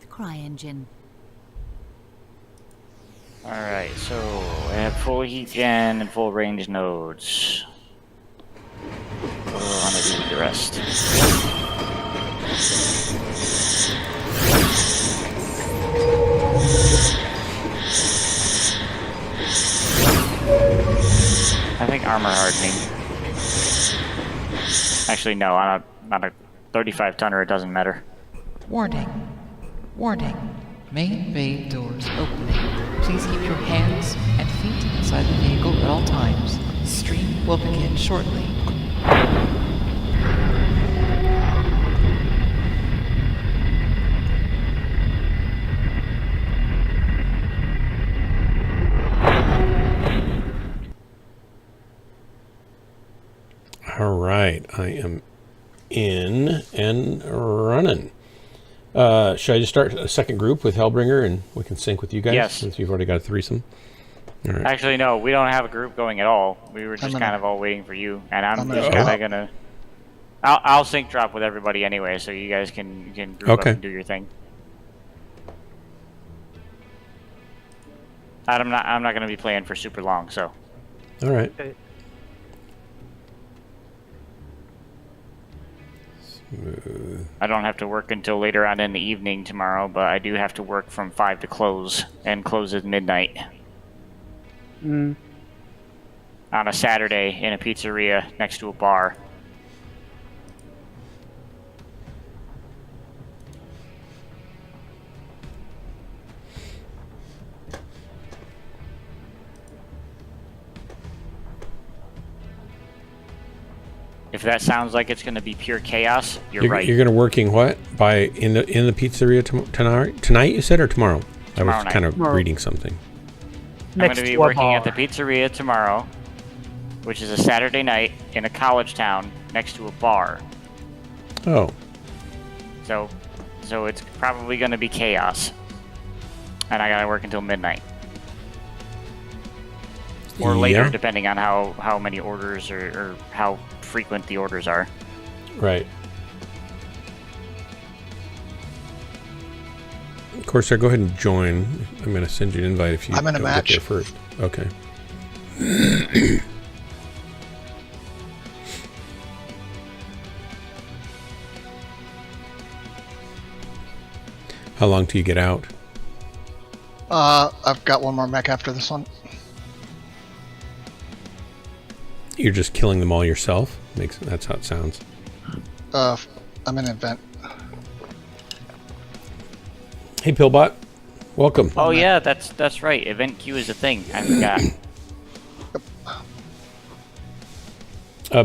CryEngine. Alright, so I have full heat gen and full range nodes. What do I want to do with the rest? I think armor hardening. Actually, no, on a 35 tonner, it doesn't matter. Warning. Warning. Main bay doors opening. Please keep your hands and feet inside the vehicle at all times. Stream will begin shortly. All right, I am in and running. Should I just start a second group with Hellbringer and we can sync with you guys? Yes. Since you've already got a threesome. All right. Actually, no, we don't have a group going at all. We were just kind of all waiting for you, and I'm just kind of gonna. I'll sync drop with everybody anyway, so you guys can group up and do your thing. I'm not gonna be playing for super long, so. All right. Okay. I don't have to work until later on in the evening tomorrow, but I do have to work from 5 to close, and close at midnight. Mm. On a Saturday in a pizzeria next to a bar. If that sounds like it's going to be pure chaos, you're right. You're going to working what in the pizzeria tonight? You said, or tomorrow? Tomorrow I was night. kind of reading something. I'm going to be working at the pizzeria tomorrow, which is a Saturday night in a college town next to a bar. Oh. So it's probably going to be chaos, and I got to work until midnight. Or later, depending on how many orders or how frequent the orders are. Right. Of course, go ahead and join. I'm going to send you an invite if you I'm in a match. Get there first. Okay. How long till you get out? I've got one more mech after this one. You're just killing them all yourself? That's how it sounds. I'm in an event. Hey, Pillbot. Welcome. Oh yeah, that's right. Event queue is a thing. I forgot.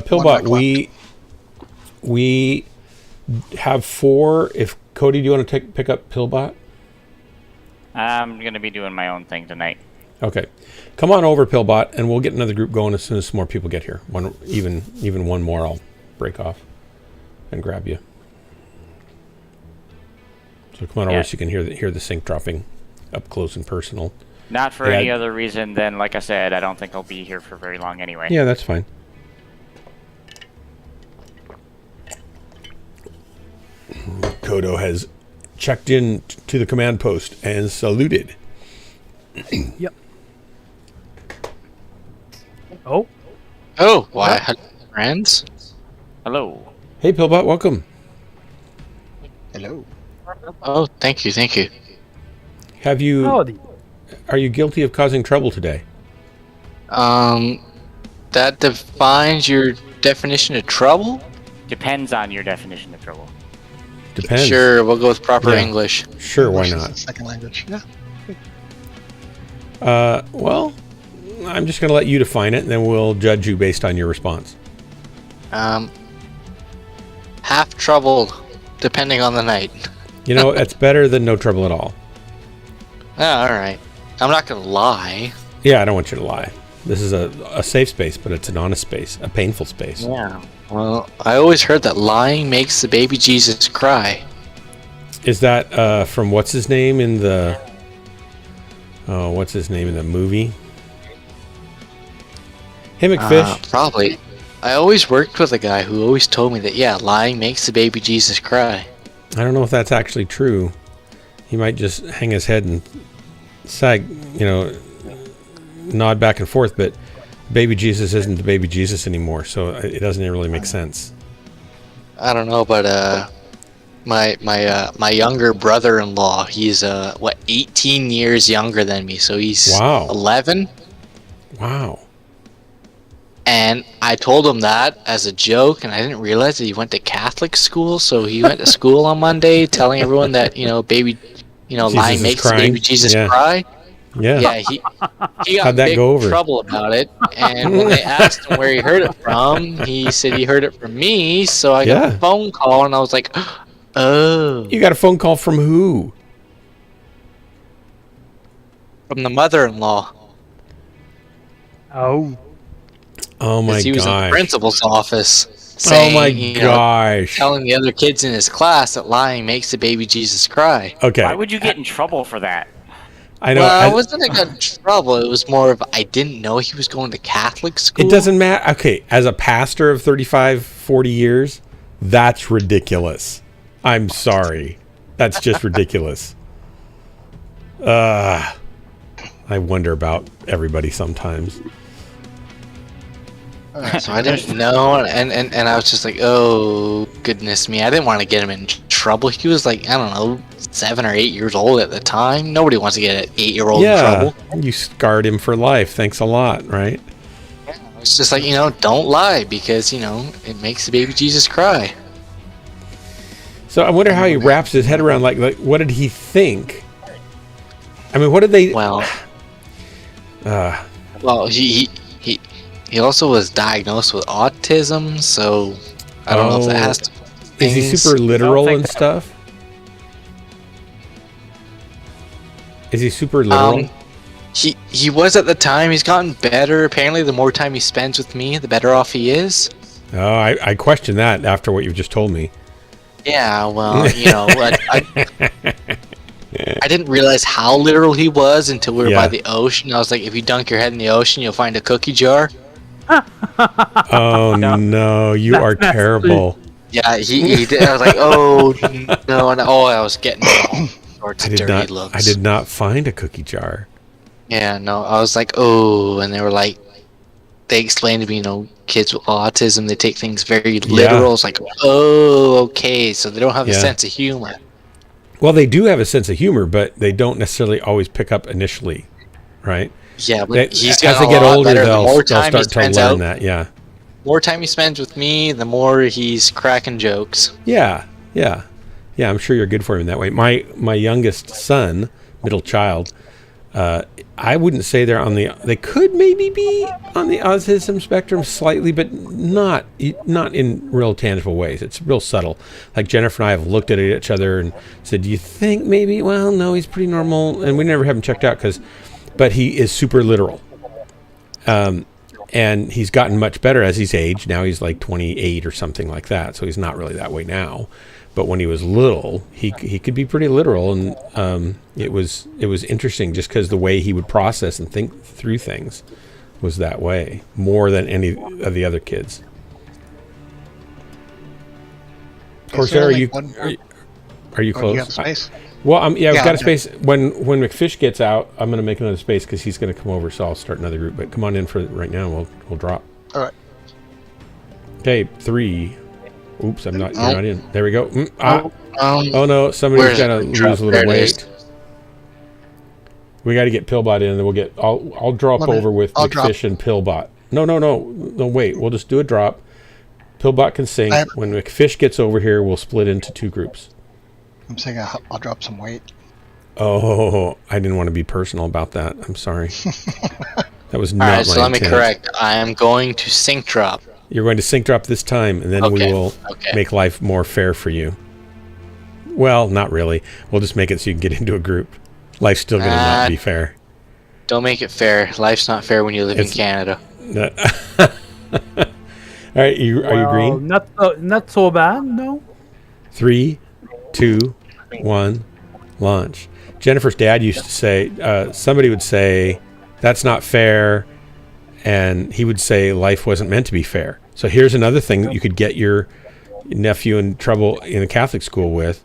Pillbot, we have 4. If Cody, do you want to pick up Pillbot? I'm gonna be doing my own thing tonight. Okay, come on over, Pillbot, and we'll get another group going as soon as some more people get here. Even one more, I'll break off and grab you. So come on over so you can hear the sync dropping up close and personal. Not for any other reason than, like I said, I don't think I'll be here for very long anyway. Yeah, that's fine. Kodo has checked in to the command post and saluted. Yep. Oh. Oh, why? Hello, friends. Hello. Hey, Pillbot, welcome. Hello. Oh, thank you. Have you? Howdy. Are you guilty of causing trouble today? That defines your definition of trouble? Depends on your definition of trouble. Depends. Sure, we'll go with proper English. Sure, why English is not? a second language. Yeah. Well, I'm just going to let you define it, and then we'll judge you based on your response. Half troubled, depending on the night. You know, that's better than no trouble at all. Oh, alright. I'm not gonna lie. Yeah, I don't want you to lie. This is a safe space, but it's an honest space, a painful space. Yeah. Well, I always heard that lying makes the baby Jesus cry. Is that from what's his name in the... Oh, what's his name in the movie? Hey, McFish. Probably. I always worked with a guy who always told me that, yeah, lying makes the baby Jesus cry. I don't know if that's actually true. He might just hang his head and sag, nod back and forth, but baby Jesus isn't the baby Jesus anymore, so it doesn't really make sense. I don't know, but my younger brother-in-law, he's 18 years younger than me, so he's 11. Wow. And I told him that as a joke, and I didn't realize that he went to Catholic school. So he went to school on Monday, telling everyone that baby, lying makes the baby Jesus cry. Yeah, he got in big trouble about it. And when they asked him where he heard it from, he said he heard it from me. So I got a phone call, and I was like, oh. You got a phone call from who? From the mother-in-law. Oh my gosh. He was in the principal's office saying, oh my gosh. Telling the other kids in his class that lying makes the baby Jesus cry. Okay. Why would you get in trouble for that? I know. Well, I wasn't got in trouble. It was more of I didn't know he was going to Catholic school. It doesn't matter. Okay, as a pastor of 35, 40 years, that's ridiculous. I'm sorry. That's just ridiculous. I wonder about everybody sometimes. So I didn't know, and I was just like, oh, goodness me. I didn't want to get him in trouble. He was like, I don't know, 7 or 8 years old at the time. Nobody wants to get an 8-year-old in trouble. You scarred him for life. Thanks a lot, right? Yeah, it's just like, don't lie because, it makes the baby Jesus cry. So I wonder how he wraps his head around, like what did he think? I mean, what did they... Well, he also was diagnosed with autism, so I don't know if that has to... Is he super literal and stuff? Is he super literal? He was at the time. He's gotten better. Apparently, the more time he spends with me, the better off he is. Oh, I question that after what you've just told me. Yeah, well, I didn't realize how literal he was until we were by the ocean. I was like, if you dunk your head in the ocean, you'll find a cookie jar. Oh no, you are terrible. Yeah, he did. I was like, oh no, and I was getting all sorts of dirty looks. I did not find a cookie jar. Yeah, no, I was like, oh, and they were like, they explained to me, kids with autism, they take things very literal. I was like, oh, okay, so they don't have a sense of humor. Well, they do have a sense of humor, but they don't necessarily always pick up initially, right? Yeah, but as they get older, they'll start to learn that. Yeah. More time he spends with me, the more he's cracking jokes. Yeah. I'm sure you're good for him that way. My youngest son, middle child, I wouldn't say they could maybe be on the autism spectrum slightly, but not in real tangible ways. It's real subtle. Like Jennifer and I have looked at each other and said, "Do you think maybe?" Well, no, he's pretty normal, and we never have him checked out but he is super literal. And he's gotten much better as he's aged. Now he's like 28 or something like that, so he's not really that way now. But when he was little, he could be pretty literal, and it was interesting just because the way he would process and think through things was that way more than any of the other kids. Corsair, are you close? You have space? Well, we've got a space. When McFish gets out, I'm going to make another space because he's going to come over, so I'll start another group. But come on in for right now, and we'll drop. All right. Okay, 3. Oops, you're not in. There we go. Oh no, somebody's got to lose a little weight. We got to get Pillbot in, and then we'll get. I'll drop over with McFish and Pillbot. No, wait. We'll just do a drop. Pillbot can sing. When McFish gets over here, we'll split into 2 groups. I'm saying I'll drop some weight. Oh, I didn't want to be personal about that. I'm sorry. That was not my intent. So let me correct. I am going to sync drop. You're going to sync drop this time, and then we will make life more fair for you. Well, not really. We'll just make it so you can get into a group. Life's still going to not be fair. Don't make it fair. Life's not fair when you live in Canada. All right, are you green? Not so bad, no. 3, 2, 1, launch. Jennifer's dad used to say, somebody would say, that's not fair, and he would say life wasn't meant to be fair. So here's another thing that you could get your nephew in trouble in a Catholic school with.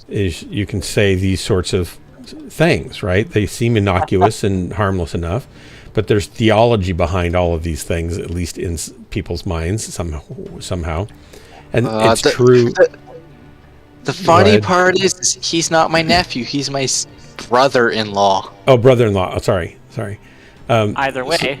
is you can say these sorts of things, right? They seem innocuous and harmless enough, but there's theology behind all of these things, at least in people's minds somehow. And it's true. The funny part is he's not my nephew. He's my brother-in-law. Oh, brother-in-law. Oh, sorry. Either way.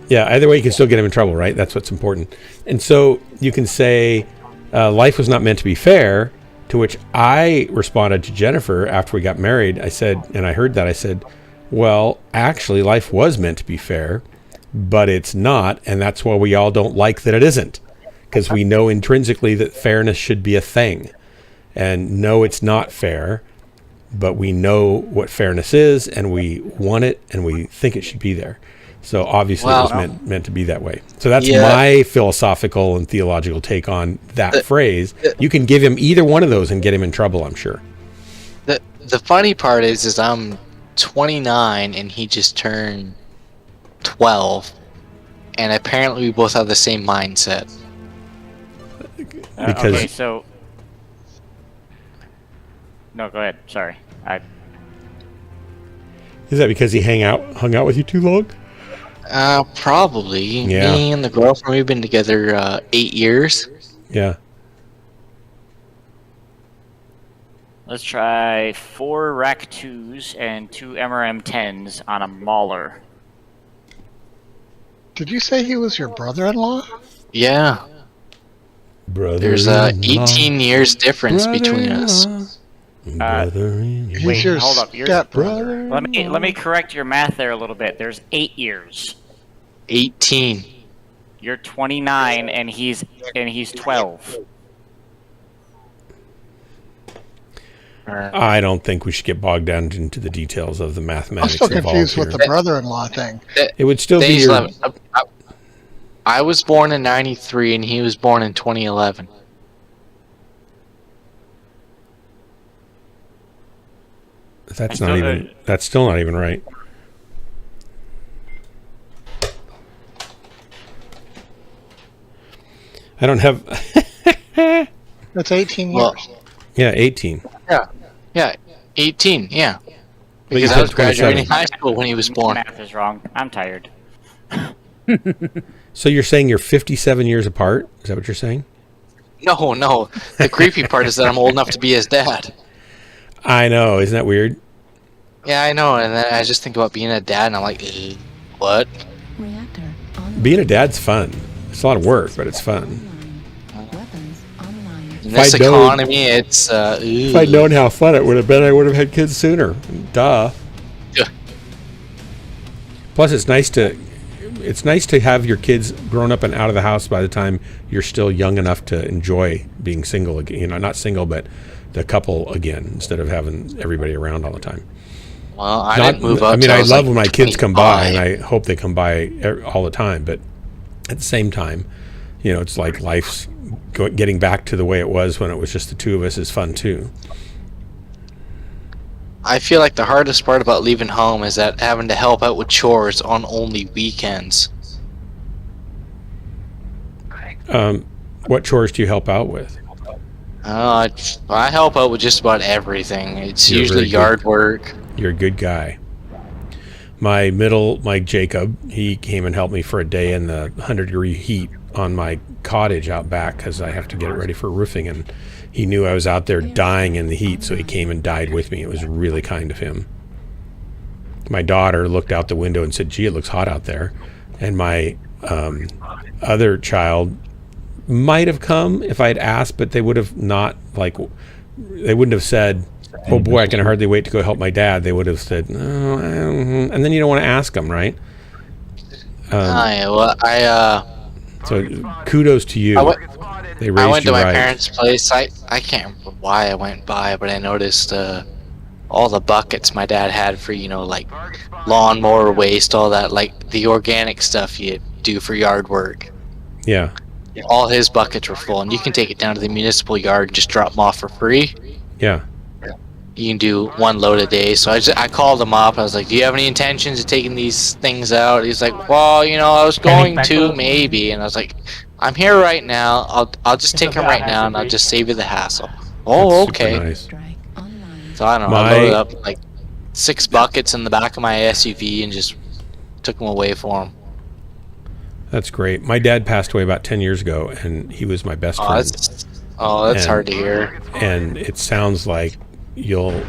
Either way, you can still get him in trouble, right? That's what's important. And so you can say life was not meant to be fair, to which I responded to Jennifer after we got married. I said, and I heard that, I said, well, actually, life was meant to be fair, but it's not, and that's why we all don't like that it isn't, because we know intrinsically that fairness should be a thing. And no, it's not fair, but we know what fairness is, and we want it, and we think it should be there. So obviously it was meant to be that way. So that's my philosophical and theological take on that phrase. You can give him either one of those and get him in trouble, I'm sure. The funny part is I'm 29 and he just turned 12, and apparently we both have the same mindset. Because okay, so no, go ahead. Sorry. Is that because he hung out with you too long? Probably. Yeah. Me and the girlfriend, we've been together 8 years. Yeah. Let's try 4 Rack 2s and 2 MRM 10s on a Mauler. Did you say he was your brother-in-law? Yeah. There's 18 years difference between us. He's your hold up. stepbrother. Let me correct your math there a little bit. There's 8 years. 18. You're 29 and he's 12. I don't think we should get bogged down into the details of the I'm mathematics still confused with involved the brother-in-law thing. It would still be your... I was born in 93 and he was born in 2011. That's still not even right. I don't have... That's 18 years. Yeah, 18. Yeah, 18, yeah. But Because you I was said 27. graduating high school when he was born. Math is wrong. I'm tired. So you're saying you're 57 years apart? Is that what you're saying? No. The creepy part is that I'm old enough to be his dad. I know. Isn't that weird? Yeah, I know. And then I just think about being a dad, and I'm like, what? Being a dad's fun. It's a lot of work, but it's fun. In this economy, it's... if I'd known how fun it would have been, I would have had kids sooner. Duh. Yeah. Plus, it's nice to have your kids grown up and out of the house by the time you're still young enough to enjoy being single again. You know, not single, but the couple again, instead of having everybody around all the time. Well, I didn't move up. I mean, I love like when my kids come by, 25. and I hope they come by all the time. But at the same time, you know, it's like life's getting back to the way it was when it was just the two of us is fun too. I feel like the hardest part about leaving home is that having to help out with chores on only weekends. What chores do you help out with? I help out with just about everything. It's You're usually very yard good. work. You're a good guy. My Jacob, he came and helped me for a day in the 100-degree heat on my cottage out back because I have to get it ready for roofing, and he knew I was out there dying in the heat, so he came and died with me. It was really kind of him. My daughter looked out the window and said, "Gee, it looks hot out there." And my other child might have come if I'd asked, but they would have not, they wouldn't have said, "Oh boy, I can hardly wait to go help my dad." They would have said, "No," and then you don't want to ask them, right? So kudos to you. They raised I went to you my right. parents' place. I can't remember why I went by, but I noticed all the buckets my dad had for, like lawnmower waste, all that, like the organic stuff you do for yard work. Yeah. All his buckets were full, and you can take it down to the municipal yard and just drop them off for free. Yeah. You can do 1 load a day. So I called him up. I was like, "Do you have any intentions of taking these things out?" He's like, "Well, I was going to maybe." And I was like, "I'm here right now. I'll just take them right now, and I'll just save you the hassle." Oh, That's super okay. nice. So I don't know. I loaded up like 6 buckets in the back of my SUV and just took them away for him. That's great. My dad passed away about 10 years ago, and he was my best friend. That's hard to hear. And it sounds like you'll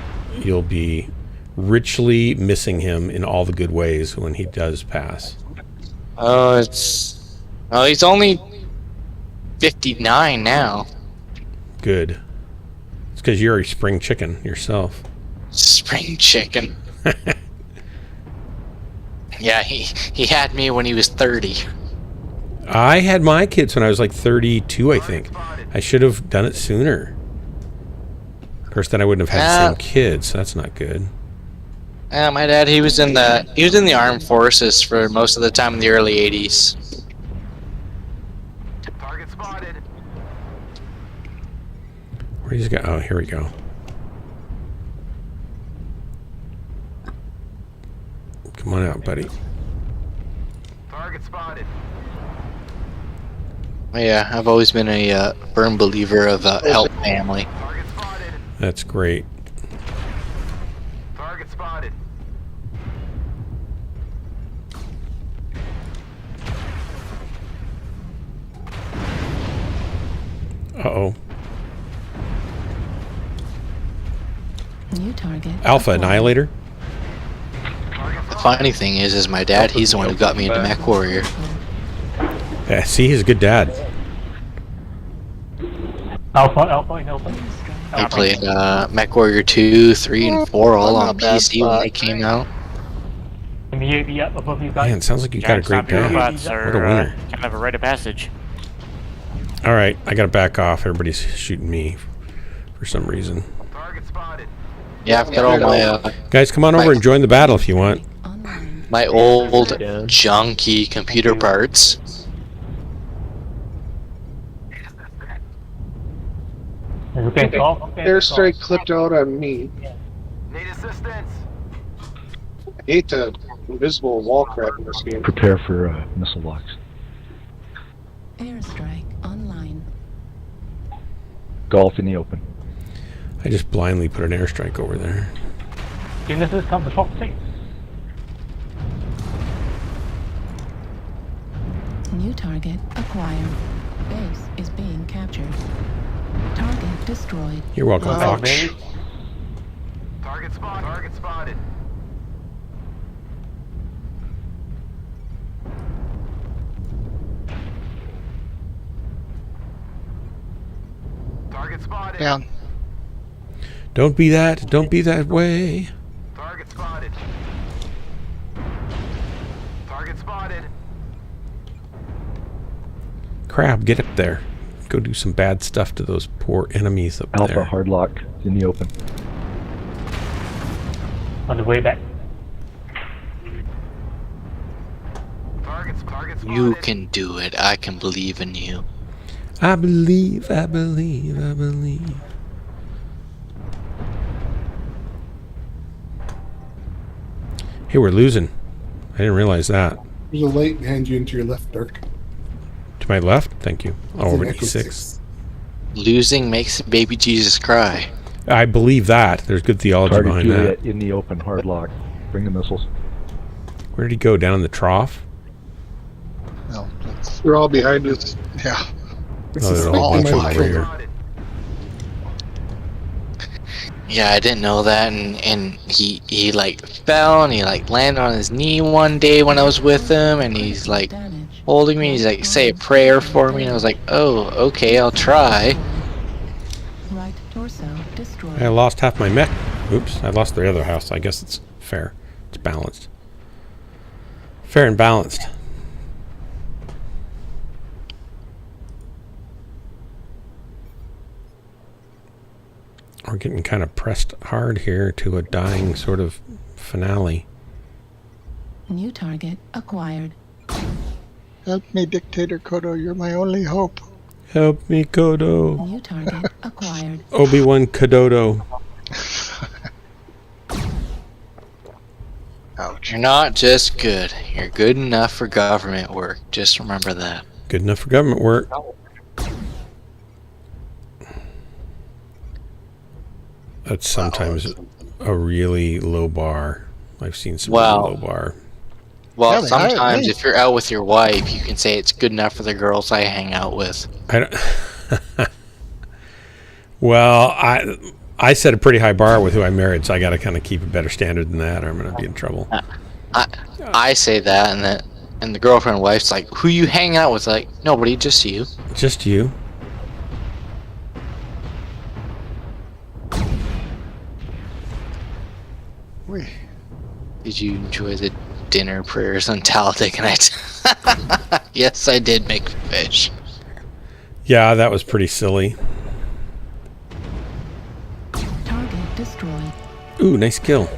be richly missing him in all the good ways when he does pass. He's only 59 now. Good. It's because you're a spring chicken yourself. Spring chicken. Yeah, he had me when he was 30. I had my kids when I was like 32, I think. I should have done it sooner. Of course, then I wouldn't have had the same kids. So that's not good. Yeah, my dad, he was in the armed forces for most of the time in the early 80s. Target spotted. Where's he go? Oh, here we go. Come on out, buddy. Target spotted. Yeah, I've always been a firm believer of help family. Target spotted. That's great. Target spotted. Uh-oh. New target. Alpha Annihilator? The funny thing is my dad, he's the one who got me into Mechwarrior. Yeah, see, he's a good dad. Alpha, in Alpha. He played Mechwarrior 2, 3, and 4 all on PC when they came out. In the UAV up above you guys. Man, sounds like you've got a great dad. Robots What a are winner. kind of a rite of passage. All right, I gotta back off. Everybody's shooting me for some reason. Target spotted. Yeah, I've got all my Guys, come on over and join the battle if you want. Online. my old junky computer parts. Airstrike clipped out on me. Need assistance. I hate the invisible wall crap in this game. Prepare for missile locks. Airstrike online. Golf in the open. I just blindly put an airstrike over there. Genesis, come to top 6. New target acquired. Base is being captured. Target destroyed. You're welcome, Fox. Target spotted. Target spotted. Target spotted. Down. Don't be that. Don't be that way. Target spotted. Target spotted. Crab, get up there. Go do some bad stuff to those poor enemies up Alpha there. hard lock in the open. On the way back. Target spotted. You can do it. I can believe in you. I believe, I believe, I believe. Hey, we're losing. I didn't realize that. There's a light behind you into your left, Dirk. To my left? Thank you. It's Oh, an an Echo E6. 6. Losing makes baby Jesus cry. I believe that. There's good theology Target behind that. Juliet in the open, hard lock. Bring the missiles. Where did he go? Down in the trough? No, that's, They're all behind us. yeah. This Oh, is they're all like bunch my of shoulder. warrior. Yeah, I didn't know that, and he like fell and he like landed on his knee one day when I was with him, and he's like Damage. holding me. He's like, say a prayer for me, and I was like, oh, okay, I'll try. Right torso destroyed. I lost half my mech. Oops, I lost the other house. I guess it's fair. It's balanced. Fair and balanced. We're getting kind of pressed hard here to a dying sort of finale. New target acquired. Help me, Dictator Kodo. You're my only hope. Help me, Kodo. New target acquired. Obi-Wan Kododo. Ouch. You're not just good. You're good enough for government work. Just remember that. Good enough for government work. That's sometimes a really low bar. I've seen some Wow. really low bar. Well, Yeah, they hired sometimes me. if you're out with your wife, you can say it's good enough for the girls I hang out with. I don't. Well, I set a pretty high bar with who I married, so I got to kind of keep a better standard than that, or I'm going to be in trouble. I say that, and the girlfriend and wife's like, "Who you hang out with?" Like, nobody, just you. Just you. Wait. Did you enjoy the dinner prayers on Talladega Night? Yes, I did make fish. Yeah, that was pretty silly. Target destroyed. Ooh, nice kill.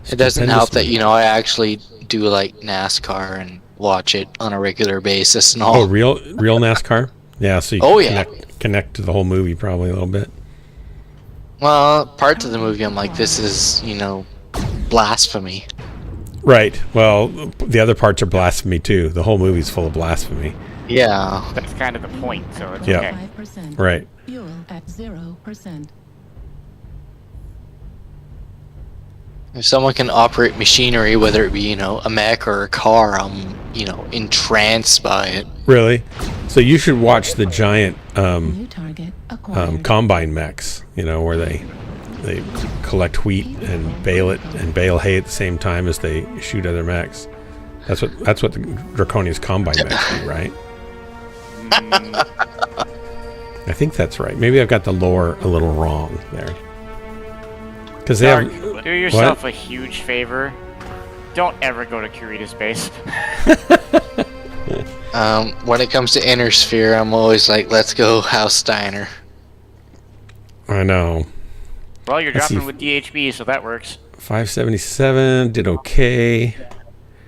It doesn't help that, I actually do like NASCAR and watch it on a regular basis and all. Oh, real NASCAR? Yeah, so you can connect to the whole movie probably a little bit. Well, parts of the movie I'm like, this is, blasphemy. Right. Well, the other parts are blasphemy too. The whole movie's full of blasphemy. Yeah. That's kind of the point, so it's Yeah. okay. 5%. Right. Fuel at 0%. If someone can operate machinery, whether it be, a mech or a car, I'm, entranced by it. Really? So you should watch the giant New target acquired. combine mechs, where they collect wheat and bale it and bale hay at the same time as they shoot other mechs. That's what the Draconia's combine mechs do, right? I think that's right. Maybe I've got the lore a little wrong there. Because they have. Do yourself a huge favor. Don't ever go to Kurita Space. When it comes to Inner Sphere, I'm always like, let's go House Steiner. I know. Well, you're Let's dropping see. with DHB, so that works. 577 did okay.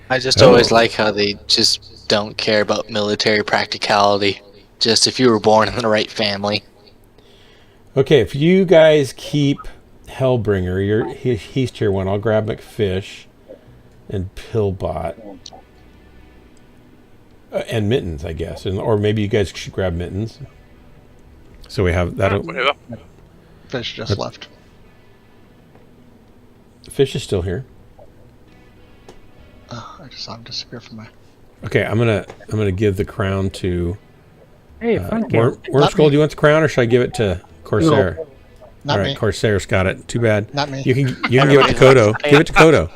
I just always like how they just don't care about military practicality. Just if you were born in the right family. Okay, if you guys keep Hellbringer, he's tier 1. I'll grab McFish and Pillbot. And Mittens, I guess. Or maybe you guys should grab Mittens. So we have that. Whatever. Fish just left. Fish is still here. Oh, I just saw him disappear from my. Okay, I'm gonna give the crown to Hey, thank you. Worm Skull. Do you want the crown, or should I give it to Corsair? Not All right, me. Corsair's got it. Too bad. Not me. You can give it to Kodo. Give it to Kodo.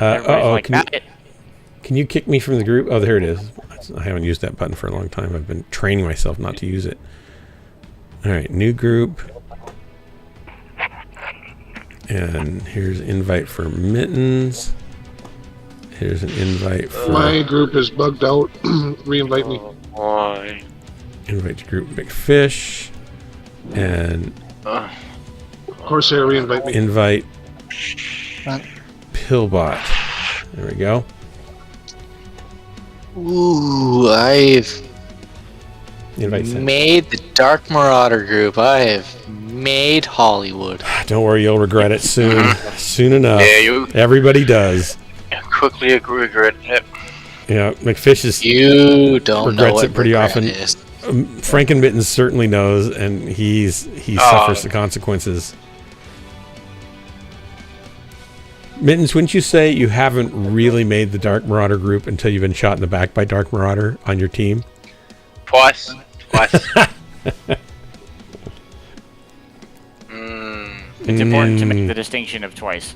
Everybody's like, Can you kick me from the group? Oh, there it is. I haven't used that button for a long time. I've been training myself not to use it. All right, new group. And here's invite for Mittens. Here's an invite for... My group is bugged out. Re-invite me. Why? Invite to group McFish. And Corsair, re-invite me. invite Right. Pillbot. There we go. Ooh, I've Invite sent. made the Dark Marauder group. I have made Hollywood. Don't worry, you'll regret it soon. Soon enough. Yeah, you Everybody does. quickly regret it. Yeah, McFish is You don't know regrets what it pretty regret often. is. Frankenmittens certainly knows, and he suffers the consequences. Mittens, wouldn't you say you haven't really made the Dark Marauder group until you've been shot in the back by Dark Marauder on your team? Twice. It's important to make the distinction of twice.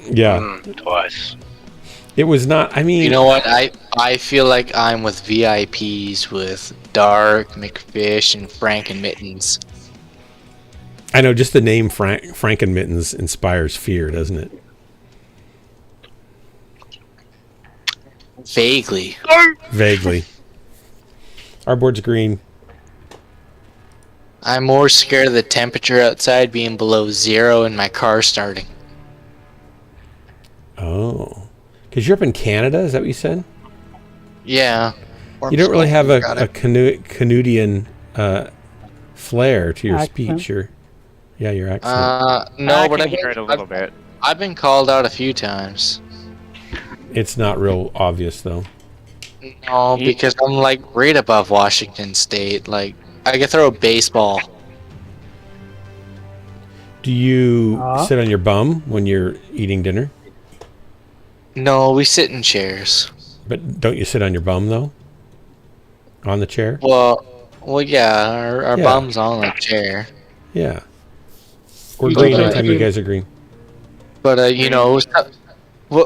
Yeah. Twice. It was not, I mean... You know what? I feel like I'm with VIPs with Dark, McFish, and Frankenmittens. I know, just the name Frankenmittens inspires fear, doesn't it? Vaguely. Vaguely. Our board's green. I'm more scared of the temperature outside being below 0 and my car starting. Oh. Because you're up in Canada, is that what you said? Yeah. You don't really have a Got it. Canadian flair to your Accent. speech. Yeah, your accent. No, I but can hear it a little bit. I've been called out a few times. It's not real obvious, though. No, because I'm like right above Washington State. Like I could throw a baseball. Do you sit on your bum when you're eating dinner? No, we sit in chairs. But don't you sit on your bum though? On the chair? Well, yeah, our Yeah. bum's on the chair. Yeah. We're You green don't anytime have you to- guys are green. But you know,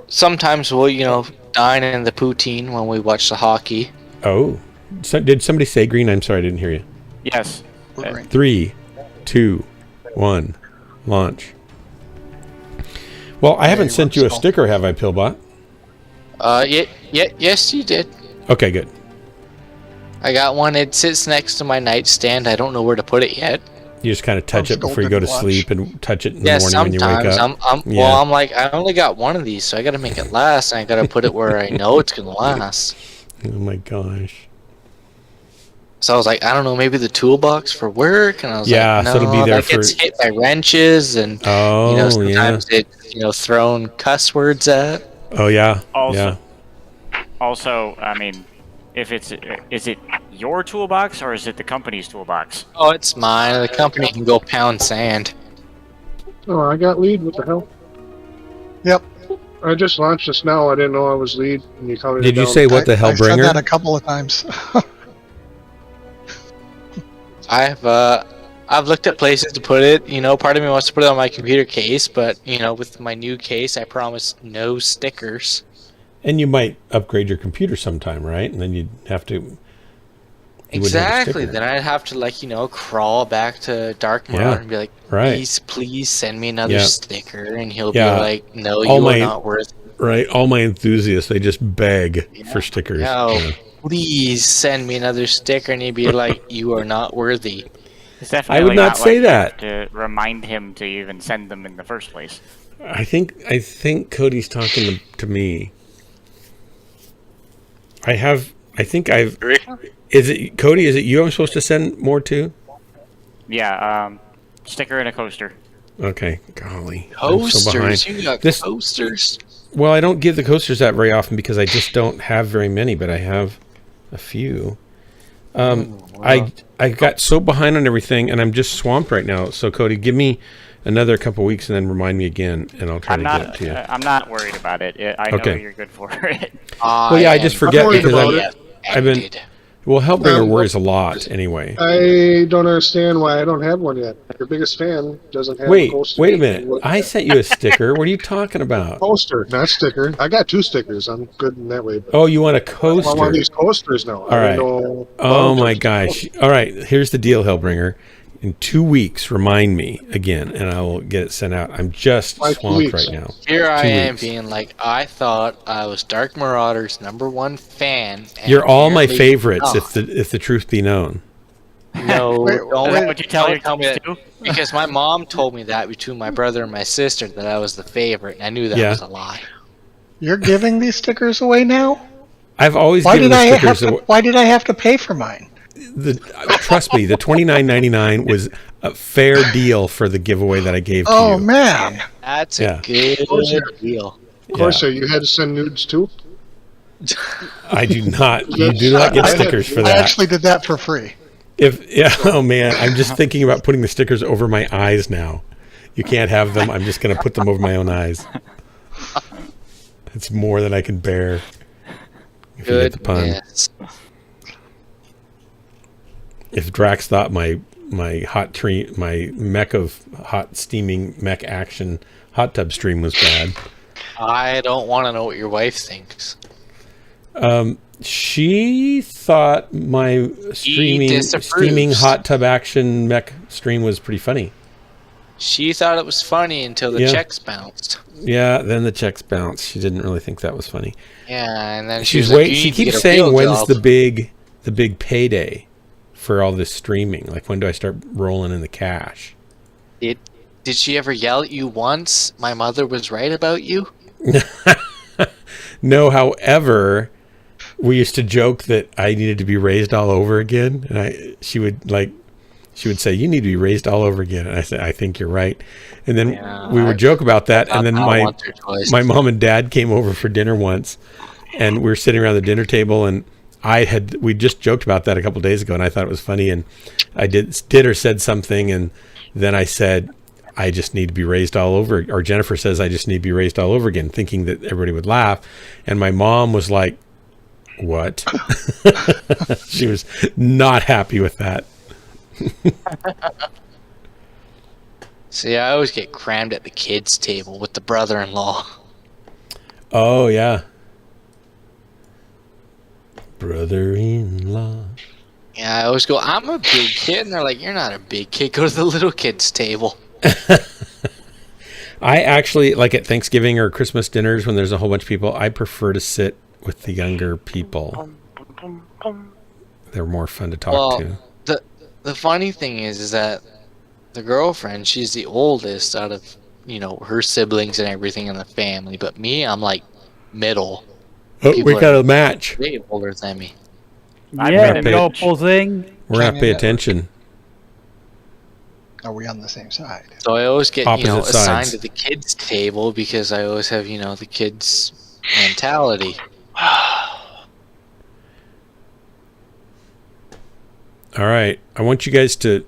sometimes we'll dine in the poutine when we watch the hockey. Oh. So, did somebody say green? I'm sorry, I didn't hear you. Yes. We're green. 3, 2, 1, launch. Well, I haven't sent you a sticker, have I, Pillbot? Yes, you did. Okay, good. I got one. It sits next to my nightstand. I don't know where to put it yet. You just kind of touch it before you go to sleep and touch it in the Yeah, morning when you wake sometimes. up. Well, I'm like, I only got one of these, so I got to make it last, and I got to put it where I know it's gonna last. Oh my gosh. So I was like, I don't know, maybe the toolbox for work, and I was Yeah, like, no, so it'll be there that gets for- hit by wrenches, and sometimes it's thrown cuss words at. Oh yeah. Also, yeah. Also, I mean, is it your toolbox or is it the company's toolbox? Oh, it's mine. The company can go pound sand. Oh, I got lead. What the hell? Yep. I just launched this now. I didn't know I was lead. And you counted Did it you down. say what the hell, I've said bringer? that a couple of times. I've looked at places to put it. Part of me wants to put it on my computer case, but with my new case, I promise no stickers. And you might upgrade your computer sometime, right? And then you'd have to. You wouldn't have a Exactly. sticker. Then I'd have to crawl back to Dark Marauder Yeah, and be like, right. please send me another Yeah. sticker, and he'll Yeah. be like, no, All you my- are not worth. Right. All my enthusiasts, they just beg for stickers. No, Yeah. please send me another sticker, and he'd be like, you are not worthy. It's definitely I would not say like that. to remind him to even send them in the first place. I think Cody's talking to me. Is it Cody? Is it you I'm supposed to send more to? Yeah, sticker and a coaster. Okay, golly. I'm so behind. Coasters, you got This- coasters. Well, I don't give the coasters out very often because I just don't have very many, but I have a few. I got so behind on everything, and I'm just swamped right now. So, Cody, give me another couple weeks, and then remind me again, and I'll try to get it to you. I'm not worried about it. I know Okay. you're good for it. Well, yeah, I just forget worried because about I've been. Well, Hellbringer worries a lot anyway. I don't understand why I don't have one yet. Your biggest fan doesn't have a Wait coaster. a minute. I sent you a sticker. What are you talking about? Poster, not sticker. I got 2 stickers. I'm good in that way. But Oh, you want a I want one coaster? of these coasters now. All right. Oh my gosh. All right. Here's the deal, Hellbringer. In 2 weeks, remind me again, and I will get it sent out. I'm just Why 2 swamped weeks? right now. Here I 2 am weeks. being like, I thought I was Dark Marauder's #1 fan. and You're all my apparently favorites, not. if the truth be known. No, Wait, don't wait, would you tell your me kids that. too? Because my mom told me that between my brother and my sister that I was the favorite, and I knew that Yeah. was a lie. You're giving these stickers away now? I've always Why given did the I have stickers to? away. Why did I have to pay for mine? Trust me, the $29.99 was a fair deal for the giveaway that I gave to Oh you. man! That's Yeah. a good deal. Of course, you had to send nudes too. I do not. You do not get stickers for I that. actually did that for free. Oh man, I'm just thinking about putting the stickers over my eyes now. You can't have them. I'm just going to put them over my own eyes. It's more than I can bear. If you get the pun. Goodness. If Drax thought my mech of hot steaming mech action hot tub stream was bad. I don't want to know what your wife thinks. She thought my steaming disapproves. hot tub action mech stream was pretty funny. She thought it was funny until the Yeah. checks bounced. Yeah, then the checks bounced. She didn't really think that was funny. Yeah, and then She's she's like, wait. "You She need to keeps get a saying, real "When's job." the big payday for all this streaming? Like, when do I start rolling in the cash?" Did she ever yell at you once? My mother was right about you. No, however, we used to joke that I needed to be raised all over again, and she would say, "You need to be raised all over again," and I said, "I think you're right." And then we would joke about that, and then Not my once or twice. mom and dad came over for dinner once, and we were sitting around the dinner table, and we just joked about that a couple days ago, and I thought it was funny, and I did or said something, and then I said, I just need to be raised all over, or Jennifer says, I just need to be raised all over again, thinking that everybody would laugh. And my mom was like, what? She was not happy with that. See, I always get crammed at the kids' table with the brother-in-law. Oh, yeah. Brother-in-law. Yeah, I always go, I'm a big kid, and they're like, you're not a big kid. Go to the little kids' table. I actually, like at Thanksgiving or Christmas dinners when there's a whole bunch of people, I prefer to sit with the younger people. They're more fun to talk to. The funny thing is that the girlfriend, she's the oldest out of, her siblings and everything in the family. But me, I'm like middle. Oh, we got a match. Way older than me. Yeah, no posing. We're going to pay attention. Are we on the same side? So I always get, Opposite assigned sides. to the kids' table because I always have, the kids' mentality. All right. I want you guys to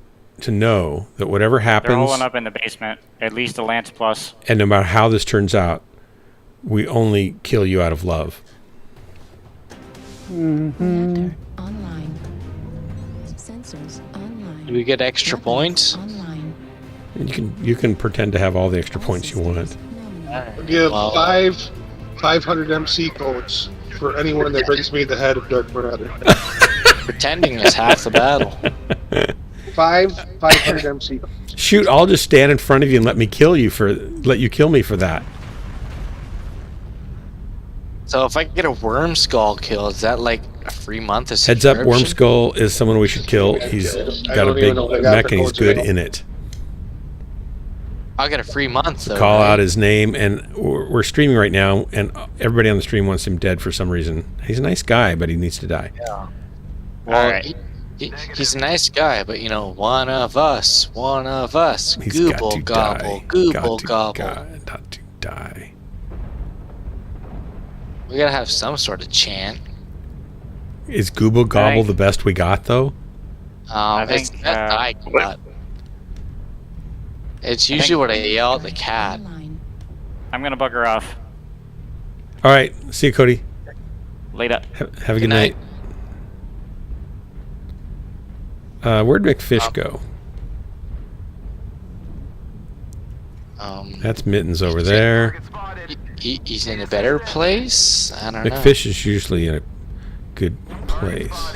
know that whatever happens, They're holding up in the basement. At least a Lance Plus. and no matter how this turns out, we only kill you out of love. Reactor online. Sensors online. Do we get extra points? Online. You can pretend to have all the extra points you want. Give Wow. 500 MC codes for anyone that brings me the head of Dark Marauder. Pretending is half the battle. 500 MC codes. Shoot, I'll just stand in front of you and let you kill me for that. So if I get a worm skull kill, is that like a free month of Heads up, subscription? Worm Skull is someone we should kill. He's got a don't big even know if I got mech the and he's codes good yet. in it. I'll get a free month though. Call right? out his name, and we're streaming right now, and everybody on the stream wants him dead for some reason. He's a nice guy, but he needs to die. Well, Alright. he's a nice guy, but one of us. He's Gooble got to gobble, die. gooble gobble. Got to die. We gotta have some sort of chant. Is Gooble Gobble think- the best we got, though? It's think, the best I got. It's usually what I yell at the cat. Online. I'm going to bugger off. All right. See you, Cody. Later. Have a good night. Where'd McFish go? That's Mittens over there. He's in a better place? I don't know. McFish is usually in a good place.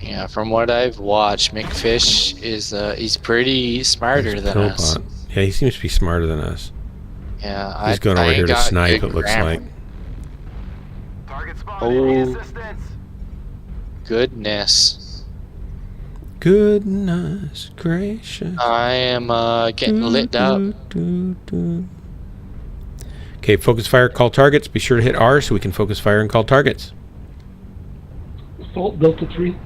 Yeah, from what I've watched, McFish is he's pretty smarter than us. Pillbot. Yeah, he seems to be smarter than us. Yeah, He's going over I here to got snipe, good it looks grammar. like. Target spotted. Need Oh, assistance. goodness. Goodness gracious. I am getting lit up. Okay, focus fire, call targets. Be sure to hit R so we can focus fire and call targets. Assault Delta 3.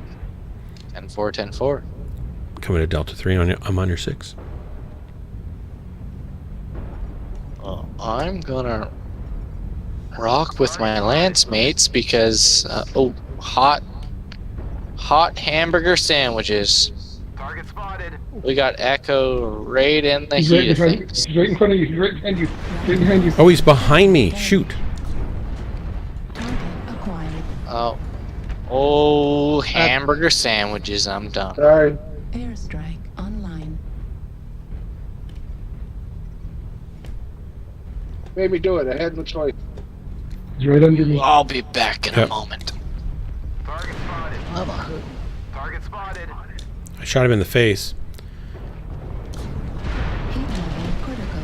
10-4, 10-4. Coming to Delta 3. I'm on your 6. Well, I'm gonna rock with my lance mates because hot hamburger sandwiches. Target spotted. We got Echo right in the He's right heat of behind you. things. He's right in front of you. He's right behind you. Right behind you. Oh, he's behind me. Shoot. Target acquired. Oh, hamburger sandwiches. I'm done. Sorry. Airstrike online. Made me do it. I had no choice. He's right under me. I'll be back in a Yep. moment. Target spotted. Target spotted. I shot him in the face. Heat level critical.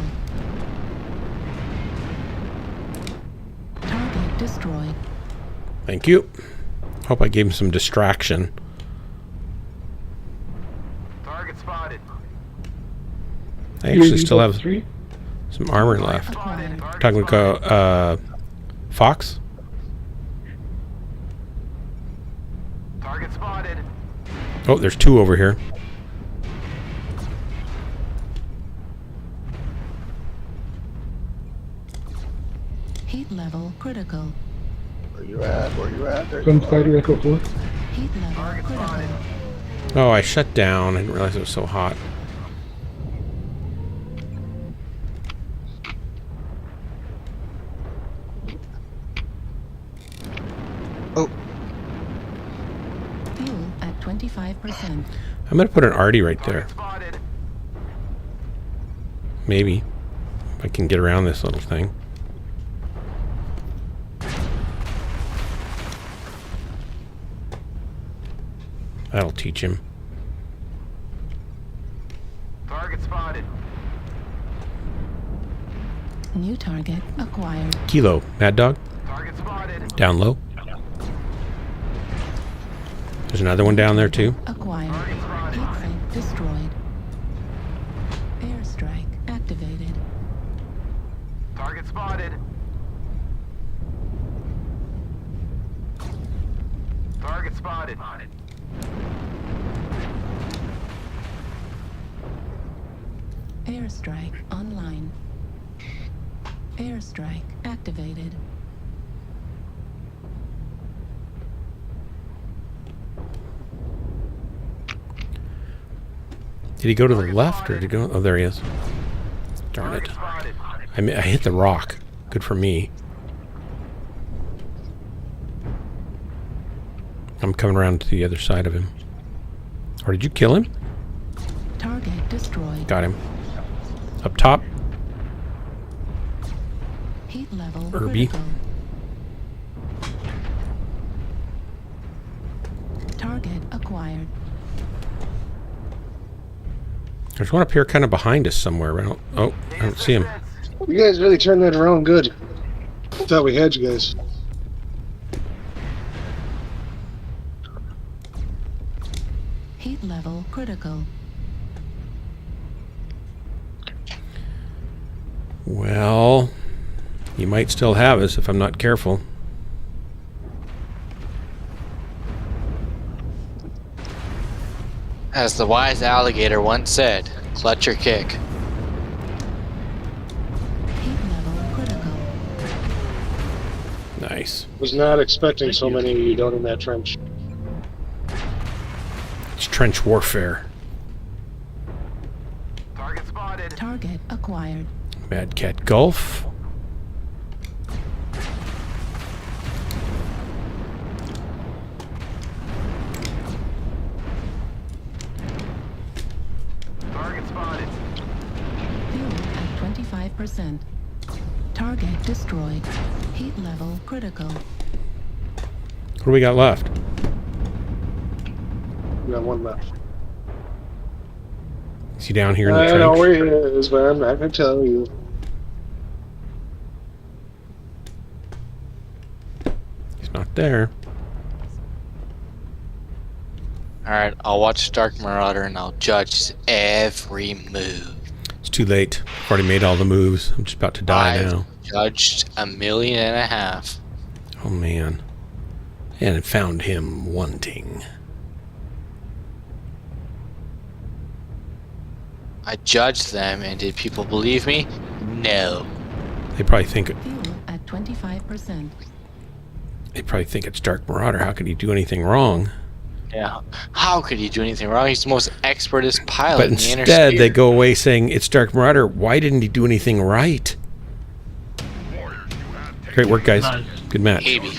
Target destroyed. Thank you. Hope I gave him some distraction. Target spotted. I actually UAV still have Delta 3. some armor left. Acquired. Talking about Fox? Target spotted. Oh, there's 2 over here. Heat Heat level critical. Where you at? Where you at? There you Gun are. spider echo 4. Heat level critical. Oh, I shut down. I didn't realize it was so hot. Oh, Fuel at 25%. I'm gonna put an arty right there. Target spotted. Maybe. If I can get around this little thing. That'll teach him. Target spotted. New target acquired. Kilo, Mad Dog, Target spotted. down low. There's another one down there too. Acquired. Heat sink destroyed. Airstrike activated. Target spotted. Target spotted. Airstrike online. Airstrike activated. Did he go to the left or did he go? Oh, there he is. Darn it. Spotted. I hit the rock. Good for me. I'm coming around to the other side of him. Or did you kill him? Target destroyed. Got him. Up top. Heat level Irby. critical. Target acquired. There's one up here kind of behind us somewhere. I don't see him. You guys really turned that around good. Thought we had you guys. Heat level critical. Well, you might still have us if I'm not careful. As the wise alligator once said, clutch or kick. Heat level critical. Nice. Was not expecting so many of you down in that trench. It's trench warfare. Target spotted. Target acquired. Mad Cat Gulf. Target spotted. Fuel at 25%. Target destroyed. Heat level critical. What do we got left? We got one left. Is he down here in the I trench? know where he is, but I'm not gonna tell you. He's not there. Alright, I'll watch Dark Marauder and I'll judge his every move. It's too late. I've already made all the moves. I'm just about to die now. Judged 1.5 million. Oh man. And it found him wanting. I judged them, and did people believe me? No. They probably think Fuel at 25%. it's Dark Marauder. How could he do anything wrong? Yeah. How could he do anything wrong? He's the most expertest pilot But in the instead, Intersphere. they go away saying it's Dark Marauder. Why didn't he do anything right? Great work, guys. Good match. Maybe.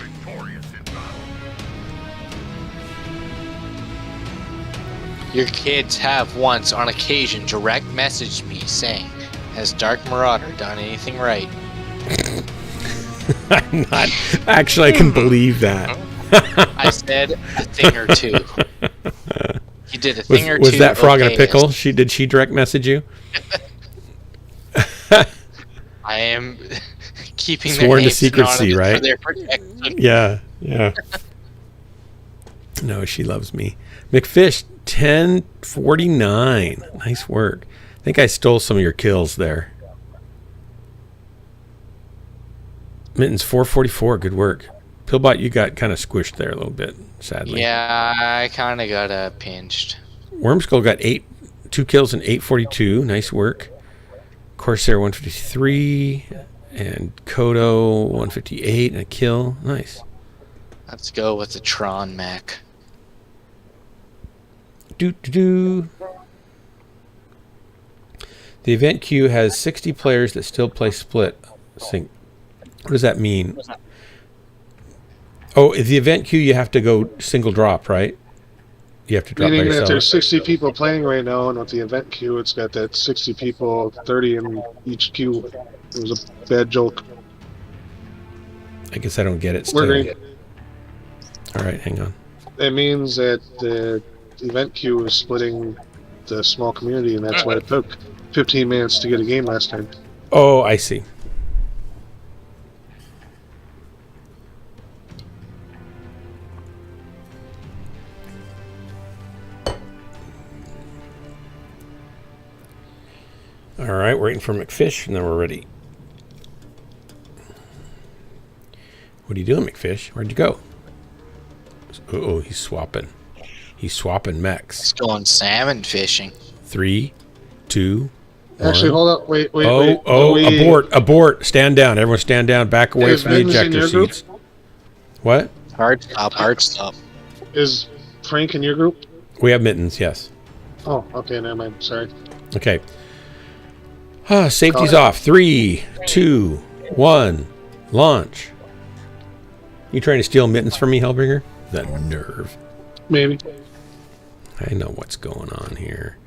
Your kids have once, on occasion, direct messaged me saying, "Has Dark Marauder done anything right?" I'm not. Actually, I can believe that. I said a thing or two. You did a thing or two. Was that frog in a okay, pickle? yes. Did she direct message you? I am keeping Sworn their to names secrecy, anonymous right? for their protection. Yeah, yeah. No, she loves me. McFish, 1049. Nice work. I think I stole some of your kills there. Mittens, 444. Good work. Pillbot, you got kind of squished there a little bit, sadly. Yeah, I kind of got pinched. Wormskull got 2 kills and 842. Nice work. Corsair 153. And Kodo 158 and a kill. Nice. Let's go with the Tron mech. The event queue has 60 players that still play split sync. What does that mean? Oh, the event queue you have to go single drop, right? You have to drop by Meaning that yourself. there's 60 people playing right now, and with the event queue, it's got that 60 people, 30 in each queue. It was a bad joke. I guess I don't get it We're still. green. All right, hang on. It means that the event queue is splitting the small community, and that's why it took 15 minutes to get a game last time. Oh, I see. All right, we're waiting for McFish, and then we're ready. What are you doing, McFish? Where'd you go? Oh, he's swapping. He's swapping mechs. It's going salmon fishing. 3, 2, 1. Actually, hold up. Wait. Abort. Stand down. Everyone stand down. Back away from the ejector seats. What? Hard stop. Is Frank in your group? We have mittens, yes. Oh, okay, never mind. Sorry. Okay. Safety's off. 3, 2, 1. Launch. You trying to steal mittens from me, Hellbringer? That nerve. Maybe. I know what's going on here.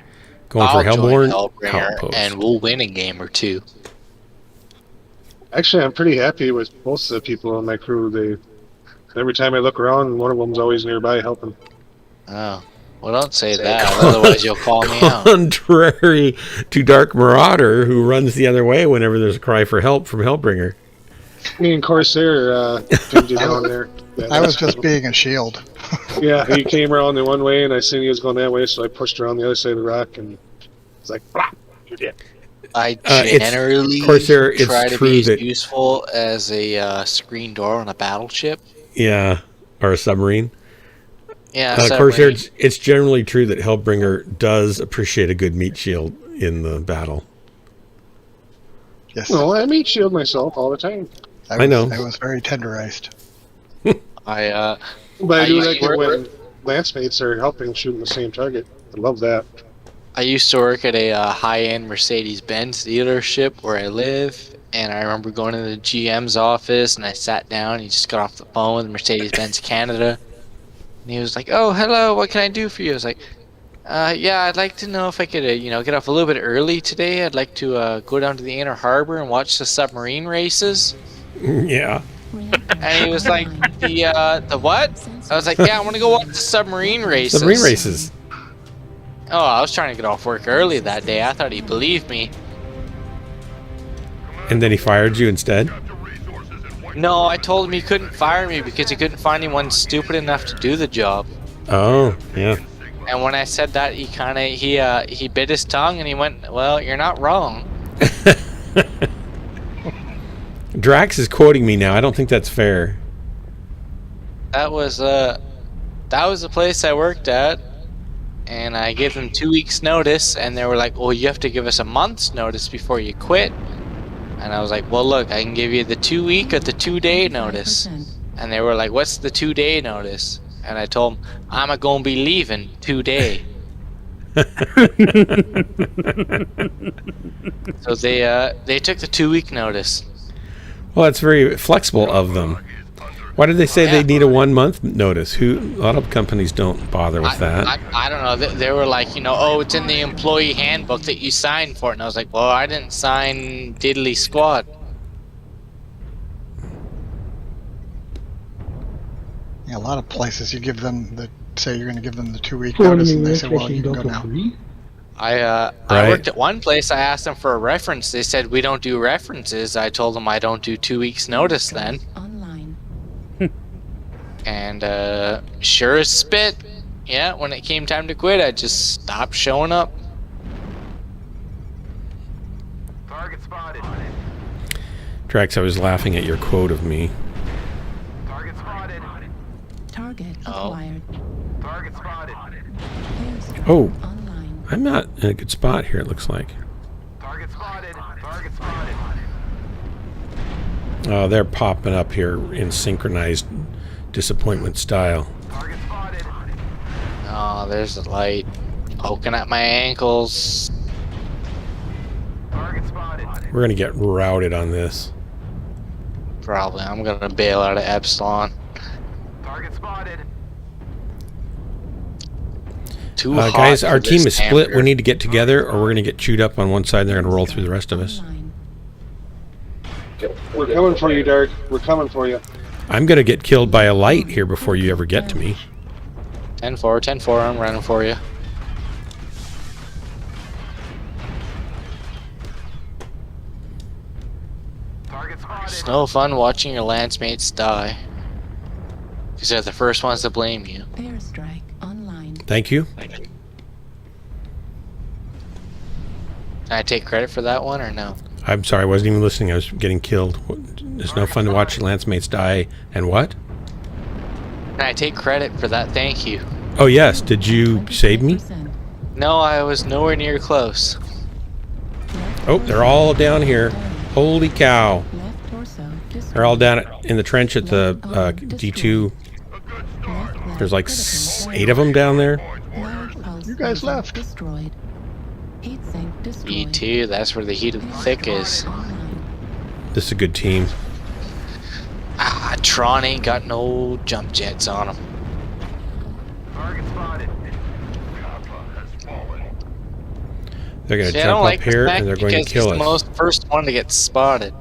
Going for Hellborn outpost. And we'll win a game or two. Actually, I'm pretty happy with most of the people on my crew. Every time I look around, one of them's always nearby helping. Oh. Well, don't say that, otherwise you'll call me out. Contrary to Dark Marauder, who runs the other way whenever there's a cry for help from Hellbringer. Me and Corsair pinned you down there. I was just being a shield. Yeah, he came around the one way, and I seen he was going that way, so I pushed around the other side of the rock, and it's like, blah, you're dead. I generally Corsair, try to be as useful as a screen door on a battleship. Yeah, or a submarine. Yeah, Corsair, it's generally true that Hellbringer does appreciate a good meat shield in the battle. Yes. Well, I meat shield myself all the time. I know. I was very tenderized. But I do like it when lance mates are helping shooting the same target. I love that. I used to work at a high-end Mercedes-Benz dealership where I live, and I remember going to the GM's office, and I sat down, and he just got off the phone with Mercedes-Benz Canada, and he was like, "Oh, hello, what can I do for you?" I was like, "Yeah, I'd like to know if I could, get off a little bit early today. I'd like to go down to the Inner Harbor and watch the submarine races." Yeah. And he was like, the what? I was like, yeah, I want to go watch the submarine races. Submarine races. Oh, I was trying to get off work early that day. I thought he believed me. And then he fired you instead? No, I told him he couldn't fire me because he couldn't find anyone stupid enough to do the job. Oh, yeah. And when I said that, he bit his tongue and he went, "Well, you're not wrong." Drax is quoting me now. I don't think that's fair. That was the place I worked at, and I gave them 2 weeks notice, and they were like, "Well, you have to give us a month's notice before you quit." And I was like, "Well, look, I can give you the 2 week or the 2 day notice." And they were like, "What's the 2 day notice?" And I told them, "I'm gonna be leaving 2 day." So they took the 2 week notice. Well, that's very flexible of them. Why did they say they need a 1 month notice? A lot of companies don't bother with that. I don't know. They were like, "Oh, it's in the employee handbook that you signed for it." And I was like, "Well, I didn't sign diddly squat." Yeah, a lot of places you give them say you're going to give them the 2 week notice, and they say, "Well, you can go now." I worked at one place. I asked them for a reference. They said, "We don't do references." I told them I don't do 2 weeks notice then. Online. And sure as spit, yeah, when it came time to quit, I just stopped showing up. Target spotted. Drax, I was laughing at your quote of me. Target spotted. Target acquired. Target spotted. Oh, I'm not in a good spot here, it looks like. Target spotted. Target spotted. Oh, they're popping up here in synchronized disappointment style. Target spotted. Oh, there's the light. Poking at my ankles. Target spotted. We're going to get routed on this. Probably. I'm gonna bail out of Epsilon. Target spotted. Too hot Guys, for our team this is split. hamburger. We need to get together or we're going to get chewed up on one side and they're going to roll through the rest of us. We're coming for you, Derek. We're coming for you. I'm going to get killed by a light here before you ever get to me. 10-4, 10-4, I'm running for you. Target spotted. It's no fun watching your lance mates die. Because they're the first ones to blame you. Airstrike online. Thank you. Can I take credit for that one or no? I'm sorry, I wasn't even listening. I was getting killed. It's no fun to watch lance mates die. And what? Can I take credit for that? Thank you. Oh, yes. Did you save me? No, I was nowhere near close. Oh, they're all down here. Holy cow. Left torso. They're all down in the trench at the D2. There's like 8 of them down there. You guys left. Destroyed. Heat sink destroyed. E2, that's where the heat of the thick is. This is a good team. Ah, Tron ain't got no jump jets on him. Target spotted. They're going to See, I jump don't up like this here mech and they're going to because kill he's the us. most first one to get spotted.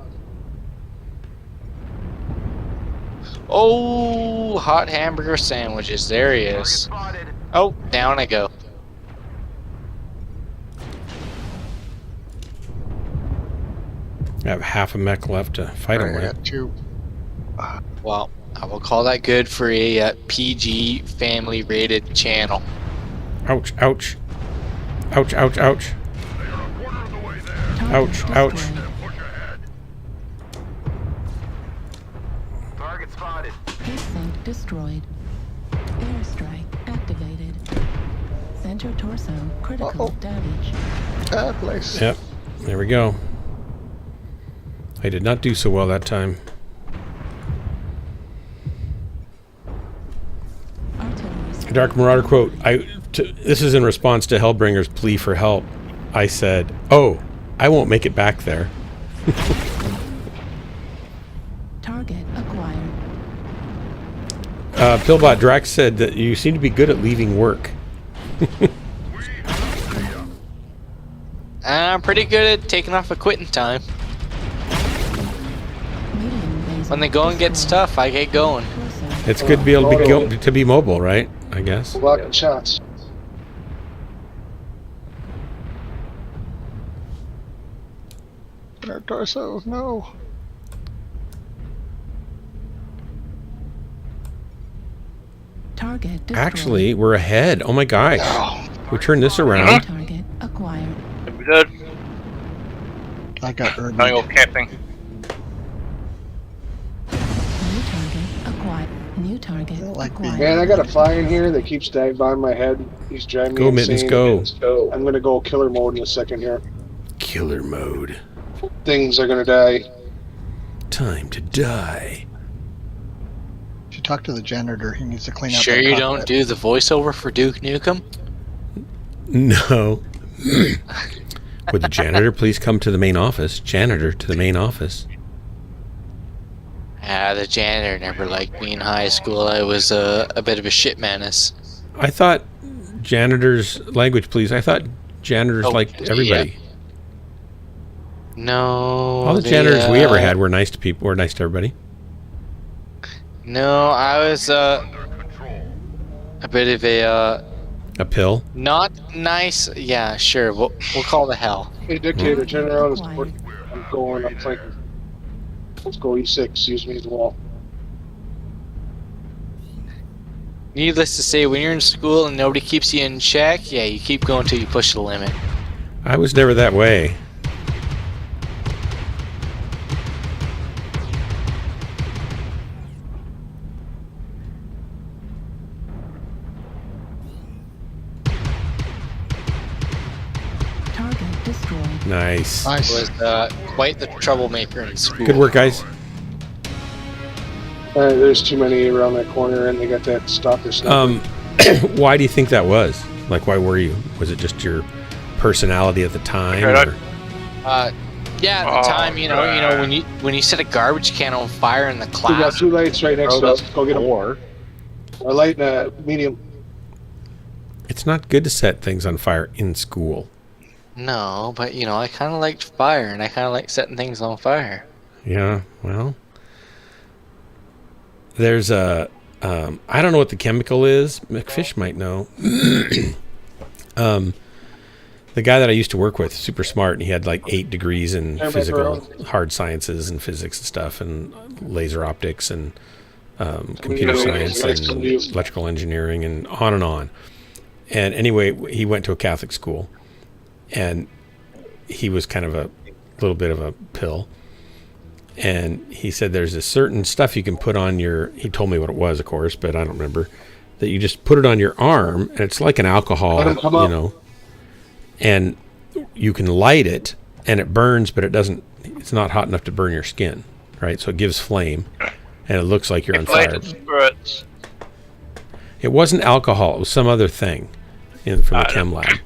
Oh, hot hamburger sandwiches. There he Target is. spotted. Oh, down I go. I have half a mech left to fight them I with. got 2. Well, I will call that good for a PG family rated channel. Ouch, ouch. Ouch, ouch, ouch. Ouch, ouch. Target spotted. Heat sink destroyed. Airstrike activated. Center torso critical damage. Bad place. Yep, there we go. I did not do so well that time. Artillery Dark Marauder quote. This is in response to Hellbringer's plea for help. I said, "Oh, I won't make it back there." target acquired. Pillbot Drax said that you seem to be good at leaving work. I'm pretty good at taking off a quitting time. Medium laser When the going gets destroyed. tough, I get going. Torso. It's good to be able to be mobile, right? I guess. Blocking shots. Our torso, no. Target destroyed. Actually, we're ahead. Oh my gosh. We turned this around. Target acquired. We good? I got Gonna Urban. go camping. New target acquired. New target don't like being- acquired. Man, I got a fly in here that keeps diving by my head. He's driving me Go, insane. Mittens, go. I'm gonna go killer mode in a second here. Killer mode. Things are gonna die. Time to die. You should talk to the janitor. He needs to clean up. Sure that you cockpit. don't do the voiceover for Duke Nukem? No. Would the janitor please come to the main office? Janitor to the main office. Ah, the janitor never liked me in high school. I was a bit of a shit menace. I thought janitors language, please. I thought janitors Oh, liked everybody. No. All the janitors we ever had were nice to people. Were nice to everybody. No, I was a bit of A pill. not nice. Yeah, sure. We'll call the hell. Hey, Dictator, turn around and support. I'm going. I'm flanking. Let's go E6. Use me as a wall. Needless to say, when you're in school and nobody keeps you in check, yeah, you keep going till you push the limit. I was never that way. Target destroyed. Nice. Nice. Was quite the troublemaker in school. Good work, guys. There's too many around that corner, and they got that stalker sniper. Why do you think that was? Like, why were you? Was it just your personality at the time? Or? Yeah, at the time, you know, when you set a garbage can on fire in the class. We got 2 lights right next to us. Go get them. A light and a medium. It's not good to set things on fire in school. No, but you know, I kind of liked fire, and I kind of like setting things on fire. Yeah, well, there's a I don't know what the chemical is. McFish might know. The guy that I used to work with, super smart, and he had like 8 degrees in physical, hard sciences and physics and stuff, and laser optics and computer science and electrical engineering and on and on. And anyway, he went to a Catholic school, and he was kind of a little bit of a pill. And he said there's a certain stuff you can put on your, he told me what it was, of course, but I don't remember, that you just put it on your arm, and it's like an alcohol, you know, and you can light it, and it burns, but it's not hot enough to burn your skin, right? So it gives flame, and it looks like you're on fire. Spirits. It wasn't alcohol, it was some other thing from the chem lab.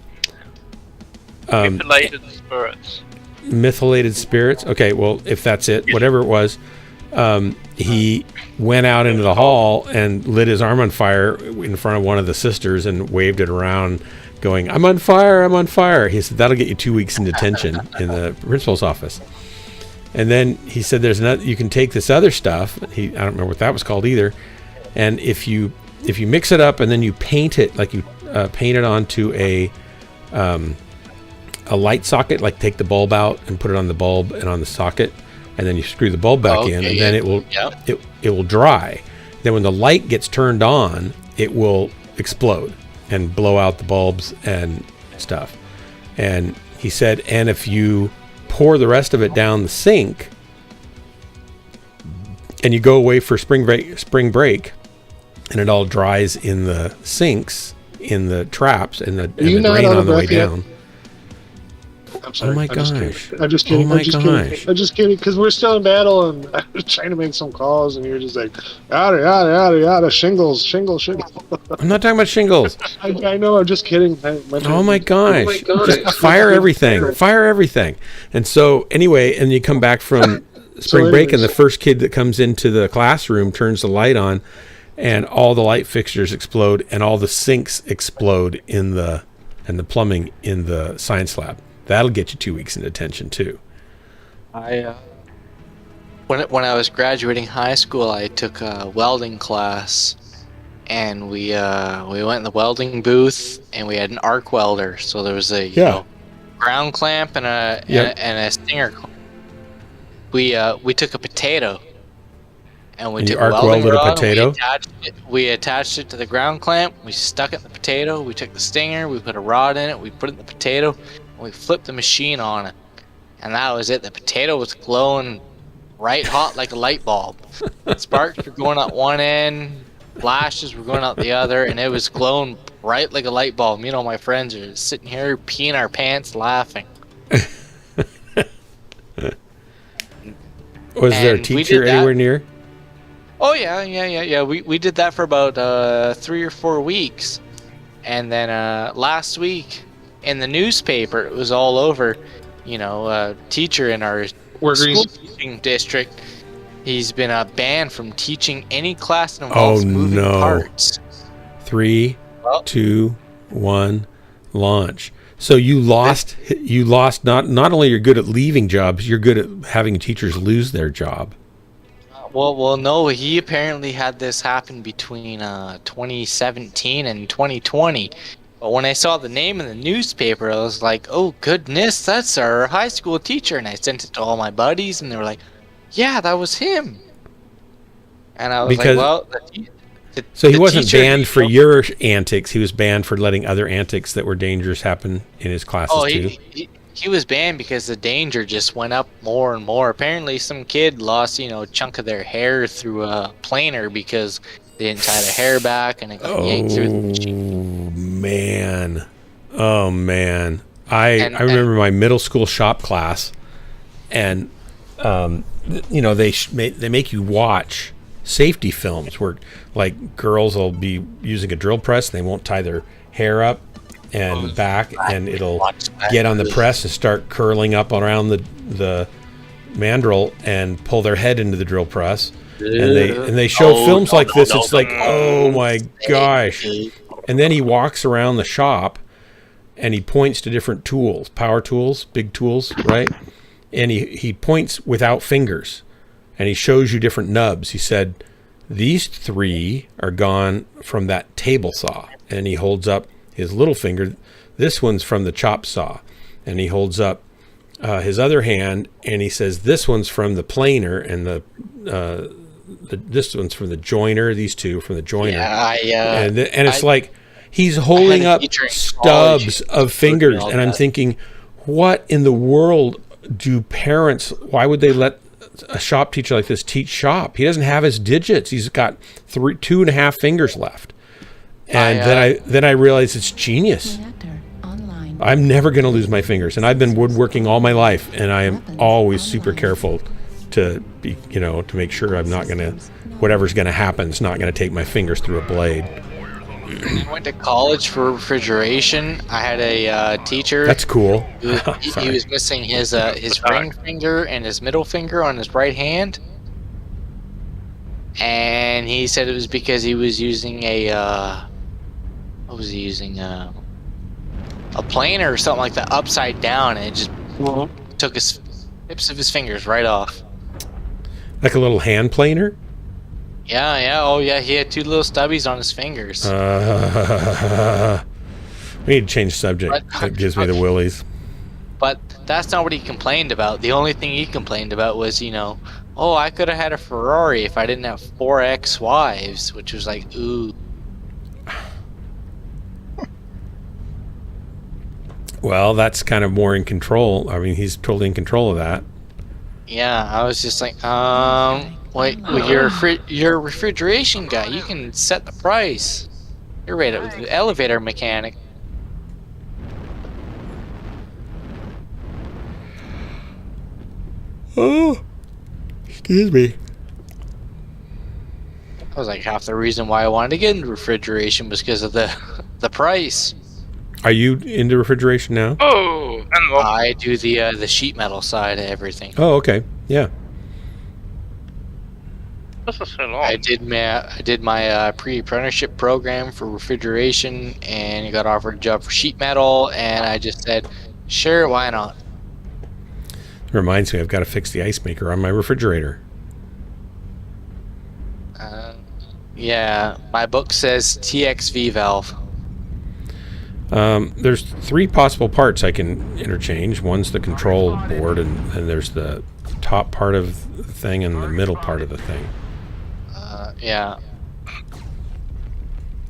Methylated spirits. Methylated spirits? Okay, well, if that's it, whatever it was, he went out into the hall and lit his arm on fire in front of one of the sisters and waved it around, going, "I'm on fire, I'm on fire." He said, "That'll get you 2 weeks in detention in the principal's office." And then he said, "There's another, you can take this other stuff." I don't remember what that was called either. And if you mix it up and then you paint it, like you paint it onto a light socket, like take the bulb out and put it on the bulb and on the socket, and then you screw the bulb back in, and then it will dry. Then when the light gets turned on, it will explode and blow out the bulbs and stuff. And he said, and if you pour the rest of it down the sink and you go away for spring break, and it all dries in the sinks, in the traps, and the drain on the way down. I'm sorry. Oh my gosh. I'm just kidding. Oh my gosh. I'm just kidding, because we're still in battle, and I was trying to make some calls, and you're just like, yada, yada, yada, yada, shingles. I'm not talking about shingles. I know, I'm just kidding. Oh my gosh. Just fire everything. And so, anyway, and you come back from spring break, and the first kid that comes into the classroom turns the light on, and all the light fixtures explode, and all the sinks explode and the plumbing in the science lab. That'll get you 2 weeks in detention too. When I was graduating high school, I took a welding class, and we went in the welding booth, and we had an arc welder. So there was a ground clamp and a stinger. We took a potato, and we took a welding rod. We attached it to the ground clamp. We stuck it in the potato. We took the stinger. We put a rod in it. We put it in the potato. We flipped the machine on it, and that was it. The potato was glowing right hot like a light bulb. Sparks were going out one end, flashes were going out the other, and it was glowing bright like a light bulb. You know, my friends are sitting here peeing our pants laughing. Was there a teacher anywhere near? Oh, yeah. We did that for about 3 or 4 weeks. And then last week, in the newspaper, it was all over, you know, a teacher in our school teaching district, he's been banned from teaching any class that involves moving parts. 3, 2, 1, launch. So you lost. Not only you're good at leaving jobs, you're good at having teachers lose their job. Well, no. He apparently had this happen between 2017 and 2020. But when I saw the name in the newspaper, I was like, "Oh goodness, that's our high school teacher!" And I sent it to all my buddies, and they were like, "Yeah, that was him." And I was like, "Well." So he wasn't banned for your antics. He was banned for letting other antics that were dangerous happen in his classes too. He was banned because the danger just went up more and more. Apparently, some kid lost, a chunk of their hair through a planer because they didn't tie the hair back, and it got yanked through the machine. Oh man! I remember my middle school shop class, and they make you watch safety films where like girls will be using a drill press and they won't tie their hair up and back, and it'll get on the press and start curling up around the mandrel and pull their head into the drill press. And they show films like this. It's like, oh my gosh. And then he walks around the shop and he points to different tools, power tools, big tools, right? And he points without fingers and he shows you different nubs. He said, these 3 are gone from that table saw. And he holds up his little finger. This one's from the chop saw. And he holds up his other hand and he says, this one's from the planer, and this one's from the joiner. These 2 from the joiner. And it's like he's holding up stubs of fingers, and I'm thinking, what in the world do parents? Why would they let a shop teacher like this teach shop? He doesn't have his digits. He's got 2.5 fingers left. And then I realized it's genius. I'm never going to lose my fingers, and I've been woodworking all my life, and I am always super careful to be, to make sure I'm not going to, whatever's going to happen, it's not going to take my fingers through a blade. I went to college for refrigeration. I had a teacher. That's cool. He was missing his ring finger and his middle finger on his right hand, and he said it was because he was using a what was he using, a planer or something like that upside down, and it just took his tips of his fingers right off. Like a little hand planer? Yeah, oh yeah, he had 2 little stubbies on his fingers. We need to change subject. That gives me the willies. But that's not what he complained about. The only thing he complained about was, oh, I could have had a Ferrari if I didn't have 4 ex-wives, which was like, ooh. Well, that's kind of more in control. I mean, he's totally in control of that. Yeah, I was just like, wait, well, you're a refrigeration guy. You can set the price. You're right with the elevator mechanic. Oh, excuse me. That was like half the reason why I wanted to get into refrigeration was because of the price. Are you into refrigeration now? Oh, and I do the sheet metal side of everything. Oh, okay, yeah. This is so long. I did my pre-apprenticeship program for refrigeration, and I got offered a job for sheet metal, and I just said, sure, why not? It reminds me, I've got to fix the ice maker on my refrigerator. Yeah, my book says TXV valve. There's 3 possible parts I can interchange. One's the control board, and there's the top part of the thing and the middle part of the thing. Yeah.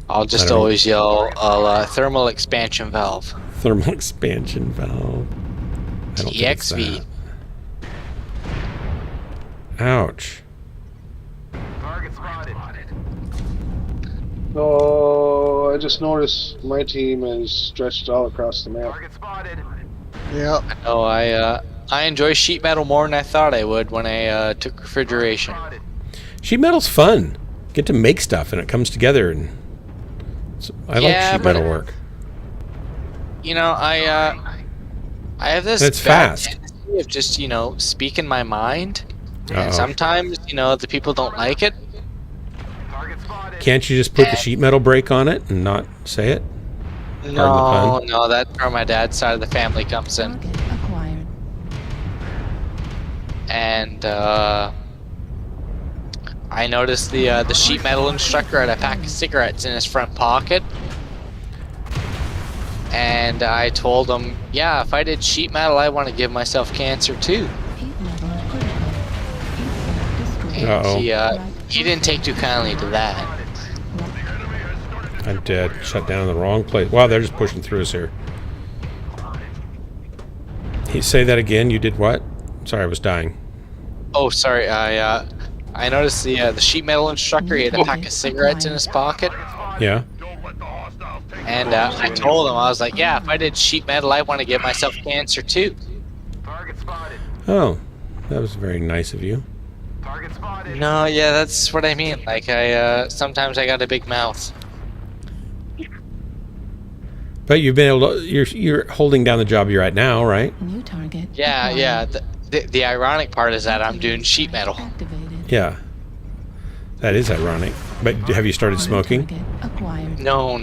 I'll just always yell, thermal expansion valve. Thermal expansion valve. I don't think it's TXV. that. Ouch. Target spotted. Oh, I just noticed my team is stretched all across the map. Target spotted. Yep. Oh, I enjoy sheet metal more than I thought I would when I took refrigeration. Sheet metal's fun. Get to make stuff and it comes together, and I like sheet metal work. I have this And it's bad fast. tendency of just speaking my mind, Uh-oh. and sometimes the people don't like it. Target spotted. Can't you just put the sheet metal brake on it and not say it? No, that's where my dad's side of the family comes in. Target acquired. And I noticed the sheet metal instructor had a pack of cigarettes in his front pocket, and I told him, yeah, if I did sheet metal, I want to give myself cancer too. Heat level critical. Heat destroyed. Uh-oh. He didn't take too kindly to that. I'm dead. Shut down in the wrong place. Wow, they're just pushing through us here. Can you say that again? You did what? Sorry, I was dying. Oh, sorry. I noticed the sheet metal instructor. He had a pack of cigarettes in his pocket, Yeah? and I told him, I was like, yeah, if I did sheet metal, I want to give myself cancer too. Target spotted. Oh, that was very nice of you. Target spotted. No, yeah, that's what I mean. Like sometimes I got a big mouth. But you've been able to, you're holding down the job you're at now, right? New target. Yeah, acquired. yeah. The ironic part is that I'm doing sheet metal. Activated. Yeah. That is ironic. But have you started smoking? Target acquired. No.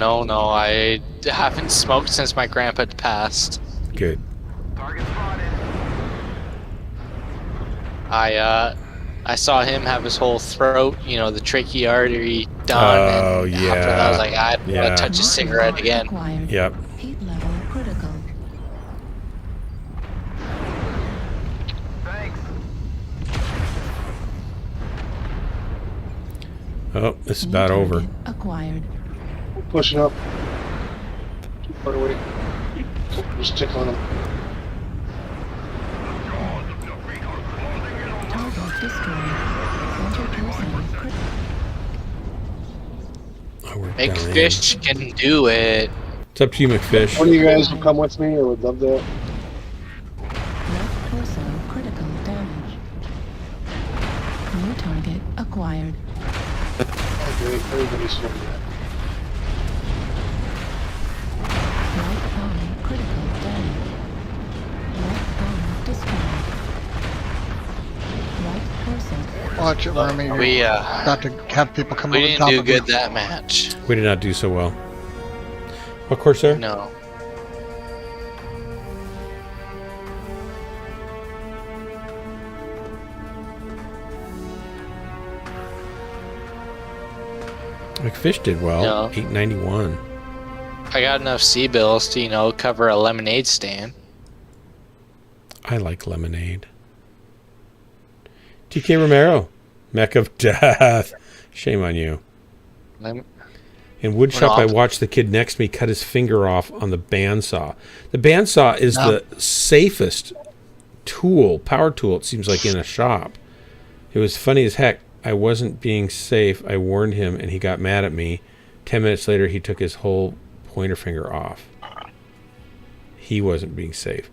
I haven't smoked since my grandpa passed. Good. Target spotted. I saw him have his whole throat, the trachea artery done. Oh, and yeah. After that, I was like, I don't Yeah. want to touch a cigarette again. Acquired. Yep. Heat level critical. Thanks. Oh, this is New about target over. Acquired. Pushing up. Too far away. Just tick on him. Target destroyed. Enter torso critical. Oh, we're Big dying. fish can do it. It's up to you, McFish. One of you guys will come with me. I would love that. Left torso critical damage. New target acquired. Okay, everybody's doing that. Right thigh critical damage. Left thigh destroyed. Right torso. Watch it, Wormy. You're We about to have people come we over the didn't top do of you. good that match. We did not do so well. Of course, sir. No. McFish did well. No. 891. I got enough sea bills to, cover a lemonade stand. I like lemonade. TK Romero. Mech of Death. Shame on you. In woodshop, I watched the kid next to me cut his finger off on the bandsaw. The bandsaw is the safest tool, power tool, it seems like, in a shop. It was funny as heck. I wasn't being safe. I warned him, and he got mad at me. 10 minutes later, he took his whole pointer finger off. He wasn't being safe.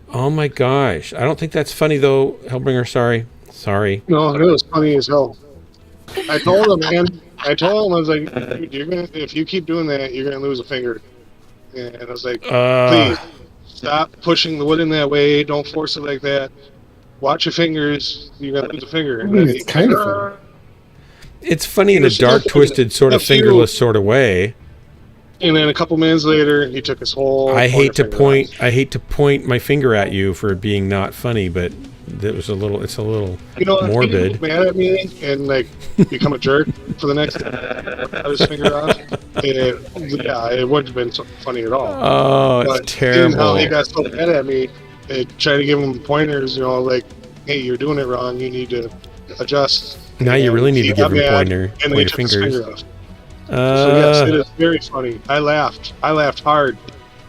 Oh, my gosh. I don't think that's funny, though. Hellbringer, sorry. Sorry. No, it was funny as hell. I told him, man. I told him, I was like, dude, if you keep doing that, you're gonna lose a finger. And I was like, please stop pushing the wood in that way. Don't force it like that. Watch your fingers. You're gonna lose a finger. I mean, it's kind of funny. It's funny in a dark, twisted, sort of fingerless sort of way. And then a couple minutes later, he took his whole. I hate to pointer finger point. I hate to point my finger at you for being not funny, but it was a little. It's a little off. morbid. He get mad at me and become a jerk for the next. Cut his finger off. It wouldn't have been so funny at all. Oh, But it's terrible. How he got so mad at me, tried to give him pointers. Hey, you're doing it wrong. You need to adjust. Now you really need to He give got him mad, pointer and then he took his fingers. finger off. So yes, it is very funny. I laughed hard.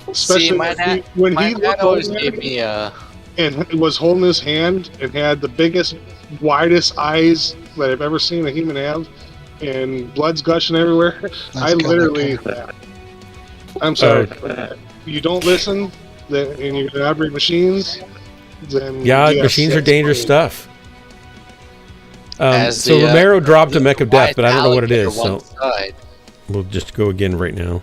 Especially See, my dad looked always over gave me a. and was holding his hand and had the biggest, widest eyes that I've ever seen a human have, and blood's gushing everywhere. I literally laughed. I'm sorry. You don't listen, and you're gonna operate machines. Then yes, machines are that's dangerous funny. stuff. As So the, Romero dropped a Mech of Death, white but I don't know what it is. alligator So one side. we'll just go again right now.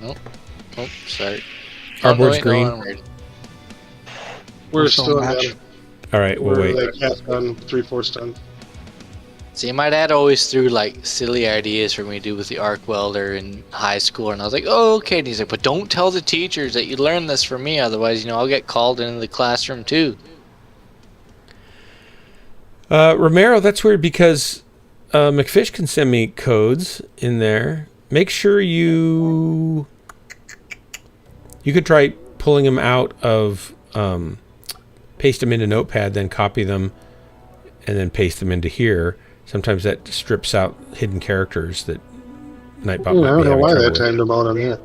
Oh, sorry. Our board's No, green. I'm ready. We're still in match. that. All right, we'll We're wait. like half done, 3/4 done. See, my dad always threw silly ideas for me to do with the arc welder in high school, and I was like, "Oh, okay." And he's like, "But don't tell the teachers that you learned this from me, otherwise, I'll get called into the classroom too." Romero, that's weird because McFish can send me codes in there. Make sure you could try pulling them out of, paste them into Notepad, then copy them, and then paste them into here. Sometimes that strips out hidden characters that Nightbot might I be don't know having why trouble that with. timed him out on that.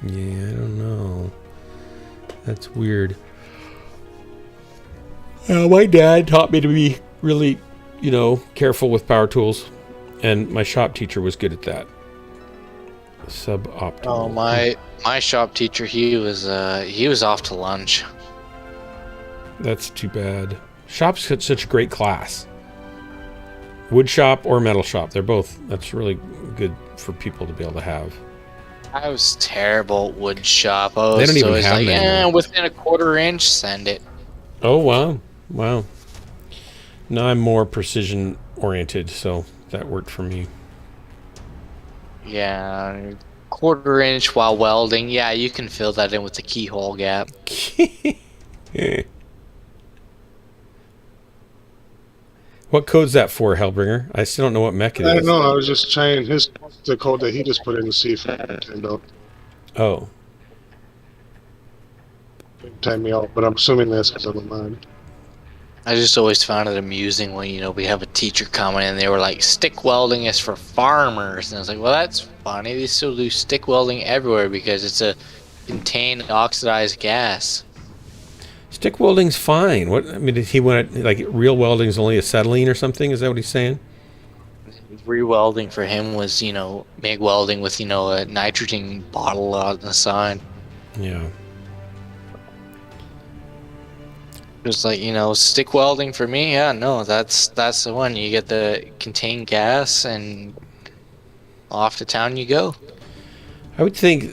Yeah, I don't know. That's weird. My dad taught me to be really, careful with power tools, and my shop teacher was good at that. Suboptimal. Oh, my shop teacher, he was off to lunch. That's too bad. Shop's such a great class. Wood shop or metal shop, that's really good for people to be able to have. I was terrible at wood shop. Oh, They don't so even it's have like, them anymore. within a quarter inch, send it. Oh, wow. No, I'm more precision oriented, so that worked for me. Yeah, quarter inch while welding. Yeah, you can fill that in with the keyhole gap. What code's that for, Hellbringer? I still don't know what mech it is. I don't know. I was just trying the code that he just put in to see if it timed out. Oh. Time me out, but I'm assuming that's because I'm on. I just always found it amusing when, we have a teacher come in and they were like, stick welding is for farmers. And I was like, well, that's funny. They still do stick welding everywhere because it's a contained oxidized gas. Stick welding's fine. Did he want it, like, real welding's only acetylene or something? Is that what he's saying? Re-welding for him was, MIG welding with, a nitrogen bottle on the side. Yeah. It was like, stick welding for me. Yeah, no, that's the one. You get the contained gas and off to town you go. I would think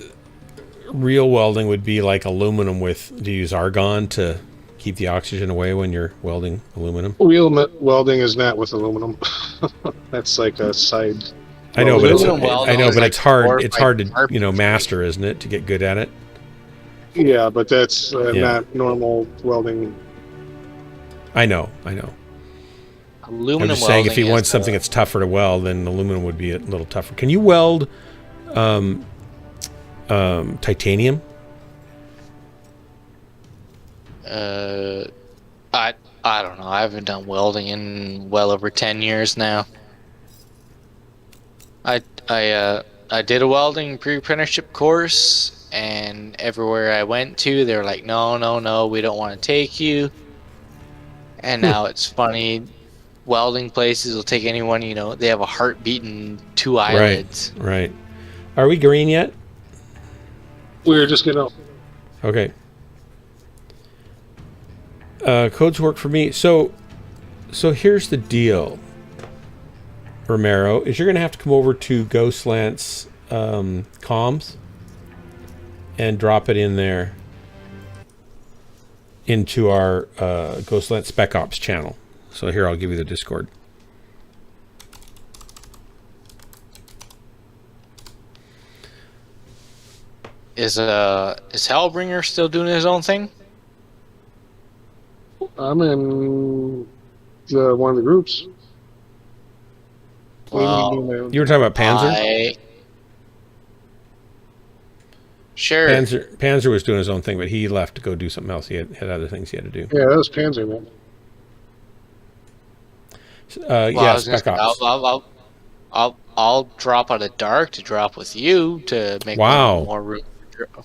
real welding would be like aluminum do you use argon to keep the oxygen away when you're welding aluminum? Real welding is not with aluminum. That's like a side. I know, but it's hard. It's hard to, to master, isn't it, to get good at it? Yeah, but that's not normal welding. I know. Aluminum I'm just saying, if he wants something that's tougher to weld, then aluminum would be a little tougher. Can you weld titanium? I don't know. I haven't done welding in well over 10 years now. I did a welding pre-apprenticeship course, and everywhere I went to, they were like, no, we don't want to take you. And now it's funny, welding places will take anyone, they have a heartbeat and 2 eyelids. Right. Are we green yet? We're just getting out. Okay. Codes work for me. So here's the deal, Romero, is you're going to have to come over to Ghostlance comms and drop it in there into our Ghostlance Spec Ops channel. So here, I'll give you the Discord. Is Hellbringer still doing his own thing? I'm in one of the groups. Well, you were talking about Panzer? Sure. Panzer was doing his own thing, but he left to go do something else. He had other things he had to do. Yeah, that was Panzer, man. Spec Ops. I'll drop out of dark to drop with you to make more room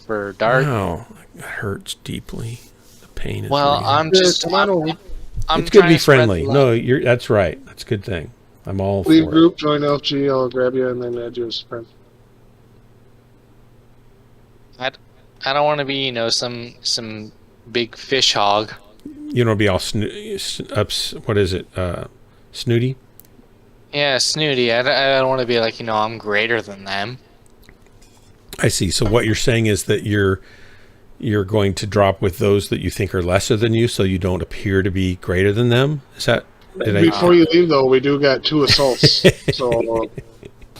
for dark. Wow, that hurts deeply. The pain is well, real. I'm just. It's good to be friendly. No, that's right. That's a good thing. I'm all Leave for group, join LG, I'll grab you and then add you as a friend. I don't want to be, some big fish hog. You don't be all what is it? Snooty? Yeah, snooty. I don't want to be like, I'm greater than them. I see. So what you're saying is that you're going to drop with those that you think are lesser than you, so you don't appear to be greater than them? Is that... Before you leave, though, we do got 2 assaults. So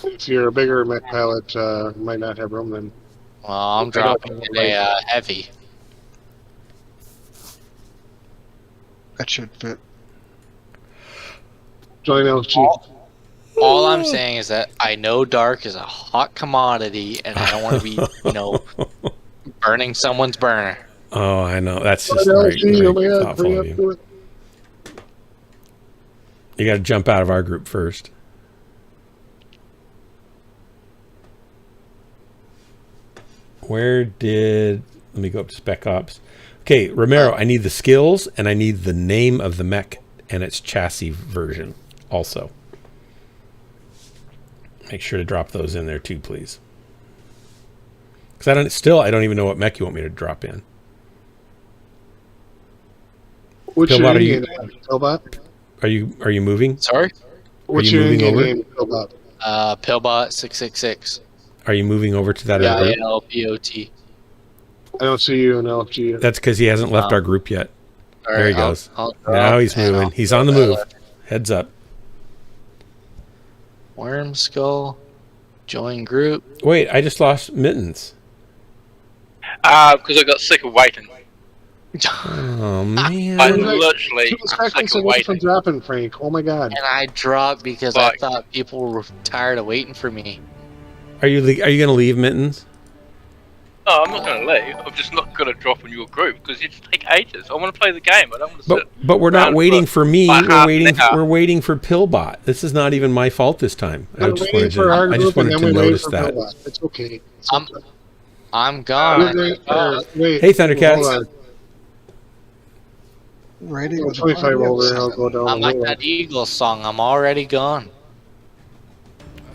if you're a bigger mech pilot, you might not have room then. Well, I'm dropping in a heavy. That should fit. Join LG. All I'm saying is that I know dark is a hot commodity, and I don't want to be, burning someone's burner. Oh, I know. That's just very thoughtful of you. You got to jump out of our group first. Let me go up to Spec Ops. Okay, Romero, I need the skills and I need the name of the mech and its chassis version also. Make sure to drop those in there too, please. Because I don't even know what mech you want me to drop in. What's Pillbot, your in-game name, Pillbot? Are you moving? Sorry? What's you your moving in-game over? name, Pillbot? Pillbot 666. Are you moving over to that other group? LPOT. I don't see you in LFG yet. That's because he hasn't left our group yet. All There he right, goes. I'll Now he's and moving. I'll He's throw on the that move. left. Heads up. Worm skull. Join group. Wait, I just lost Mittens. Because I got sick of waiting. Oh, man. I literally 2 I'm seconds sick of away waiting. from dropping, Frank. Oh my god. And I dropped because I thought people were tired of waiting for me. Are you going to leave Mittens? No, I'm not going to leave. I'm just not going to drop in your group because it just take ages. I want to play the game. I don't want to sit. But we're not around waiting for me. like half an hour. We're waiting for Pillbot. This is not even my fault this time. I just wanted to notice that. It's okay. I'm gone. Wait, Hey, Thundercats. hold on. Ready? 25 over, I'll go down. I'm like that Eagles song. I'm already gone.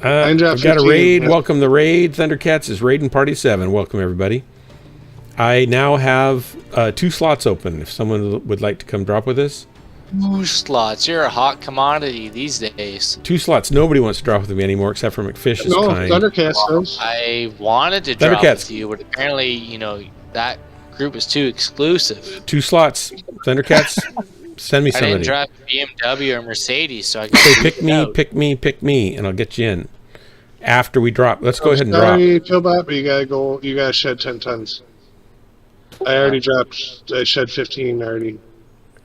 I've got a 15, raid. yeah. Welcome the raid. Thundercats is raiding Party 7. Welcome, everybody. I now have 2 slots open if someone would like to come drop with us. 2 slots. You're a hot commodity these days. 2 slots. Nobody wants to drop with me anymore except for McFish is No, kind. Thundercats does. I wanted to drop Thundercats. with you, but apparently, that group is too exclusive. 2 slots. Thundercats, send me I didn't somebody. drive BMW or Mercedes, so I could Say, pick me, and I'll get you in. After we drop. Let's go ahead and drop. Sorry, Pillbot, but you gotta shed 10 tons. I already dropped, I shed 15 already.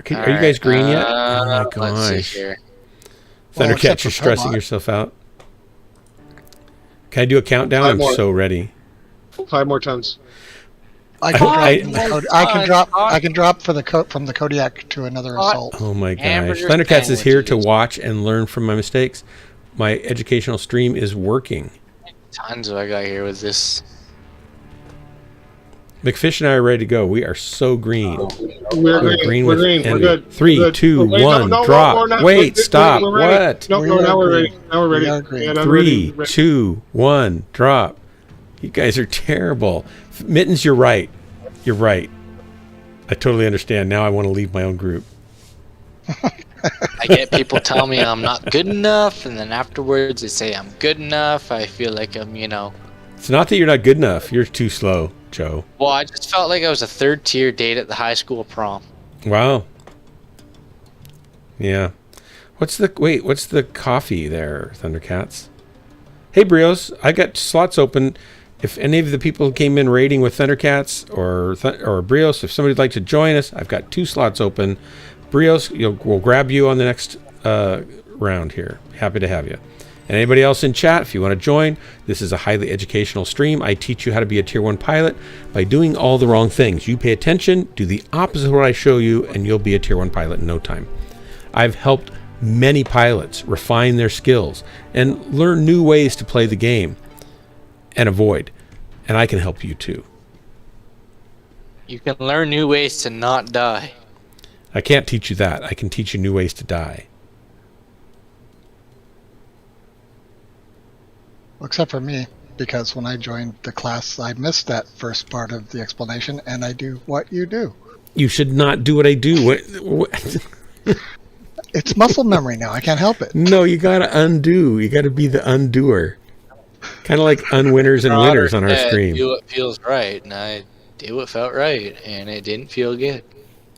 Okay, are you guys green yet? Oh my Let's see gosh. here. Thundercats, you're stressing yourself out. Can I do a countdown? 5 I'm more. so ready. 5 more tons. I can drop from the Kodiak to another assault. Oh my gosh. Hamburger Thundercats is here to sandwiches. watch and learn from my mistakes. My educational stream is working. Tons of I got here with this. McFish and I are ready to go. We are so green. We're green. We're with green. We're envy. good. 3, We're good. 2, Wait, 1, no, drop. we're not. Wait, stop. We're ready. What? No, now we're ready. Now we're ready. We are green. Yeah, I'm 3, ready. 2, 1, drop. You guys are terrible. Mittens, you're right. You're right. I totally understand. Now I want to leave my own group. I get people tell me I'm not good enough, and then afterwards they say I'm good enough. I feel like I'm, It's not that you're not good enough. You're too slow, Joe. Well, I just felt like I was a 3rd-tier date at the high school prom. Wow. Yeah. What's the coffee there, Thundercats? Hey, Brios, I got slots open. If any of the people who came in raiding with Thundercats or Brios, if somebody'd like to join us, I've got 2 slots open. Brios, we'll grab you on the next round here. Happy to have you. And anybody else in chat, if you want to join, this is a highly educational stream. I teach you how to be a Tier 1 pilot by doing all the wrong things. You pay attention, do the opposite of what I show you, and you'll be a Tier 1 pilot in no time. I've helped many pilots refine their skills and learn new ways to play the game and avoid. And I can help you too. You can learn new ways to not die. I can't teach you that. I can teach you new ways to die. Except for me, because when I joined the class, I missed that first part of the explanation, and I do what you do. You should not do what I do. What? It's muscle memory now. I can't help it. No, you got to undo. You got to be the undoer. Kind of like unwinners and winners on our stream. Do what feels right, and I did what felt right, and it didn't feel good.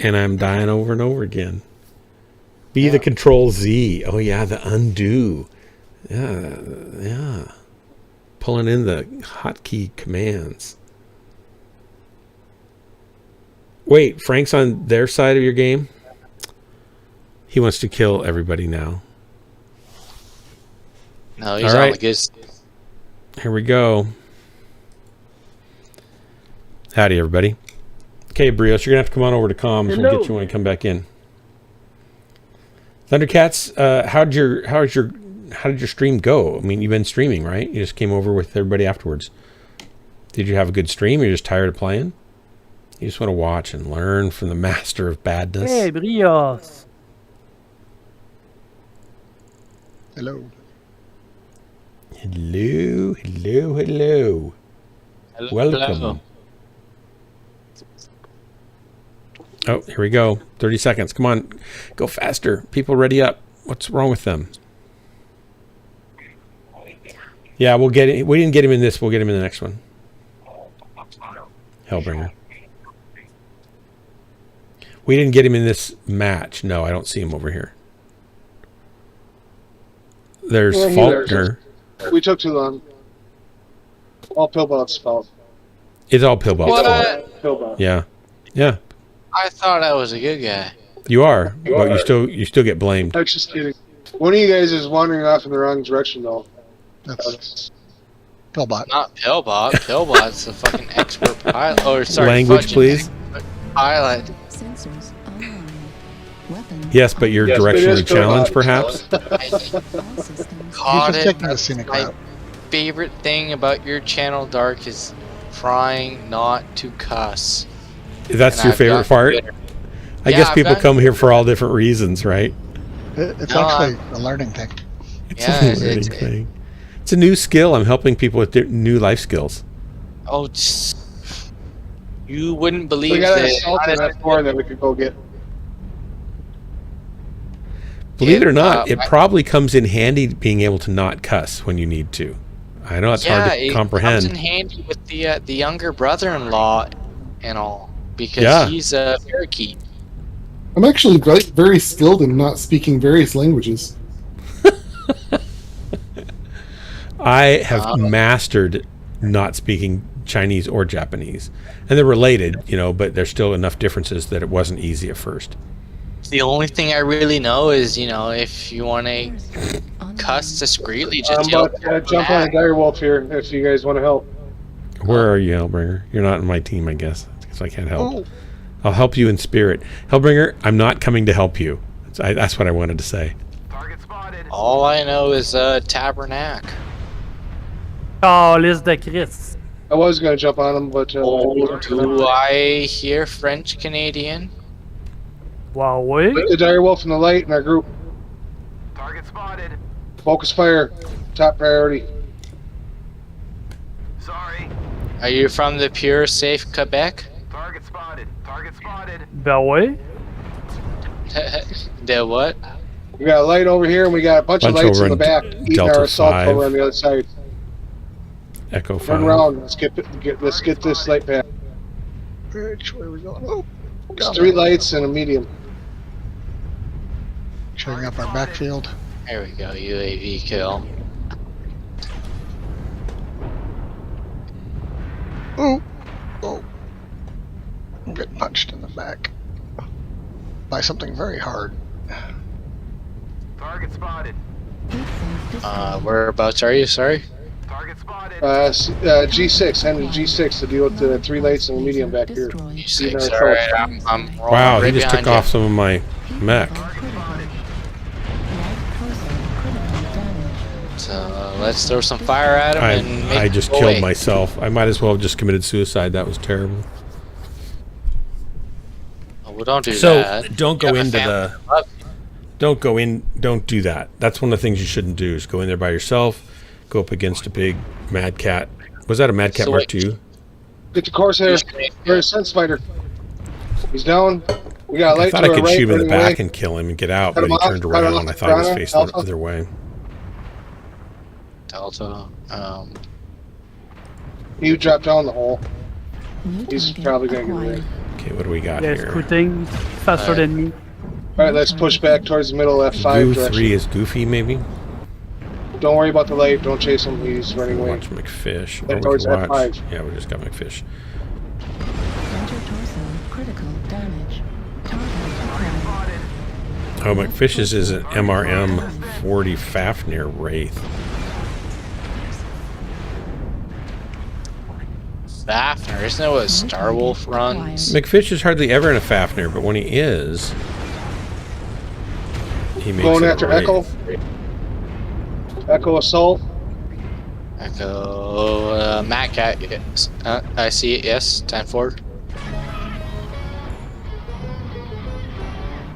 And I'm dying over and over again. Be the Control Z. Oh yeah, the undo. Yeah. Pulling in the hotkey commands. Wait, Frank's on their side of your game? He wants to kill everybody now. No, he's All right. on the good. Here we go. Howdy, everybody. Okay, Brios, you're gonna have to come on over to comms. Hello. We'll get you when you come back in. Thundercats, how did your stream go? I mean, you've been streaming, right? You just came over with everybody afterwards. Did you have a good stream? You're just tired of playing? You just want to watch and learn from the master of badness. Hey, Brios. Hello. Hello. Welcome. Oh, here we go. 30 seconds. Come on. Go faster. People ready up. What's wrong with them? Yeah, we'll get it. We didn't get him in this. We'll get him in the next one. Hellbringer. We didn't get him in this match. No, I don't see him over here. There's Faulkner. We took too long. All Pillbot's fault. It's all Pillbot's What? Pillbot. Yeah. Yeah. I thought I was a good guy. You are, but you still get blamed. I'm just kidding. One of you guys is wandering off in the wrong direction, though. That's Pillbot. Not Pillbot. Pillbot's a fucking expert pilot. Oh, sorry. Language, please. Pilot. Sensors online. Weapons. Yes, but you're directionally challenged, perhaps. Caught He's just it. taking the scenic My route. favorite thing about your channel, Dark, is trying not to cuss. That's And your I've favorite gotten part? better. I Yeah, guess I've people gotten come here for all different reasons, right? It's No, actually a learning thing. It's Yeah, a learning thing. It's a new skill. I'm helping people with their new life skills. Oh, you wouldn't believe We got an that. assault in that floor that we could go get. Believe it or not, it probably comes in handy being able to not cuss when you need to. I know it's hard to it comprehend. comes in handy with the younger brother-in-law and all, because he's a parakeet. I'm actually very skilled in not speaking various languages. I have mastered not speaking Chinese or Japanese. And they're related, but there's still enough differences that it wasn't easy at first. The only thing I really know is, if you want to cuss discreetly, just I'm about to jump on a direwolf here if you guys want to help. Where are you, Hellbringer? You're not in my team, I guess, because I can't help. Oh. I'll help you in spirit. Hellbringer, I'm not coming to help you. That's what I wanted to say. All I know is Tabernac. Calice de Christ. I was going to jump on him, but... Do I hear French Canadian? Wow, wait. Put the direwolf in the light in our group. Target spotted. Focus fire. Top priority. Sorry. Are you from the pure safe Quebec? Target spotted. Target spotted. Ben ouais. The what? We got a light over here, and we got a bunch of lights over in the back. in Eating Delta our assault 5. cover on the other side. Echo 5. Turn around. Let's get this light back. Which way are we going? Oh, There's 3 lights and a medium. Shutting up our backfield. There we go, UAV kill. Oh, oh! I'm getting punched in the back by something very hard. Target spotted. Whereabouts are you? Sorry. Target spotted. G6. Heading to G6 to deal with the 3 lights and a medium back here. G6. All right, I'm rolling Wow, right he just took behind off some of my mech. So let's throw some fire at him and make I him just go killed away. myself. I might as well have just committed suicide. That was terrible. Oh, well, don't do So that. don't You go have a into family the. that loves you. Don't go in. Don't do that. That's one of the things you shouldn't do. Is go in there by yourself. Go up against a big Mad Cat. Was that a Mad Cat So Mark wait. II? Get the Corsair. There's a sense fighter. He's down. We got a light I thought to I our could right, shoot him in the running back away. and kill him and get out, Cut but him he off, turned cut him around. off, And I thought he was Brana, facing the Alpha. other way. Delta. You dropped down the hole. New He's target probably going to get acquired. away. Okay, what do we got Yeah, here? scooting faster than me. Alright, let's push back towards the middle F5 Goo direction. 3 is Goofy, maybe. Don't worry about the light. Don't chase him. He's running away. Watch McFish. Head Or we towards can watch. F5. Yeah, we just got McFish. Center torso critical damage. Target acquired. Oh, McFish's is an MRM 40 Fafnir Wraith. Fafnir, isn't that what Starwolf runs? McFish is hardly ever in a Fafnir, but when he is, he makes Going it a after Wraith. Echo. Echo Assault. Echo, Mac Cat, yes. I see it, yes, 10-4.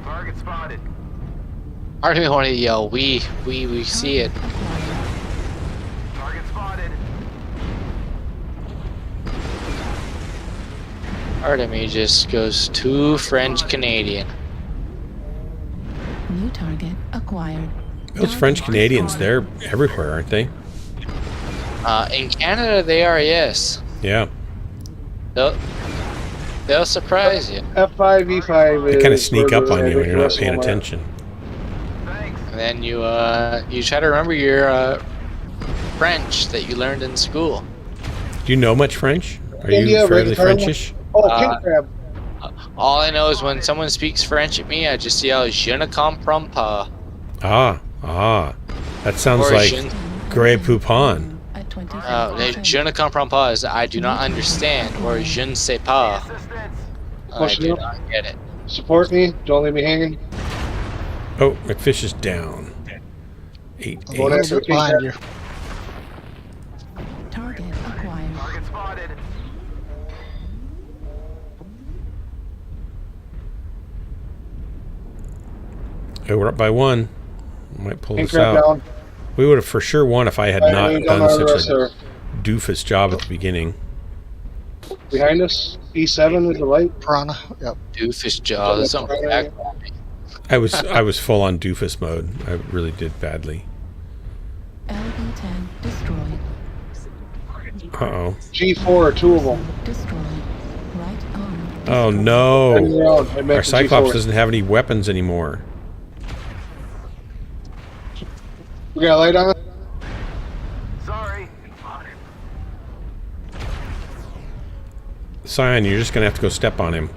Target spotted. I don't even want to yell, we see it. Target spotted. Part of me just goes too French Canadian. New target acquired. Those French Canadians, they're everywhere, aren't they? In Canada, they are, yes. Yeah. They'll surprise you. F5, E5 They is... kind of sneak up on you when you're not ridiculous paying one. attention. And then you try to remember your French that you learned in school. Do you know much French? Are you India, fairly Red Carmel. Frenchish? Oh, king crab. All I know is when someone speaks French at me, I just yell, "Je ne comprends pas." That sounds Or like je- Grey Poupon. At 25%. Je ne comprends pas is I do not understand, or je ne sais pas. I Push do up. not get it. Support me. Don't leave me hanging. Oh, McFish is down. 8, I'm going 8. after king Behind crab. you. Target acquired. Target spotted. Oh, we're up by 1. Might pull King this crab out. down. We would have for sure won if I had not Don't done know the such rest a are doofus job at the beginning. behind us. E7 is the light. Piranha. Yep. Doofus jaws. Don't back. I was full on doofus mode. I really did badly. LB10 destroyed. Uh-oh. G4, 2 of them. Destroyed. Right arm. Oh Turn no! around. I meant Our the Cyclops G4. doesn't have any weapons anymore. We got a light on it? Sorry. Cyan, you're just gonna have to go step on him.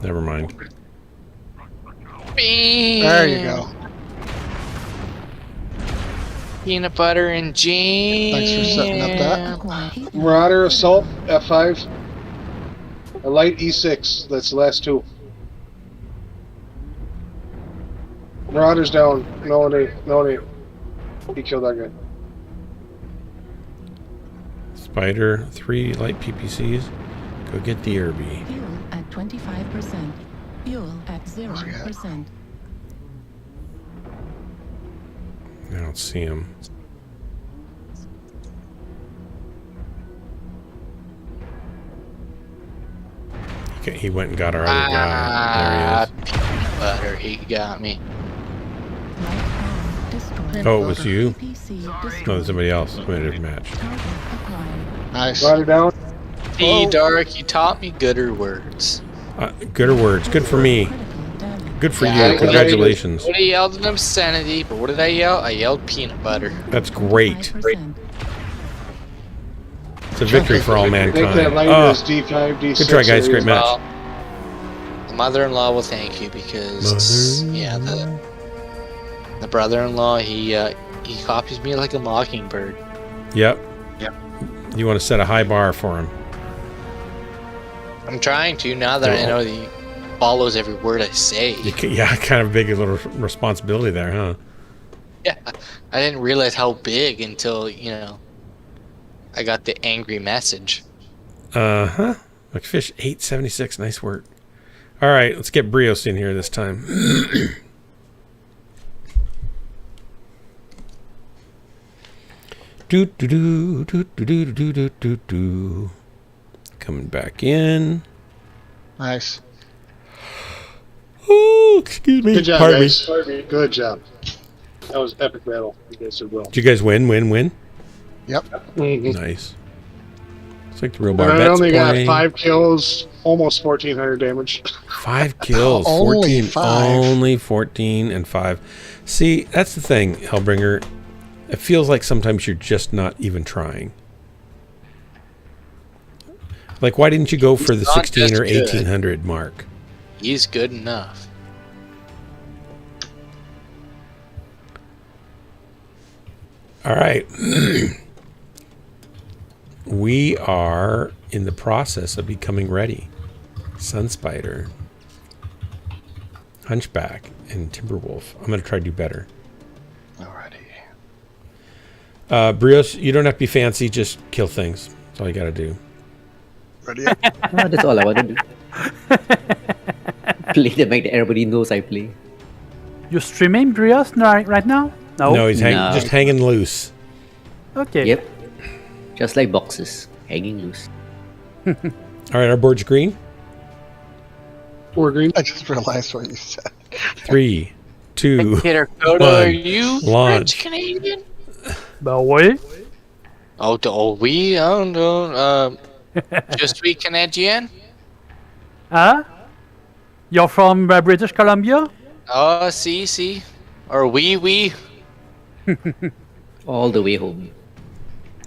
Never mind. There you go. Peanut butter and jam. Thanks for setting up that. Acquired. Marauder, Assault, F5. A light, E6. That's the last 2. Marauder's down. No, they. He killed that guy. Spider, 3 light PPCs. Go get the Irby. Fuel at 25%. Fuel at 0%. I don't see him. Okay, he went and got our other guy. Peanut butter. He got me. Right arm destroyed. Oh, it was you? PC No, destroyed. there's somebody else. We had a match. Target acquired. Nice. Marauder down. Hey, Dark, you taught me gooder words. Gooder words. Good for me. Critical damage. Good for Yeah, you. Congratulations. I would have yelled an obscenity, but what did I yell? I yelled peanut butter. That's great. 5%. It's a victory for all Make that mankind. light Oh, as D5, D6. good try, guys. Great match. Well, the mother-in-law will thank you because the brother-in-law he copies me like a mockingbird. Yep. You want to set a high bar for him. I'm trying to now that I know that he follows every word I say. Yeah, kind of big little responsibility there, huh? Yeah, I didn't realize how big until I got the angry message. Uh-huh. McFish 876. Nice work. All right, let's get Brios in here this time. Do. Coming back in. Nice. Oh, excuse me. Good job, Pardon me. guys. Good job. That was epic battle. You guys did well. Did you guys win? Yep. Nice. It's like the real bar And I bet's only got playing. 5 kills, almost 1,400 damage. 5 kills. Only 14. 5. Only 14 and 5. See, that's the thing, Hellbringer. It feels like sometimes you're just not even trying. Like, why didn't you go for the Not 16 or just good. 1800 mark? He's good enough. All right. We are in the process of becoming ready. Sunspider, Hunchback, and Timberwolf. I'm going to try to do better. Alrighty. Brios, you don't have to be fancy. Just kill things. That's all you got to do. Ready? That's all I want to do. Play the mic that everybody knows I play. You streaming Brios right now? No, he's No. just hanging loose. Okay. Yep. Just like boxes, hanging loose. All right, our board's green. Or green. I just realized what you said. 3, 2, Peter Coda, 1. are you Launch. French Canadian? Bah oui. Oui, I don't know. Je suis Canadien? Huh? You're from British Columbia? Oh, si. Or oui. All the way home.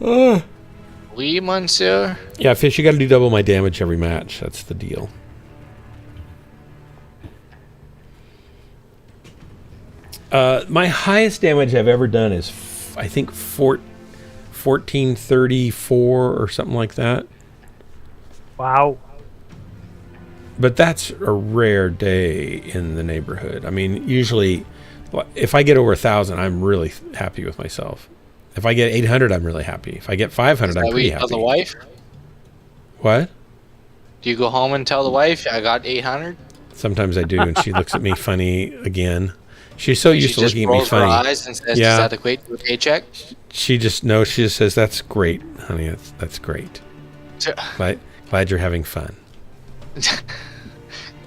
Oui, monsieur. Yeah, Fish, you got to do double my damage every match. That's the deal. My highest damage I've ever done is, I think, 1434 or something like that. Wow. But that's a rare day in the neighborhood. I mean, usually, if I get over 1,000, I'm really happy with myself. If I get 800, I'm really happy. If I get 500, I'm pretty happy. Tell the wife? What? Do you go home and tell the wife I got 800? Sometimes I do, and she looks at me funny again. She's so used to looking at me rolls her funny. eyes and says, does that equate to a paycheck? She just says, that's great, honey. That's great. Glad you're having fun.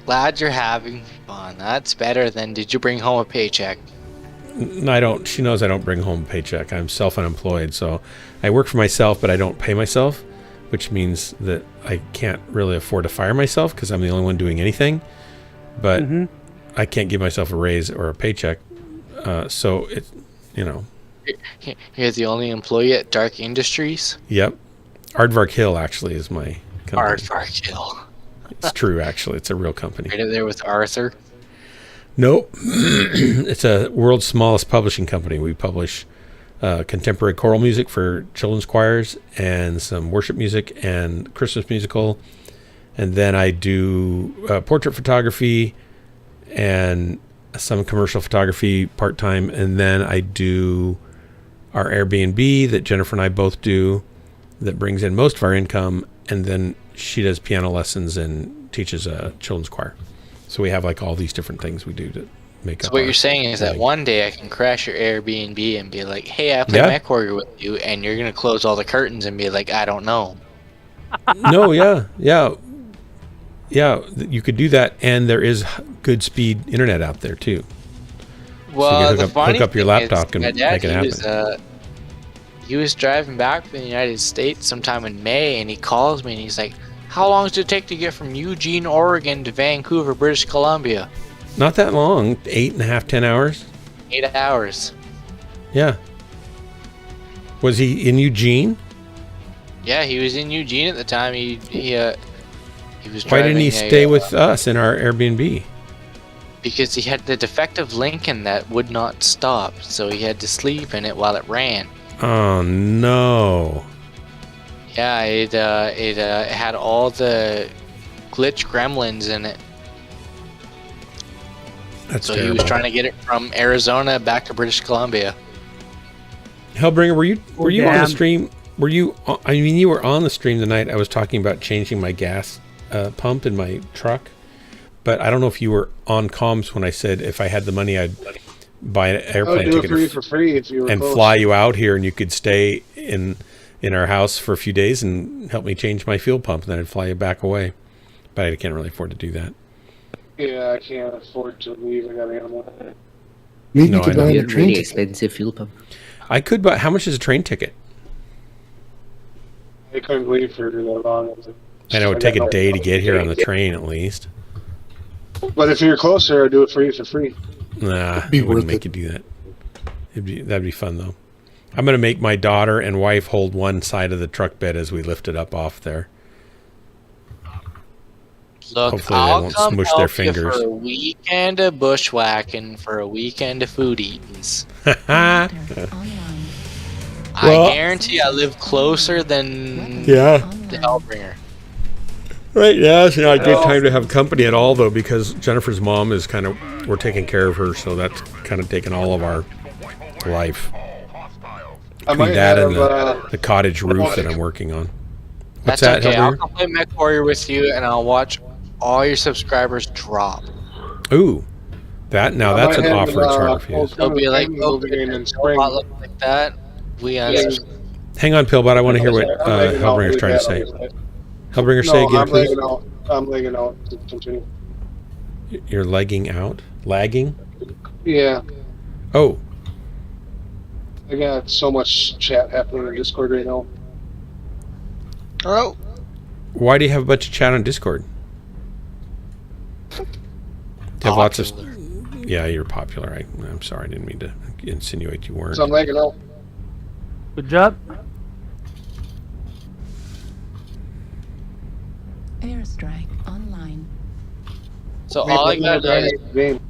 Glad you're having fun. That's better than did you bring home a paycheck? No, I don't. She knows I don't bring home a paycheck. I'm self-unemployed, so I work for myself, but I don't pay myself, which means that I can't really afford to fire myself because I'm the only one doing anything. But I can't give myself a raise or a paycheck. So it's, You're the only employee at Dark Industries? Yep. Aardvark Hill actually is my company. Aardvark Hill. It's true, actually. It's a real company. Right there with Arthur? Nope. It's a world's smallest publishing company. We publish contemporary choral music for children's choirs and some worship music and Christmas musical. And then I do portrait photography and some commercial photography part-time. And then I do our Airbnb that Jennifer and I both do that brings in most of our income. And then she does piano lessons and teaches a children's choir. So we have like all these different things we do to make up. So what you're saying is that one day I can crash your Airbnb and be like, hey, I play Mechwarrior with you, and you're going to close all the curtains and be like, I don't know. No, yeah, you could do that, and there is good speed internet out there too. Well, so you can hook up your laptop and make it happen. He was driving back from the United States sometime in May, and he calls me and he's like, how long does it take to get from Eugene, Oregon to Vancouver, British Columbia? Not that long. 8.5, 10 hours. 8 hours. Yeah. Was he in Eugene? Yeah, he was in Eugene at the time. He was driving. Why didn't he stay with us in our Airbnb? Because he had the defective Lincoln that would not stop, so he had to sleep in it while it ran. Oh no. Yeah, it had all the glitch gremlins in it. That's so terrible. He was trying to get it from Arizona back to British Columbia. Hellbringer, were you on the stream? Were you? I mean, you were on the stream the night I was talking about changing my gas pump in my truck, but I don't know if you were on comms when I said if I had the money, I'd buy an airplane ticket for free if you were and close. fly you out here, and you could stay in our house for a few days and help me change my fuel pump, and then I'd fly you back away. But I can't really afford to do that. Yeah, I can't afford to leave. I got animal. Maybe you could buy a train really ticket. expensive fuel pump. I could, but how much is a train ticket? I couldn't leave for that long. I know it would take a day to get here on the train at least. But if you're closer, I'd do it for you for free. Nah, it wouldn't make you do that. That'd be fun though. I'm gonna make my daughter and wife hold one side of the truck bed as we lift it up off there. Look, Hopefully they I'll won't come smush help their fingers. you for a weekend of bushwhacking, for a weekend of food eatings. Online. Well- I guarantee I live closer than Yeah. the Hellbringer. Right, yeah, it's not a good time to have company at all, though, because Jennifer's mom is we're taking care of her, so that's kind of taken all of our life. Between that and the cottage roof that I'm working on. What's That's that, okay. I'll Hellbringer? come play Mechwarrior with you, and I'll watch all your subscribers drop. Ooh, that's an offer it's hard to refuse. They'll be like, oh, in spring. look like that. We Hang on, Pillbot, I want to hear what Hellbringer's trying to say. Hellbringer, say again, I'm please. legging out. I'm legging out. Continue. You're legging out? Lagging? Yeah, Oh, I got so much chat happening in Discord right now. Oh, why do you have a bunch of chat on Discord? You have lots of. Yeah, you're popular. I'm sorry, I didn't mean to insinuate you weren't. So I'm legging out. Good job. Airstrike online. So all I gotta do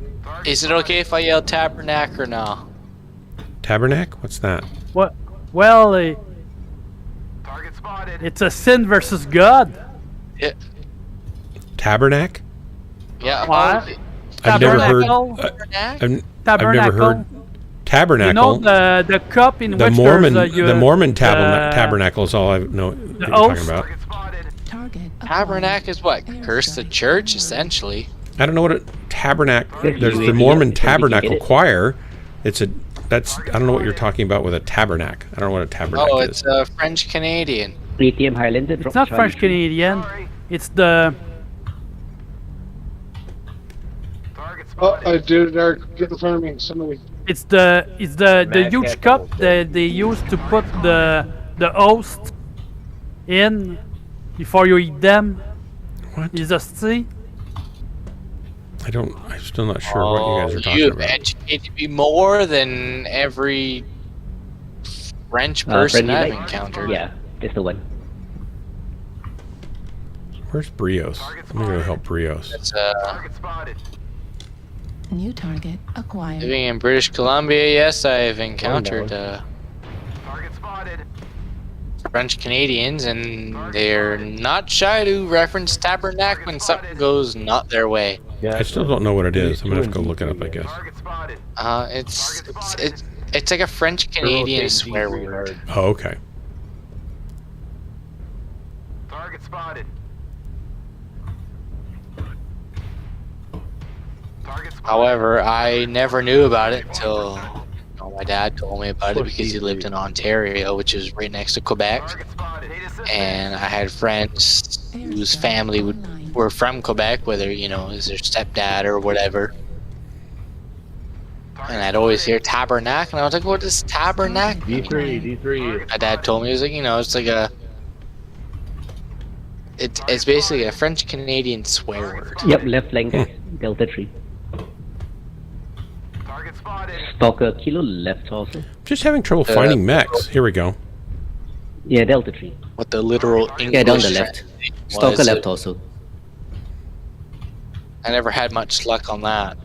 is it okay if I yell tabernacle now? Tabernacle? What's that? What? Well, Target spotted. it's a sin versus God. Yeah. Tabernacle? Yeah. What? I've never heard. I've never heard tabernacle. You know the cup in the which Mormon, there's the Mormon tabernacle is all I know that you're talking about. Tabernacle is what? Curse the church, essentially. I don't know what a tabernacle. There's the Mormon Tabernacle Choir. It's a. That's. I don't know what you're talking about with a tabernacle. I don't know what a tabernacle Oh, is. it's a French Canadian. ATM Highlander. It's not French Canadian. It's the. Oh, I did it, Eric. Get in front of me. Somebody. It's the huge cup that they use to put the host in before you eat them. What? Is a C. I'm still not sure what you guys are talking You've about. educated me more than every French person I've encountered. Yeah, that's the one. Where's Brios? I'm gonna go help Brios. It's New target acquired. living in British Columbia. Yes, I've encountered Target spotted. French Canadians, and they're not shy to reference tabernacle when something goes not their way. Yeah, I still don't know what it is. I'm gonna have to go look it up, I guess. It's like a French Canadian swear word. Oh, okay. Target spotted. However, I never knew about it until my dad told me about it because he lived in Ontario, which is right next to Quebec. And I had friends whose family were from Quebec, whether, is their stepdad or whatever. And I'd always hear tabernacle, and I was like, what is tabernacle? D3. My dad told me, it was like, it's like a... It's basically a French Canadian swear word. Yep, left flank, Delta 3. Stalker Kilo left also. Just having trouble finding mechs. Here we go. Yeah, Delta 3. What the literal English Yeah, down the left. Stalker left also. I never had much luck on that.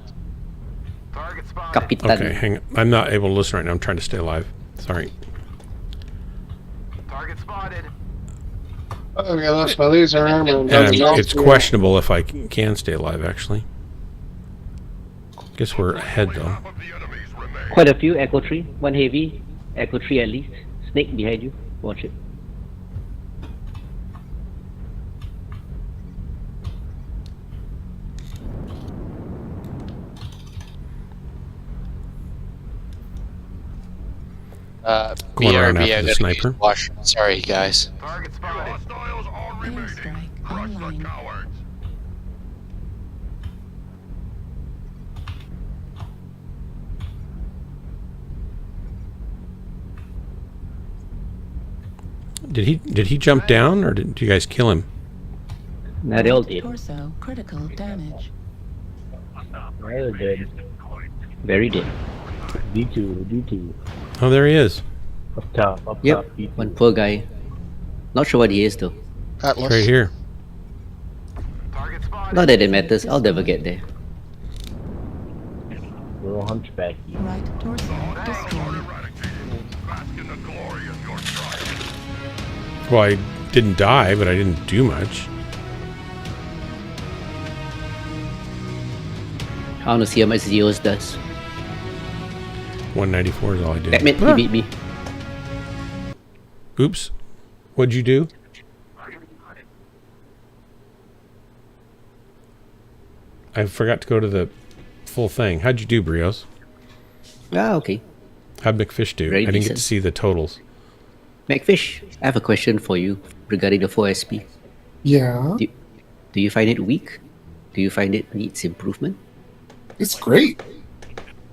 Capitan. Okay, hang on. I'm not able to listen right now. I'm trying to stay alive. Sorry. Target spotted. Okay, I lost my laser armor. And it's questionable if I can stay alive, actually. Guess we're ahead, though. Quite a few. Echo 3. One heavy. Echo 3 at least. Snake behind you. Watch it. Going around BRB, after the sniper. Sorry, guys. Target spotted. Airstrike online. Did he jump down, or did you guys kill him? Nah, they all did. Torso critical damage. They're dead. Very dead. D2. Oh, there he is. Up top. Yep, one poor guy. Not sure what he is though. Atlas. Right here. Not that it matters, I'll never get there. Little hunchback. Right torso destroyed. Well, I didn't die, but I didn't do much. I want to see how much Zeus does. 194 is all I did. That meant he beat me. Oops. What'd you do? I forgot to go to the full thing. How'd you do, Brios? Ah, okay. How'd McFish do? Very I didn't get decent. to see the totals. McFish, I have a question for you regarding the 4SP. Yeah. Do you find it weak? Do you find it needs improvement? It's great.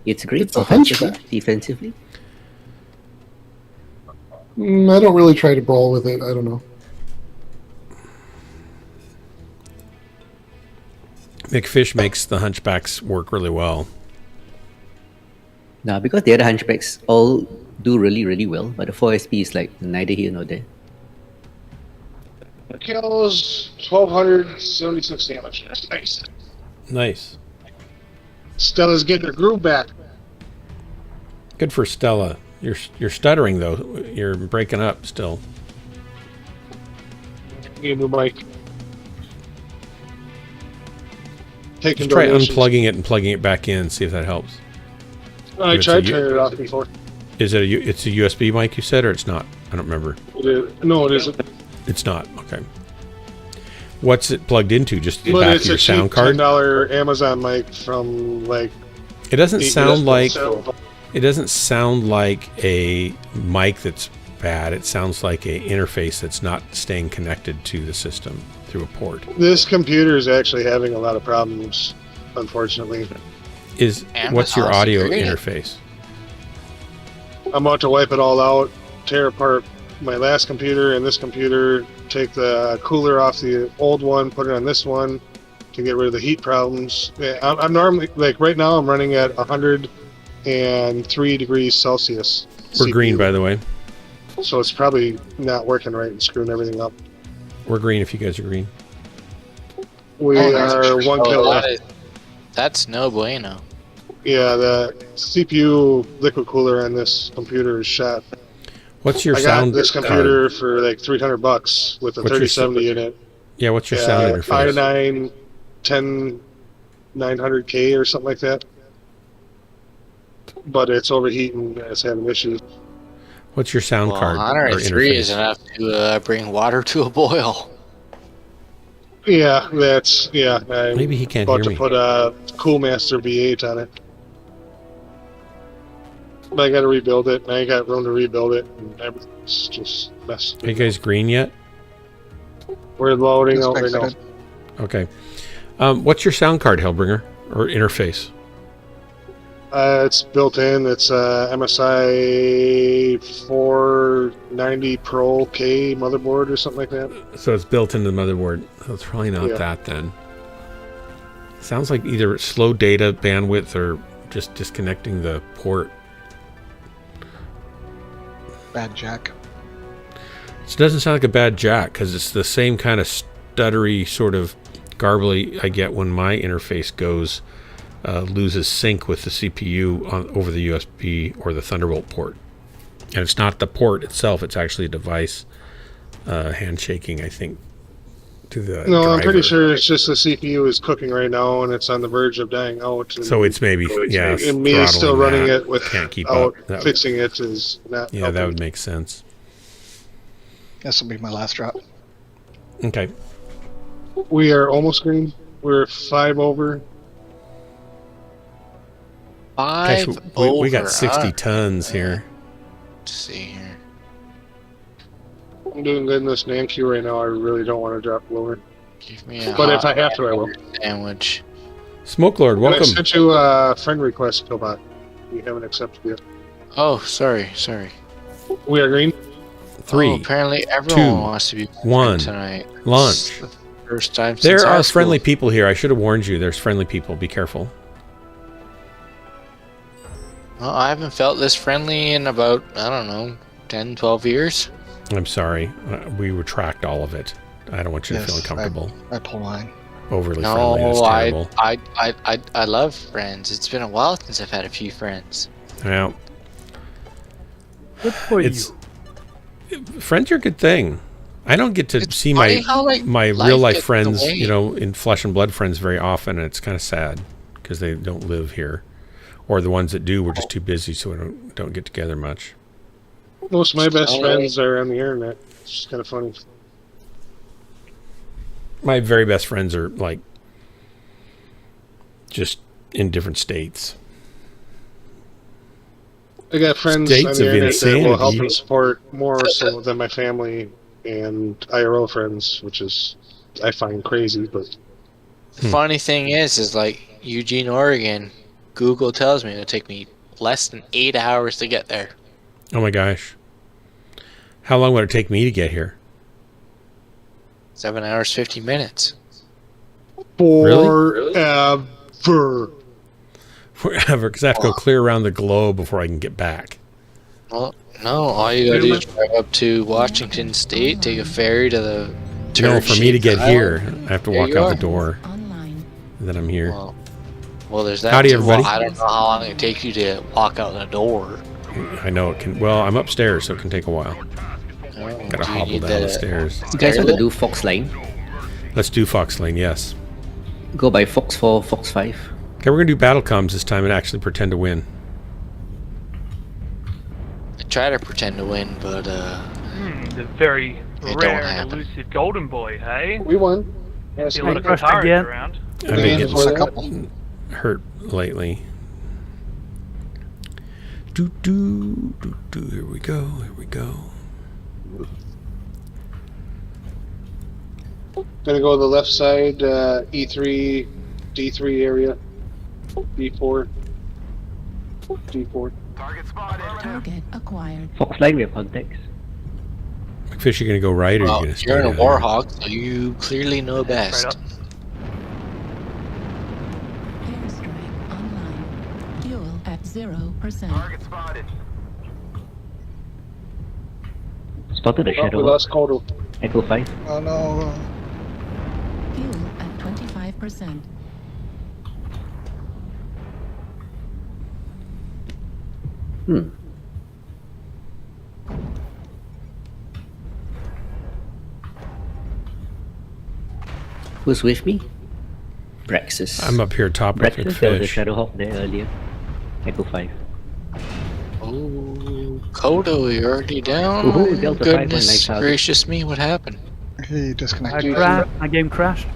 It's great. It's a Offensively, hunchback. defensively. I don't really try to brawl with it. I don't know. McFish makes the hunchbacks work really well. Now, because the other hunchbacks all do really, really well, but the 4SP is like neither here nor there. Kills 1,276 damage. That's nice. Nice. Stella's getting her groove back. Good for Stella. You're stuttering though. You're breaking up still. Give me mic. Taking Just try donations. unplugging it and plugging it back in. See if that helps. I tried turning it off before. Is it it's a USB mic you said, or it's not? I don't remember. No, it isn't. It's not. Okay. What's it plugged into? Just the But back it's of your a cheap sound card? $10 Amazon mic from like. It doesn't sound like so. it doesn't sound like a mic that's bad. It sounds like a interface that's not staying connected to the system through a port. This computer is actually having a lot of problems, unfortunately. What's your Amazon's audio great. interface? I'm about to wipe it all out, tear apart my last computer and this computer, take the cooler off the old one, put it on this one to get rid of the heat problems. Yeah, I'm normally, like right now, I'm running at 103 degrees Celsius. We're CPU. green, by the way. So it's probably not working right and screwing everything up. We're green if you guys are green. We are one kill left. That's no bueno. Yeah, the CPU liquid cooler on this computer is shot. What's your I sound? got this computer for like $300 with a What's your 3070 in it. Yeah, what's your sound interface? i9 10900K or something like that. But it's overheating. It's having issues. What's your sound card? or 103 interface? is enough to bring water to a boil. Yeah, that's I'm Maybe he can't about hear to me. put a Coolmaster V8 on it. But I got to rebuild it, and I ain't got room to rebuild it, and everything's just messed. Are you guys green yet? We're loading out right now. Okay. What's your sound card, Hellbringer, or interface? It's built in. It's MSI 490 Pro K motherboard or something like that. So it's built into the motherboard. So it's probably not Yeah. that then. Sounds like either slow data bandwidth or just disconnecting the port. Bad jack. It doesn't sound like a bad jack because it's the same kind of stuttery sort of garbly I get when my interface goes loses sync with the CPU over the USB or the Thunderbolt port. And it's not the port itself; it's actually a device handshaking, I think, to the No, I'm pretty driver. sure it's just the CPU is cooking right now, and it's on the verge of dying out. And So it's maybe and me still throttling running that. it with Can't keep out up. That would- fixing it is not. Yeah, that helping. would make sense. This will be my last drop. Okay. We are almost green. We're 5 over. Gosh, Five we got over, 60 huh? tons here. Let's see here. I'm doing good in this NAM queue right now. I really don't want to drop lower. Give me a But if hot I have to, I will. sandwich. Smoke Lord, And I welcome. sent you a friend request, Killbot. You haven't accepted yet. Oh, sorry. We are green. 3, Oh, apparently everyone 2, wants to be 1. tonight. Launch. It's the first time There since are high school. friendly people here. I should have warned you. There's friendly people. Be careful. Well, I haven't felt this friendly in about, I don't know, 10, 12 years. I'm sorry. We retract all of it. I don't want you to feel uncomfortable. I pull mine. Overly friendly is No, terrible. I love friends. It's been a while since I've had a few friends. Well, Good for it's friends are a good thing. I don't get to see funny my how, like, my life real life gets friends, away. you know, in flesh and blood friends very often, and it's kind of sad because they don't live here, or the ones that do, we're just too busy, so we don't get together much. Most of my best friends are on the internet. It's just kind of funny. My very best friends are like just in different states. I got friends States on of the internet that will help insanity. and support more so than my family and IRL friends, which is I find crazy, but The funny thing is like Eugene, Oregon, Google tells me it'll take me less than 8 hours to get there. Oh my gosh. How long would it take me to get here? 7 hours, 50 minutes. forever. Forever, because I have to go clear around the globe before I can get back. Well, no, all you gotta do is drive up to Washington State, take a ferry to the No, for me to get here, I have to There walk you out are. the door. And then I'm here. Well, there's that. Howdy, too. everybody. Well, I don't know how long it takes you to walk out the door. I know it can. Well, I'm upstairs, so it can take a while. Gotta do you hobble need down the the- stairs. You guys want to do Fox Lane? Let's do Fox Lane, yes. Go by Fox 4, Fox 5. Okay, we're gonna do battle comms this time and actually pretend to win. I try to pretend to win, but The very It don't rare and happen. elusive golden boy, hey? We won. Yes, See a we lot of won. Qatari Again. around. I've been Games getting for that. hurt lately. Do do do do. Here we go. Here we go. Gonna go to the left side, E3, D3 area, D4, D4. Target acquired. Fox Lane, we have contacts. McFish, you gonna go right or well, you gonna stay you're in a down here? Warhawk, so you clearly know best. Airstrike online. Fuel at 0%. Target spotted. Spotted a Oh, shadow. we lost Kodo. Echo 5. Oh no. Fuel at 25%. Who's with me? Brexis. I'm up here top with Brexis, there was a McFish. Shadowhawk there earlier. Echo 5. Oh, Kodo, you're already down? Ooh, Delta 5 Goodness 19,000. gracious me, what happened? He I disconnected. crashed. My game crashed.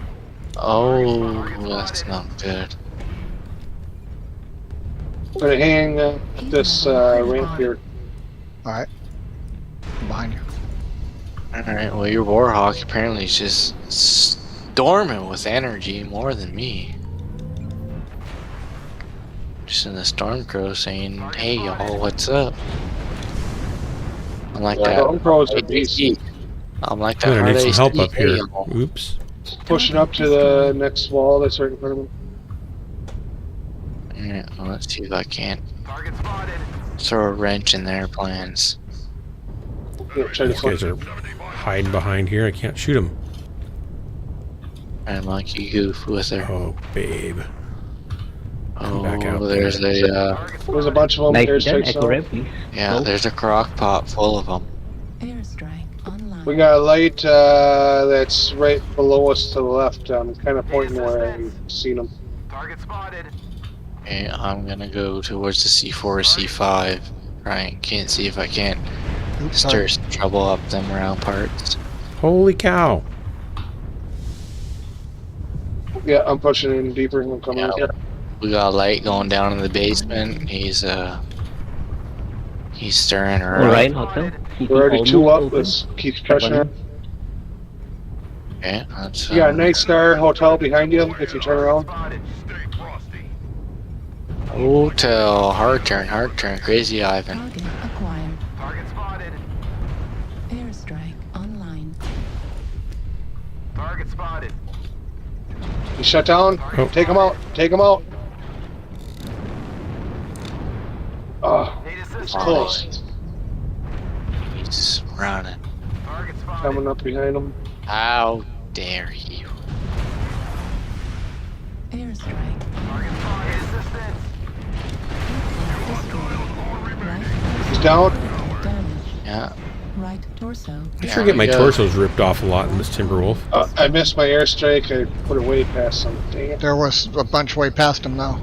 Oh, that's not good. Gonna hang this ramp here. Alright. Behind you. Alright, well, your Warhawk apparently is just storming with energy more than me. Just in the Stormcrow saying, hey y'all, what's up? I'm like that. Stormcrows are beasts. I'm like I'm that. gonna need some help RAC, up hey, here. y'all. Oops. Pushing up to the next wall that's right in front of me. Yeah, well, let's see if I can't Target spotted. throw a wrench in their plans. Yeah, try to These guys are hiding behind here. I can't shoot them. And monkey goof with her. Oh, babe. Come back out Oh, there's a There's a bunch of them. Nice There's done, six Echo of Rev, them. please. yeah, Oh. there's a crock pot full of them. Airstrike online. We got a light that's right below us to the left. I'm kind of pointing where I've seen them. Target spotted. Okay, I'm gonna go towards the C4 or C5. Right, can't see if I can't Oops, stir sorry. some trouble up them round parts. Holy cow. Yeah, I'm pushing in deeper and I'm coming Yeah. in. We got a light going down in the basement. He's stirring her up. Alright, Hotel. We're already two up. Open. Let's keep pressing her. Okay, that's You got a Night Star Hotel behind you if you turn around. Spotted. Stay frosty. Hotel. Hard turn. Crazy Ivan. Target acquired. Target spotted. Airstrike online. Target spotted. You shut down. Oh. Take them out. Take them out. Oh, Need it's assistance. close. He's running. Target spotted. Coming up behind them. How dare you? Airstrike. Target spotted. Assistance. Destroyed. Right. He's down. Damage. Yeah. Right torso. I sure get my torsos ripped off a lot in this Timberwolf. I missed my airstrike. I put it way past them. Dang it. There was a bunch way past him now.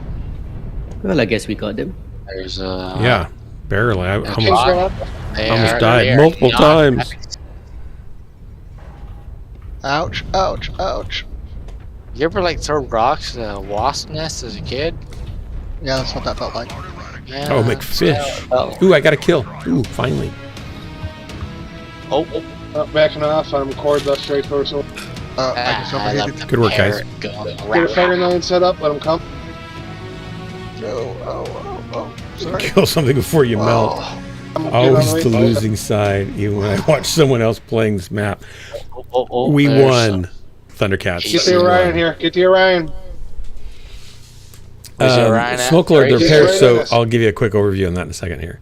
Well, I guess we got them. There's Yeah, barely. I Okay. almost They Almost are died there. multiple Not- times. Ouch, ouch, ouch. You ever like throw rocks at a wasp nest as a kid? Yeah, that's what that felt like. Yeah, Oh, that's how it McFish. felt. Ooh, I got a kill. Ooh, finally. Oh, Backing off. I'm cord left, right torso. I just overheated. Good work, guys. Get a firing line set up. Let them come. Sorry. Kill something before you melt. Always the losing side, even when I watch someone else playing this map. We won, Thundercats. Get the Orion here. Get the Orion. Smoke Lord, they're pairs, so I'll give you a quick overview on that in a second here.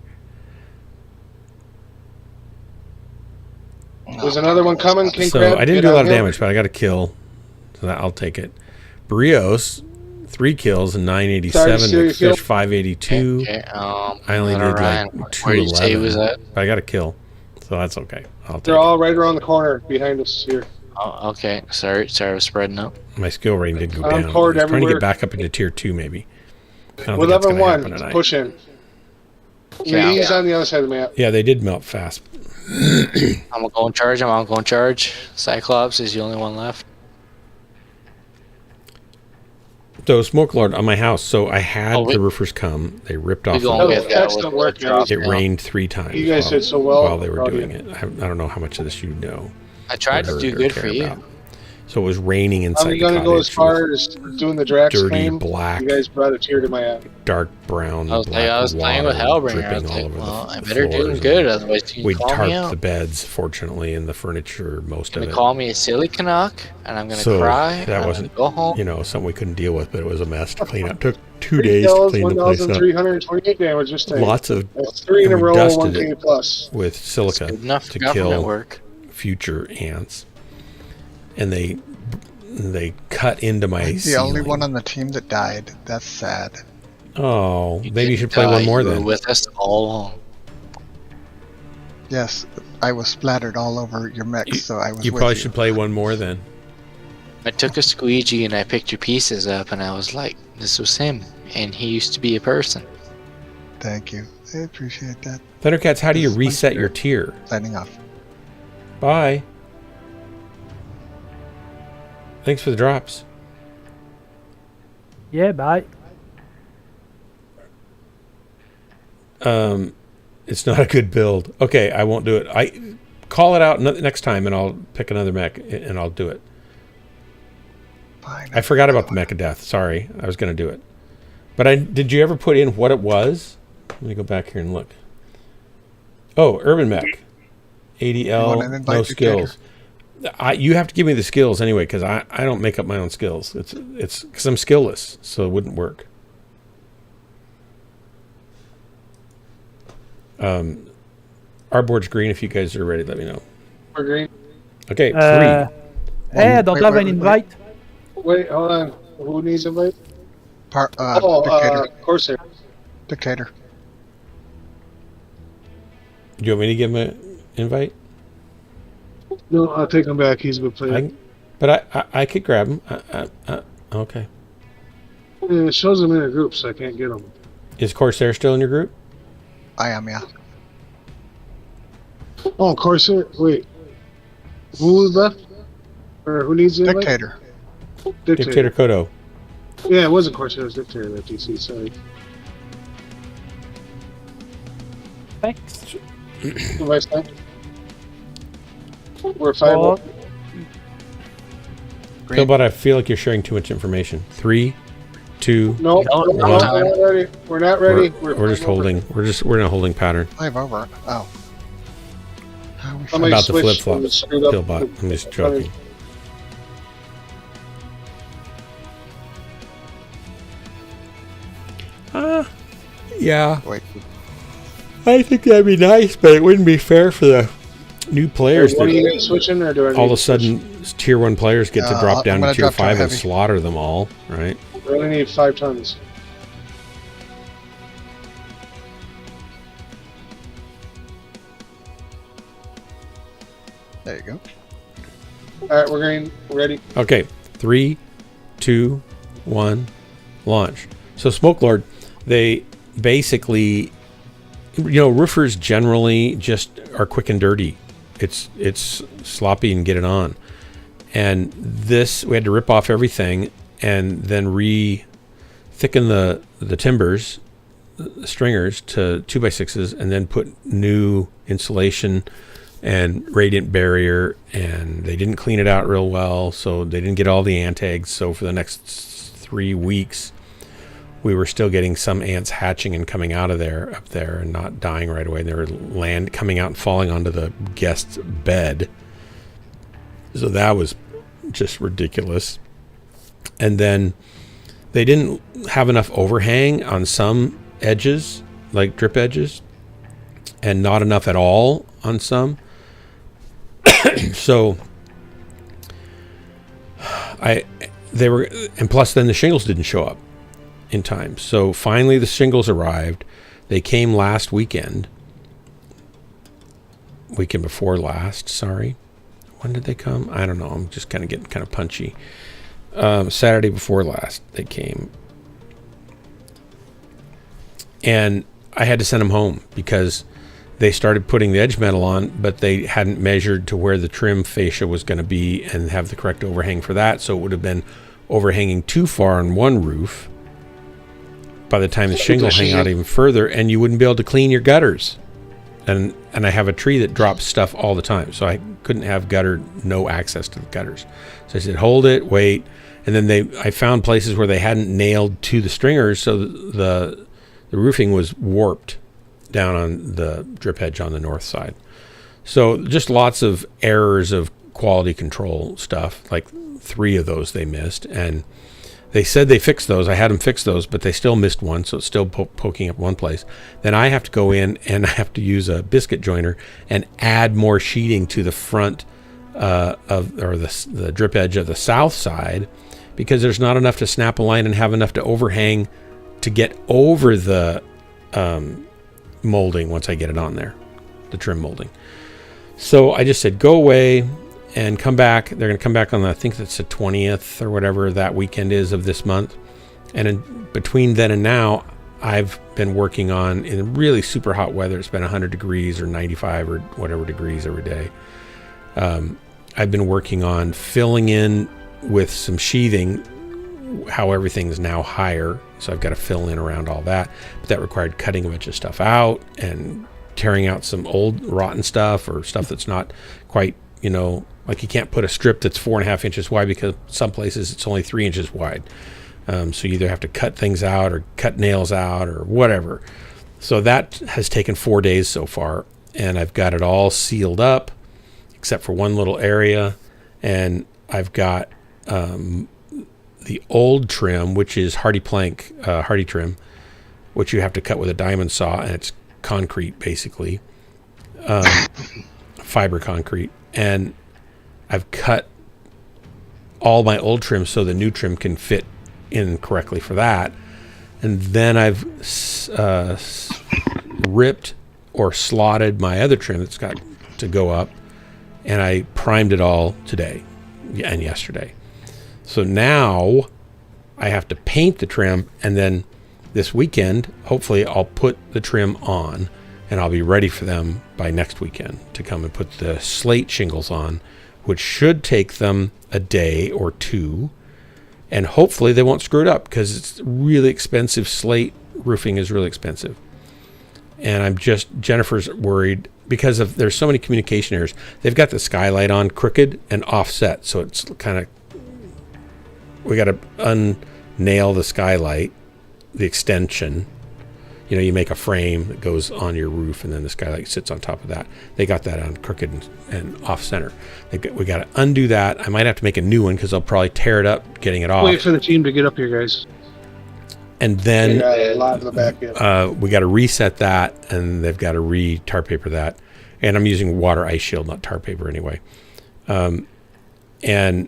There's another one coming. King So Crab, I didn't get do a lot on of him. damage, but I got a kill, so that I'll take it. Brios, 3 kills and 987. Fish 582. Okay, I only did Orion, like where did you say he was 211, but I got a kill, so that's okay. I'll take They're it. all right around the corner behind us here. Oh, okay. Sorry, I was spreading out. My skill rating did go I'm down. I poured was trying to everywhere. get back up into tier 2, maybe. I don't With think that's level gonna happen 1, tonight. push in. Yeah. He's on the other side of the map. Yeah, they did melt fast. I'm gonna go in charge. I'm going to charge. Cyclops is the only one left. So Smoke Lord on my house. So I had Oh, the roofers come. They ripped off. gonna the get that with Excellent work, the drop guys. It now. rained 3 times. You guys did so well. while they were Proud of doing you. it. I don't know how much of this you know. I tried to or do heard or good for care you. about. So it was raining inside I'm the going to go as cottage far with as doing the Drax dirty claim. black, You guys brought a tear to my eye. dark brown, I was black playing with water Hellbringer. I dripping was all like, over well, the I better do floors. good, otherwise you We can call me tarped out. the beds, fortunately, and the furniture, most of Gonna it. call me a silly Canuck, and I'm gonna So cry. and that I'm wasn't, gonna go home. you know, something we couldn't deal with, but it was a mess to clean up. Took 2 3 days to kills, clean the place up. 1,328 damage this time. Lots of, That's 3 in a and we row, dusted 1K it plus. with silica Good enough to government kill work. future ants, and they cut into my The ceiling. only one on the team that died. That's sad. Oh, maybe you should play Die, one more you were then. with us all along. Yes, I was splattered all over your mech, so I was You with probably you. should play one more then. I took a squeegee and I picked your pieces up, and I was like, "This was him, and he used to be a person." Thank you. I appreciate that. Thundercats, how do you This is my reset your spirit. tier? Signing off. Bye. Thanks for the drops. Yeah, bye. It's not a good build. Okay, I won't do it. I call it out next time, and I'll pick another mech, and I'll do it. Fine. I forgot about the mech of death. Sorry, I was going to do it. But did you ever put in what it was? Let me go back here and look. Oh, Urban Mech. You want an ADL, invite, no Dictator? skills. You have to give me the skills anyway, because I don't make up my own skills. It's because I'm skillless, so it wouldn't work. Our board's green. If you guys are ready, let me know. We're green. Okay, 3. Hey, I don't have an invite. Wait, hold on. Who needs invite? Dictator. Corsair. Dictator. Do you want me to give him an invite? No, I'll take him back. He's a good player. But I could grab him. Okay. Yeah, it shows him in a group, so I can't get him. Is Corsair still in your group? I am, yeah. Oh, Corsair. Wait. Who left? Or who needs the invite? Dictator. Dictator Kodo. Yeah, it wasn't Corsair. It was Dictator that DC. Sorry. Thanks. Invite's back. We're 5 Killbot, I feel like you're sharing too much information. 3, 2, Nope, No, nope, no nope, time. we're not ready. We're not ready. We're just holding. We're in a holding pattern. 5 over. Oh. How we Somebody About the flip switched from flops. screwed up Killbot. to- I'm just joking. Yeah. Wait. I think that'd be nice, but it wouldn't be fair for the new players What are you that guys switching, or do I need all of a to switch? sudden tier 1 players get to drop down I'm to gonna tier drop to 5 and heavy. slaughter them all, right? We only need 5 tons. There you go. Alright, we're going. We're ready. Okay, 3, 2, 1, launch. So Smoke Lord, they basically, roofers generally just are quick and dirty. It's sloppy and get it on. And this, we had to rip off everything and then thicken the timbers, the stringers to 2x6s, and then put new insulation and radiant barrier, and they didn't clean it out real well, so they didn't get all the ant eggs. So for the next 3 weeks, we were still getting some ants hatching and coming out of there up there and not dying right away. They were coming out and falling onto the guest's bed. So that was just ridiculous. And then they didn't have enough overhang on some edges, like drip edges, and not enough at all on some. So and plus then the shingles didn't show up in time. So finally the shingles arrived. They came last weekend before last, sorry. When did they come? I don't know. I'm just kind of getting kind of punchy. Saturday before last they came. And I had to send them home because they started putting the edge metal on, but they hadn't measured to where the trim fascia was going to be and have the correct overhang for that. So it would have been overhanging too far on one roof by the time the shingle hang out even further, and you wouldn't be able to clean your gutters. And I have a tree that drops stuff all the time, so I couldn't have no access to the gutters. So I said, hold it, wait. And then I found places where they hadn't nailed to the stringers, so the roofing was warped down on the drip edge on the north side. So just lots of errors of quality control stuff, like 3 of those they missed. And they said they fixed those. I had them fix those, but they still missed one, so it's still poking up one place. Then I have to go in and I have to use a biscuit joiner and add more sheeting to the front the drip edge of the south side, because there's not enough to snap a line and have enough to overhang to get over the molding once I get it on there, the trim molding. So I just said, go away and come back. They're going to come back on I think that's the 20th or whatever that weekend is of this month. And in between then and now, I've been working on, in really super hot weather, it's been 100 degrees or 95 or whatever degrees every day. I've been working on filling in with some sheathing how everything's now higher. So I've got to fill in around all that. But that required cutting a bunch of stuff out and tearing out some old rotten stuff or stuff that's not quite, like you can't put a strip that's 4.5 inches wide because some places it's only 3 inches wide. So you either have to cut things out or cut nails out or whatever. So that has taken 4 days so far, and I've got it all sealed up except for one little area. And I've got the old trim, which is hardy plank, hardy trim, which you have to cut with a diamond saw, and it's concrete basically, fiber concrete. And I've cut all my old trim so the new trim can fit in correctly for that. And then I've ripped or slotted my other trim that's got to go up, and I primed it all today and yesterday. So now I have to paint the trim, and then this weekend, hopefully I'll put the trim on, and I'll be ready for them by next weekend to come and put the slate shingles on, which should take them a day or 2. And hopefully they won't screw it up, because it's really expensive. Slate roofing is really expensive. And Jennifer's worried because there's so many communication errors. They've got the skylight on crooked and offset. So it's kind of, we got to unnail the skylight, the extension. You make a frame that goes on your roof, and then the skylight sits on top of that. They got that on crooked and off center. We got to undo that. I might have to make a new one because I'll probably tear it up getting it off. Wait for the team to get up here, guys. And then live in the back end. We got to reset that, and they've got to tar paper that. And I'm using water ice shield, not tar paper anyway. And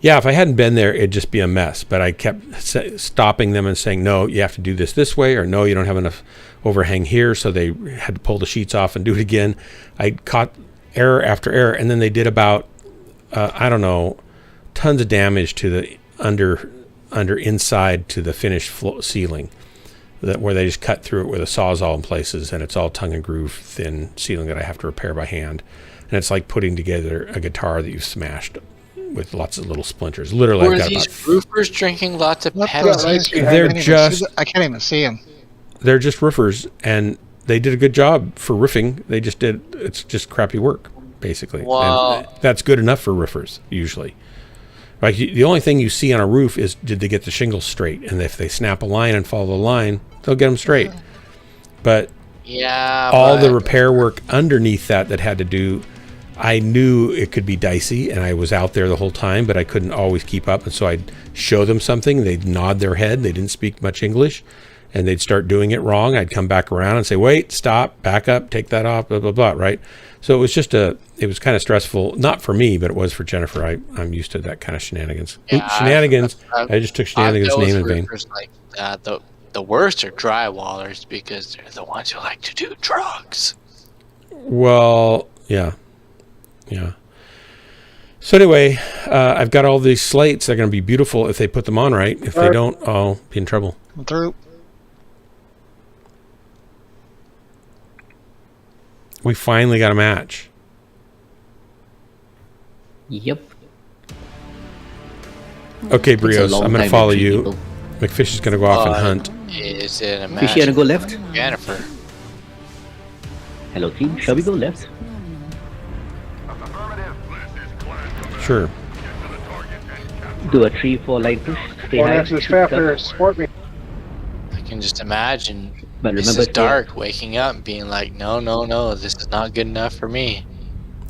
yeah, if I hadn't been there, it'd just be a mess. But I kept stopping them and saying, no, you have to do this way, or no, you don't have enough overhang here. So they had to pull the sheets off and do it again. I caught error after error, and then they did about, tons of damage to the under inside to the finished ceiling, where they just cut through it with a sawzall in places, and it's all tongue and groove thin ceiling that I have to repair by hand. And it's like putting together a guitar that you've smashed with lots of little splinters. Literally, Were these roofers drinking lots of Pepsi? They're just, I can't even see them. They're just roofers, and they did a good job for roofing. It's just crappy work, basically. Wow. And that's good enough for roofers, usually. Like, the only thing you see on a roof is, did they get the shingles straight? And if they snap a line and follow the line, they'll get them straight. But all the repair work underneath that had to do, I knew it could be dicey, and I was out there the whole time, but I couldn't always keep up. And so I'd show them something. They'd nod their head. They didn't speak much English, and they'd start doing it wrong. I'd come back around and say, wait, stop, back up, take that off, blah, blah, blah, right? So it was it was kind of stressful, not for me, but it was for Jennifer. I'm used to that kind of shenanigans. Yeah, Shenanigans. I just took shenanigans' name in vain. Like that. The worst are drywallers because they're the ones who like to do drugs. Well, yeah. So anyway, I've got all these slates. They're going to be beautiful if they put them on right. If they don't, I'll be in trouble. Through. We finally got a match. Yep. Okay, Brios, I'm going to follow you. People. McFish is going to go off and hunt. Is it a match? Fishy gonna go left? Jennifer. Hello, team. Shall we go left? Sure. Do a 3-4 line push. Stay high. Support me. I can just imagine. But This remember is dark, waking up and being like, no, this is not good enough for me.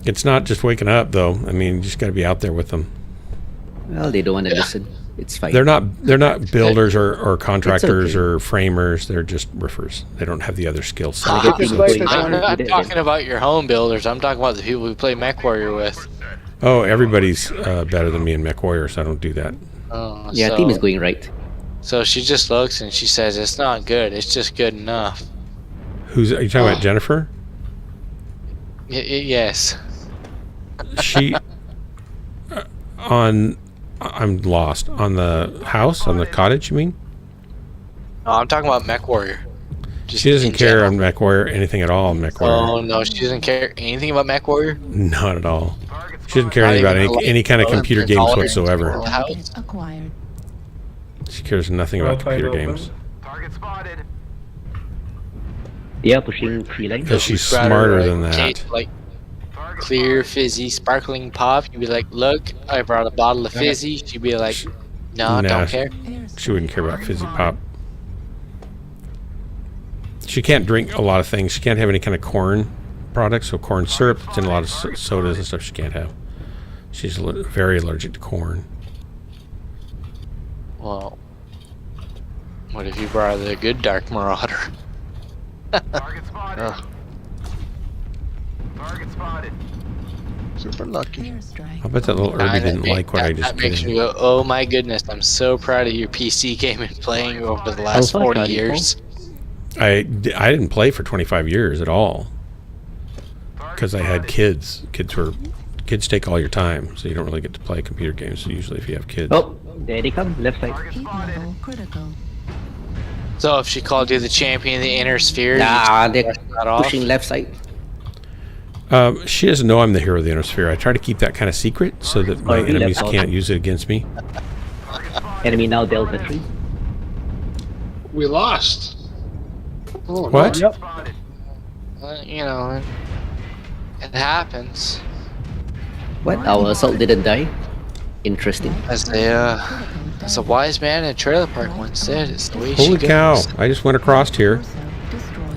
It's not just waking up, though. I mean, you just got to be out there with them. Well, they don't want to listen. It's fine. They're not builders or contractors or framers. They're just roofers. They don't have the other skill set. I'm not talking about your home builders. I'm talking about the people we play Mechwarrior with. Oh, everybody's better than me in Mechwarrior, so I don't do that. Oh, yeah, so, team is going right. So she just looks and she says, it's not good. It's just good enough. Are you talking about Jennifer? Yes. She I'm lost. On the house? On the cottage, you mean? No, I'm talking about Mechwarrior. She doesn't care on Mechwarrior anything at all on Mechwarrior. Oh, no, she doesn't care anything about Mechwarrior? Not at all. She doesn't care anything about any kind of computer games whatsoever. Acquired. She cares nothing about computer games. Yeah, pushing 3 line. Because she's smarter than that. Like clear, fizzy, sparkling pop. You'd be like, look, I brought a bottle of fizzy. She'd be like, no, don't care. She wouldn't care about fizzy pop. She can't drink a lot of things. She can't have any kind of corn products, so corn syrup. It's in a lot of sodas and stuff she can't have. She's very allergic to corn. Well, what if you brought the good Dark Marauder? Target spotted. Target spotted. Super lucky. I bet that little Irby didn't like what I just That makes did. me go, oh my goodness, I'm so proud of your PC gaming playing over the last 40 years. I didn't play for 25 years at all. Because I had kids. Kids take all your time, so you don't really get to play computer games usually if you have kids. Oh, there they come. Left side. Heat level critical. So if she called you the champion of the inner sphere, Nah, they're that off? pushing left side. She doesn't know I'm the hero of the inner sphere. I try to keep that kind of secret so that my enemies can't use it against me. Enemy now Delta 3. We lost. Oh, What? No. You know, it happens. What? Our assault didn't die? Interesting. As a wise man in a trailer park once said, it's the way Holy she cow! goes. I just went across here.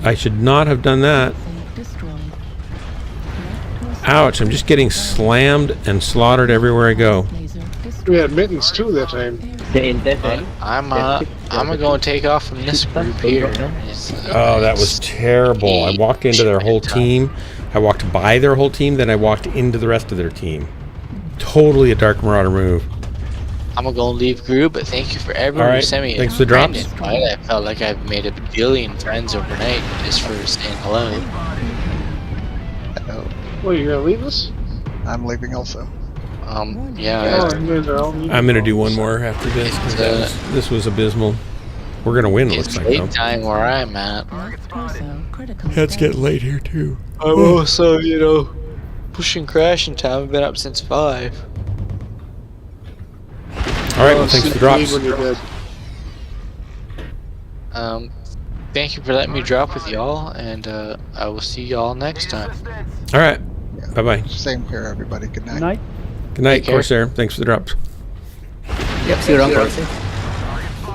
I should not have done that. Ouch! I'm just getting slammed and slaughtered everywhere I go. We had mittens too that time. They're in death end. I'm gonna go and take off from this group here. Oh, that was terrible. I walked into their whole team. I walked by their whole team, then I walked into the rest of their team. Totally a Dark Marauder move. I'm gonna go and leave group, but thank you for everyone who sent me thanks for the drops. I felt like I've made a bajillion friends overnight just for saying hello. What, you're gonna leave us? I'm leaving also. Yeah. I'm gonna do one more after this because this was abysmal. We're gonna win. It looks It's like late though. time where I'm at. It's getting late here too. I'm also, pushing crashing time. I've been up since 5. All right. Well, thanks for the drops. When you're dead. thank you for letting me drop with y'all, and I will see y'all next time. All right. Bye-bye. Same here, everybody. Good night. Good night. Good night, Take care. Corsair. Thanks for the drops. Yep, see you around, Corsair.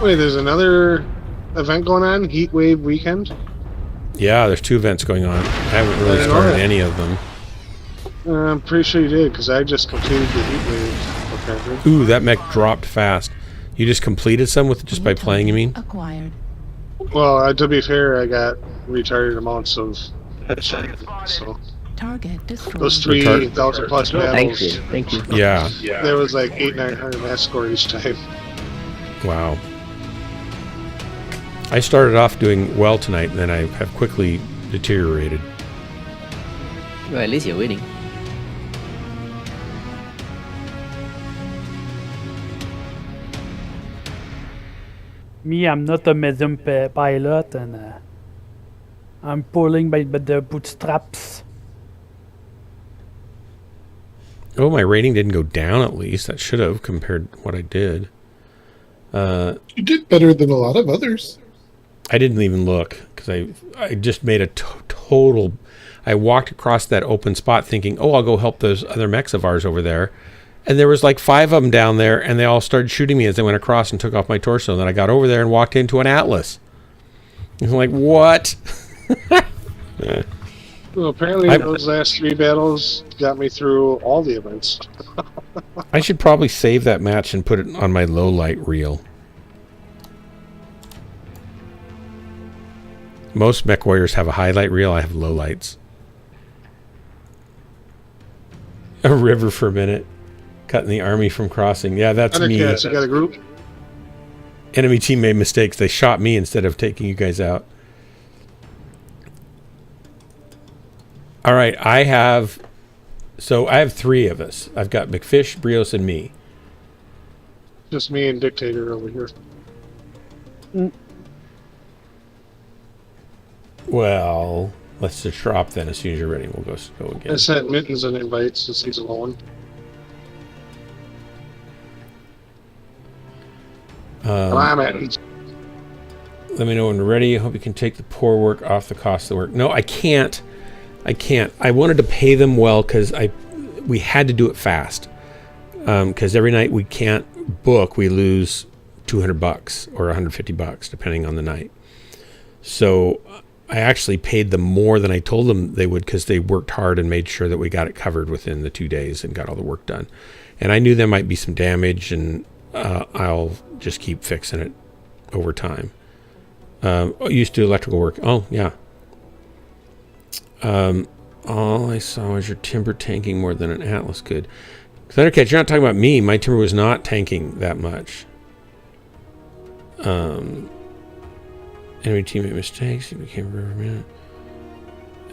Wait, there's another event going on? Heat Wave Weekend? Yeah, there's 2 events going on. I haven't really I know started that. any of them. I'm pretty sure you did, because I just completed the Heat Wave. Okay. Ooh, that mech dropped fast. You just completed some with just by playing, you mean? Acquired. Well, to be fair, I got retarded amounts of headshots, so Target destroyed. those 3,000 plus Thank battles. you. Thank you. Yeah. There was like 800-900 mass score each time. Wow. I started off doing well tonight, and then I have quickly deteriorated. Well, at least you're winning. Me, I'm not a medium pilot, and I'm pulling by the bootstraps. Oh, my rating didn't go down at least. That should have compared to what I did. You did better than a lot of others. I didn't even look because I just made a total. I walked across that open spot thinking, oh, I'll go help those other mechs of ours over there. And there was like 5 of them down there, and they all started shooting me as they went across and took off my torso. And then I got over there and walked into an Atlas. And I'm like, what? Well, apparently those last 3 battles got me through all the events. I should probably save that match and put it on my low light reel. Most Mechwarriors have a highlight reel. I have low lights. A river for a minute. Cutting the army from crossing. Yeah, that's me. Thundercats, you got a group? Enemy team made mistakes. They shot me instead of taking you guys out. All right, I have 3 of us. I've got McFish, Brios, and me. Just me and Dictator over here. Well, let's just drop then. As soon as you're ready, we'll go again. I sent Mittens an invite since he's alone. Come on, Mittens. Let me know when you're ready. I hope you can take the poor work off the cost of the work. No, I can't. I wanted to pay them well because we had to do it fast. Because every night we can't book, we lose $200 or $150 depending on the night. So I actually paid them more than I told them they would because they worked hard and made sure that we got it covered within the 2 days and got all the work done. And I knew there might be some damage, and I'll just keep fixing it over time. Used to do electrical work. Oh, yeah. All I saw was your timber tanking more than an Atlas could. Thundercats, you're not talking about me. My timber was not tanking that much. Enemy team made mistakes. He became a river minute.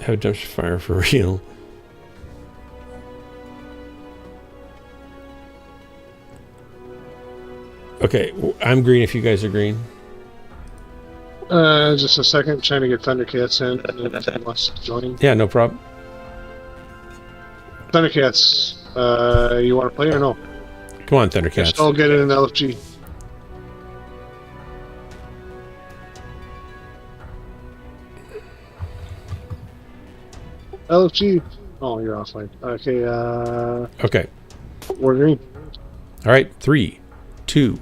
Have a dumpster fire for real. Okay, I'm green if you guys are green. Just a second, trying to get Thundercats in. If he wants to join. Yeah, no problem. Thundercats, you want to play or no? Come on, Thundercats. I'll get it in LFG. LFG. Oh, you're offline. Okay. Okay. We're green. All right. 3, 2,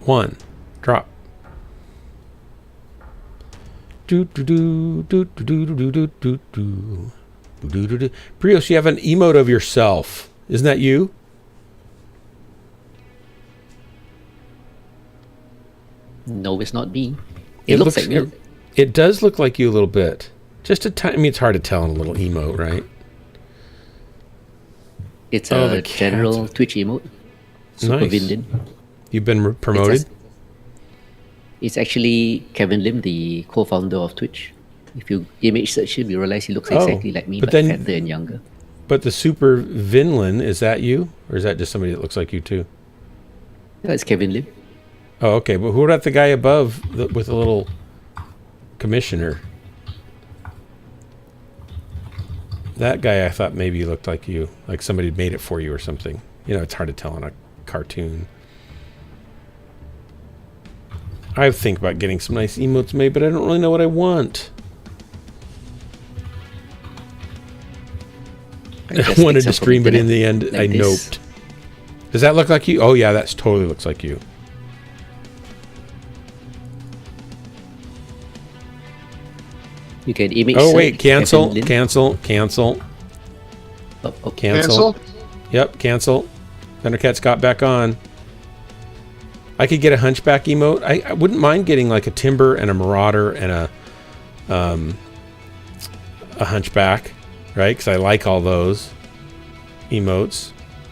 1. Drop. Do do do do do do do do do do do do. Brios, you have an emote of yourself. Isn't that you? No, it's not me. It looks like me. It does look like you a little bit. Just a tiny. I mean, it's hard to tell in a little emote, right? It's a general Twitch emote. Super Nice. Vindin. You've been promoted? It's actually Kevin Lim, the co-founder of Twitch. If you image search him, you realize he looks exactly like me, but then, fatter and younger. But the Super Vinland, is that you? Or is that just somebody that looks like you too? No, it's Kevin Lim. Oh, okay. But who about the guy above with a little commissioner? That guy, I thought maybe looked like you. Like somebody made it for you or something. You know, it's hard to tell in a cartoon. I think about getting some nice emotes made, but I don't really know what I want. I wanted to stream, but in the end, I noped. Does that look like you? Oh yeah, that totally looks like you. You can image. Oh wait, cancel. Cancel. Yep, cancel. Thundercat's got back on. I could get a hunchback emote. I wouldn't mind getting like a timber and a marauder and a hunchback, right? Because I like all those emotes.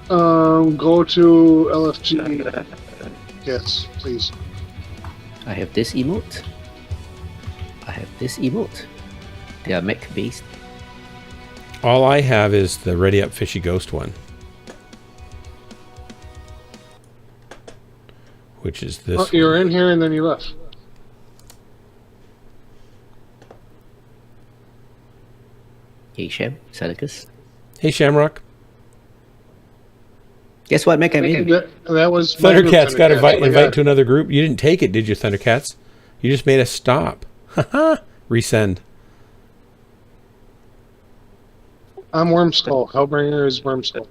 Go to LFG. Yes, please. I have this emote. I have this emote. They are mech based. All I have is the Ready Up Fishy Ghost one, which is this. Oh, you were in here and then you left. Hey Sham, Sadicus. Hey Shamrock. Guess what mech I'm in? That was Thundercats got invite to another group. You didn't take it, did you, Thundercats? You just made us stop. Haha. Resend. I'm Wormskull. Hellbringer is Wormskull.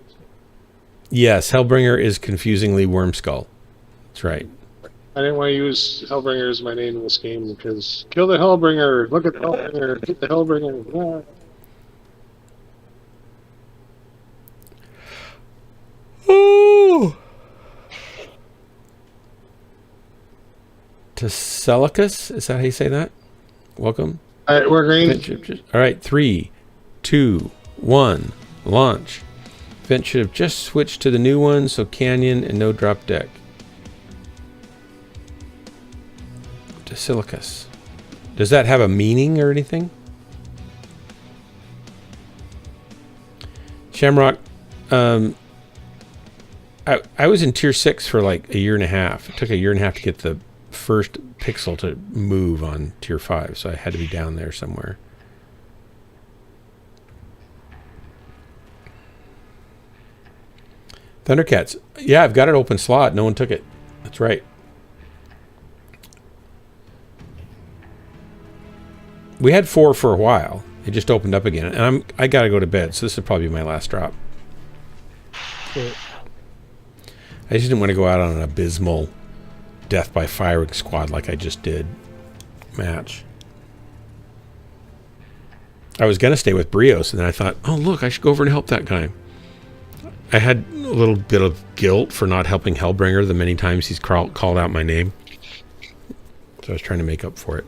Yes, Hellbringer is confusingly Wormskull. That's right. I didn't want to use Hellbringer as my name in this game because kill the Hellbringer. Look at the Hellbringer. Get the Hellbringer. Oh. Teselicus? Is that how you say that? Welcome. All right, we're green. All right, 3, 2, 1, launch. Vent should have just switched to the new one, so canyon and no drop deck. Teselicus. Does that have a meaning or anything? Shamrock, I was in tier 6 for like a year and a half. It took a year and a half to get the first pixel to move on tier 5, so I had to be down there somewhere. Thundercats. Yeah, I've got an open slot. No one took it. That's right. We had 4 for a while. It just opened up again, and I got to go to bed, so this will probably be my last drop. Okay. I just didn't want to go out on an abysmal death by firing squad like I just did match. I was going to stay with Brios, and then I thought, oh, look, I should go over and help that guy. I had a little bit of guilt for not helping Hellbringer the many times he's called out my name. So I was trying to make up for it.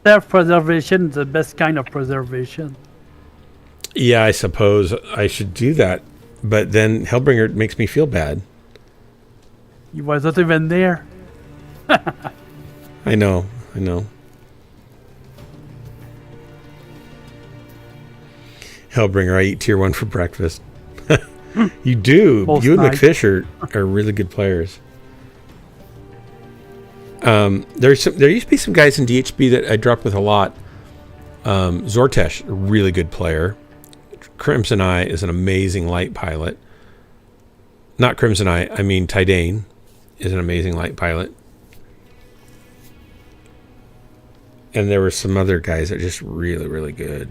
Self-preservation is the best kind of preservation. Yeah, I suppose I should do that. But then Hellbringer makes me feel bad. He wasn't even there. I know. Hellbringer, I eat tier 1 for breakfast. You do. Both you and nice. McFish are really good players. There used to be some guys in DHB that I dropped with a lot. Zortesh, a really good player. Crimson Eye is an amazing light pilot. Not Crimson Eye, I mean Tidane is an amazing light pilot. And there were some other guys that are just really, really good.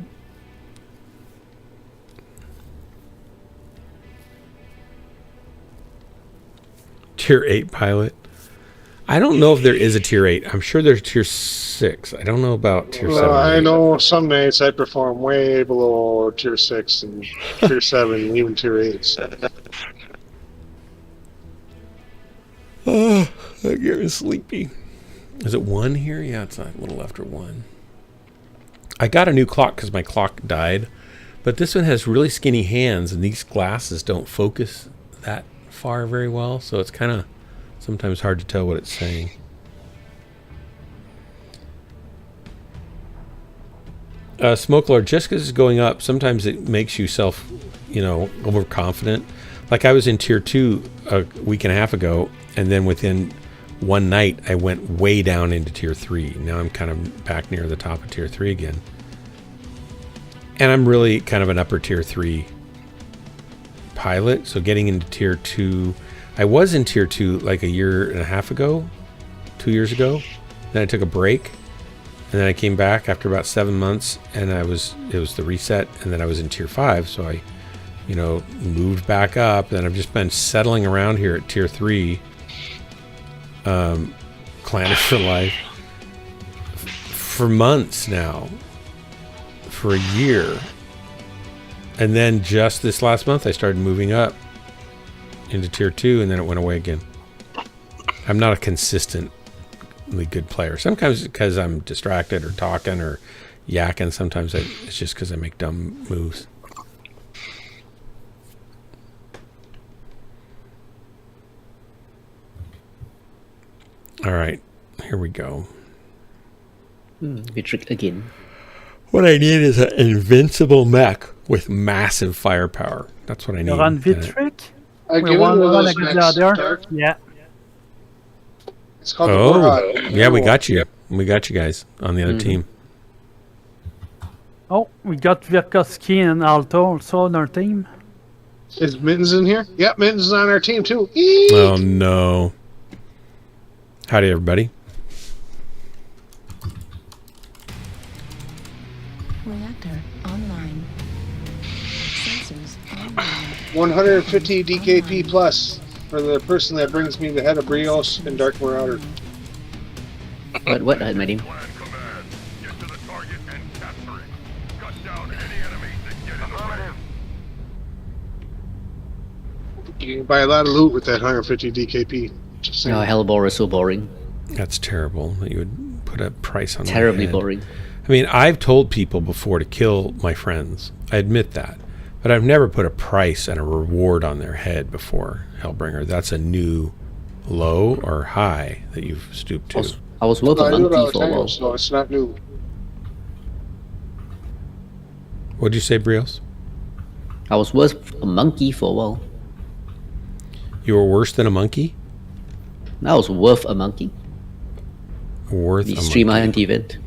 Tier 8 pilot. I don't know if there is a tier 8. I'm sure there's tier 6. I don't know about tier 7. I know some nights I perform way below tier 6 and tier 7 and even tier 8. Oh, that get me sleepy. Is it 1 here? Yeah, it's a little after 1. I got a new clock because my clock died. But this one has really skinny hands, and these glasses don't focus that far very well. So it's kind of sometimes hard to tell what it's saying. Smoke Lord, just because it's going up, sometimes it makes you overconfident. Like I was in tier 2 a week and a half ago, and then within one night, I went way down into tier 3. Now I'm kind of back near the top of tier 3 again. And I'm really kind of an upper tier 3 pilot, so getting into tier 2 I was in tier 2 like a year and a half ago, 2 years ago. Then I took a break, and then I came back after about 7 months, and it was the reset, and then I was in tier 5, so I, moved back up. And I've just been settling around here at tier 3, Clannish for life, for months now, for a year. And then just this last month, I started moving up into tier 2, and then it went away again. I'm not a consistently good player. Sometimes because I'm distracted or talking or yakking. Sometimes it's just because I make dumb moves. All right, here we go. Vitric again. What I need is an invincible mech with massive firepower. That's what I need. You're on Vitric? I We're give one it those against Mechs, the other. Dark. Yeah. It's called the Warhawk. Yeah, we got you. We got you guys on the other team. Oh, we got Virkoski and Alto also on our team. Is Mittens in here? Yep, Mittens is on our team too. Eek. Oh no. Howdy, everybody. Reactor online. Sensors online. 150 DKP plus for the person that brings me the head of Brios and Dark Marauder. What my name? You can buy a lot of loot with that 150 DKP. Just saying. No, Hellbore is so boring. That's terrible that you would put a price on Terribly my head. boring. I mean, I've told people before to kill my friends. I admit that. But I've never put a price and a reward on their head before, Hellbringer. That's a new low or high that you've stooped to. I was worth a I do it all monkey the for a while. time, so it's not new. What'd you say, Brios? I was worth a monkey for a while. You were worse than a monkey? I was worth a monkey. Worth The a streamer monkey. hunt event.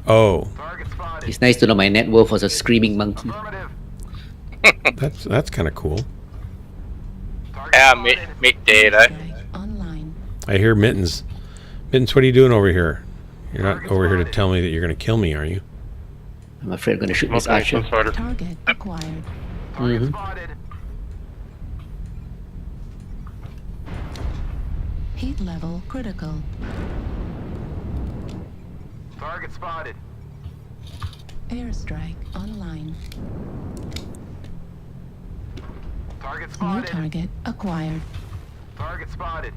Oh. It's nice to know my net worth was a screaming monkey. That's kind of cool. Yeah, meet data. Online. I hear Mittens. Mittens, what are you doing over here? You're not over here to tell me that you're going to kill me, are you? I'm afraid I'm going to shoot this archer. Target acquired. Heat level critical. Target spotted. Airstrike online. Target New spotted. target acquired. Target spotted.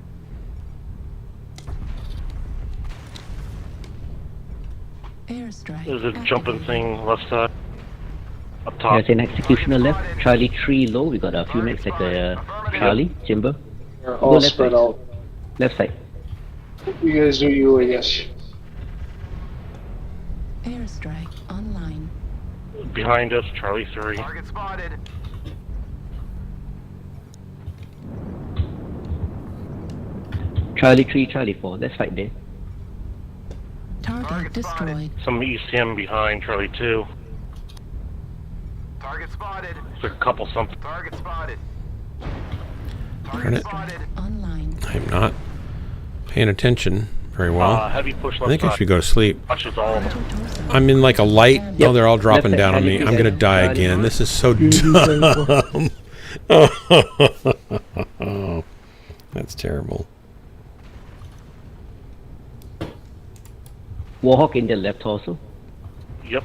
Airstrike. There's a jumping thing left side. Up top. There's an executioner left. Charlie 3 low. We got a few mates like Charlie, Timber. They're Go all left spread side. out. Left side. You guys do you, I guess. Airstrike online. Behind us, Charlie 3. Target spotted. Charlie 3, Charlie 4. Let's fight there. Target destroyed. Some ECM behind Charlie 2. Target spotted. There's a couple something. Target spotted. Darn it. Spotted. Online. I'm not paying attention very well. Heavy push I left think I side. should go to sleep. Touches all of them. I'm in like a light. Yep. Oh, they're all dropping Left side, down on Charlie me. three, I'm going to die Charlie again. four. This is so dumb. Oh, that's terrible. Warhawk in the left torso. Yep.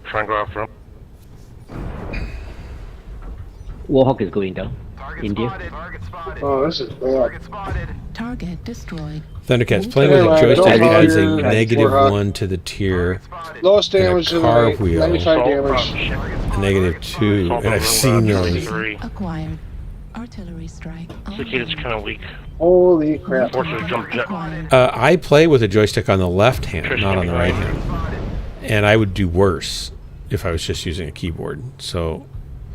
Try and go after him. Warhawk is going down. Target India. spotted. Target spotted. Oh, this is bad. Target spotted. Target destroyed. Thundercat's playing with a Anyway, joystick don't adds a bother. negative Warhawk. 1 to the tier, Lowest And a damage in the car night, wheel. 95 Oh, damage. shit. a negative 2, and I've seen those. Three. Acquired. Artillery strike. Cicada's kind of weak. Holy crap. Fortunately, jump jet. Acquired. I play with a joystick on the left hand, not on the right hand. And I would do worse if I was just using a keyboard. So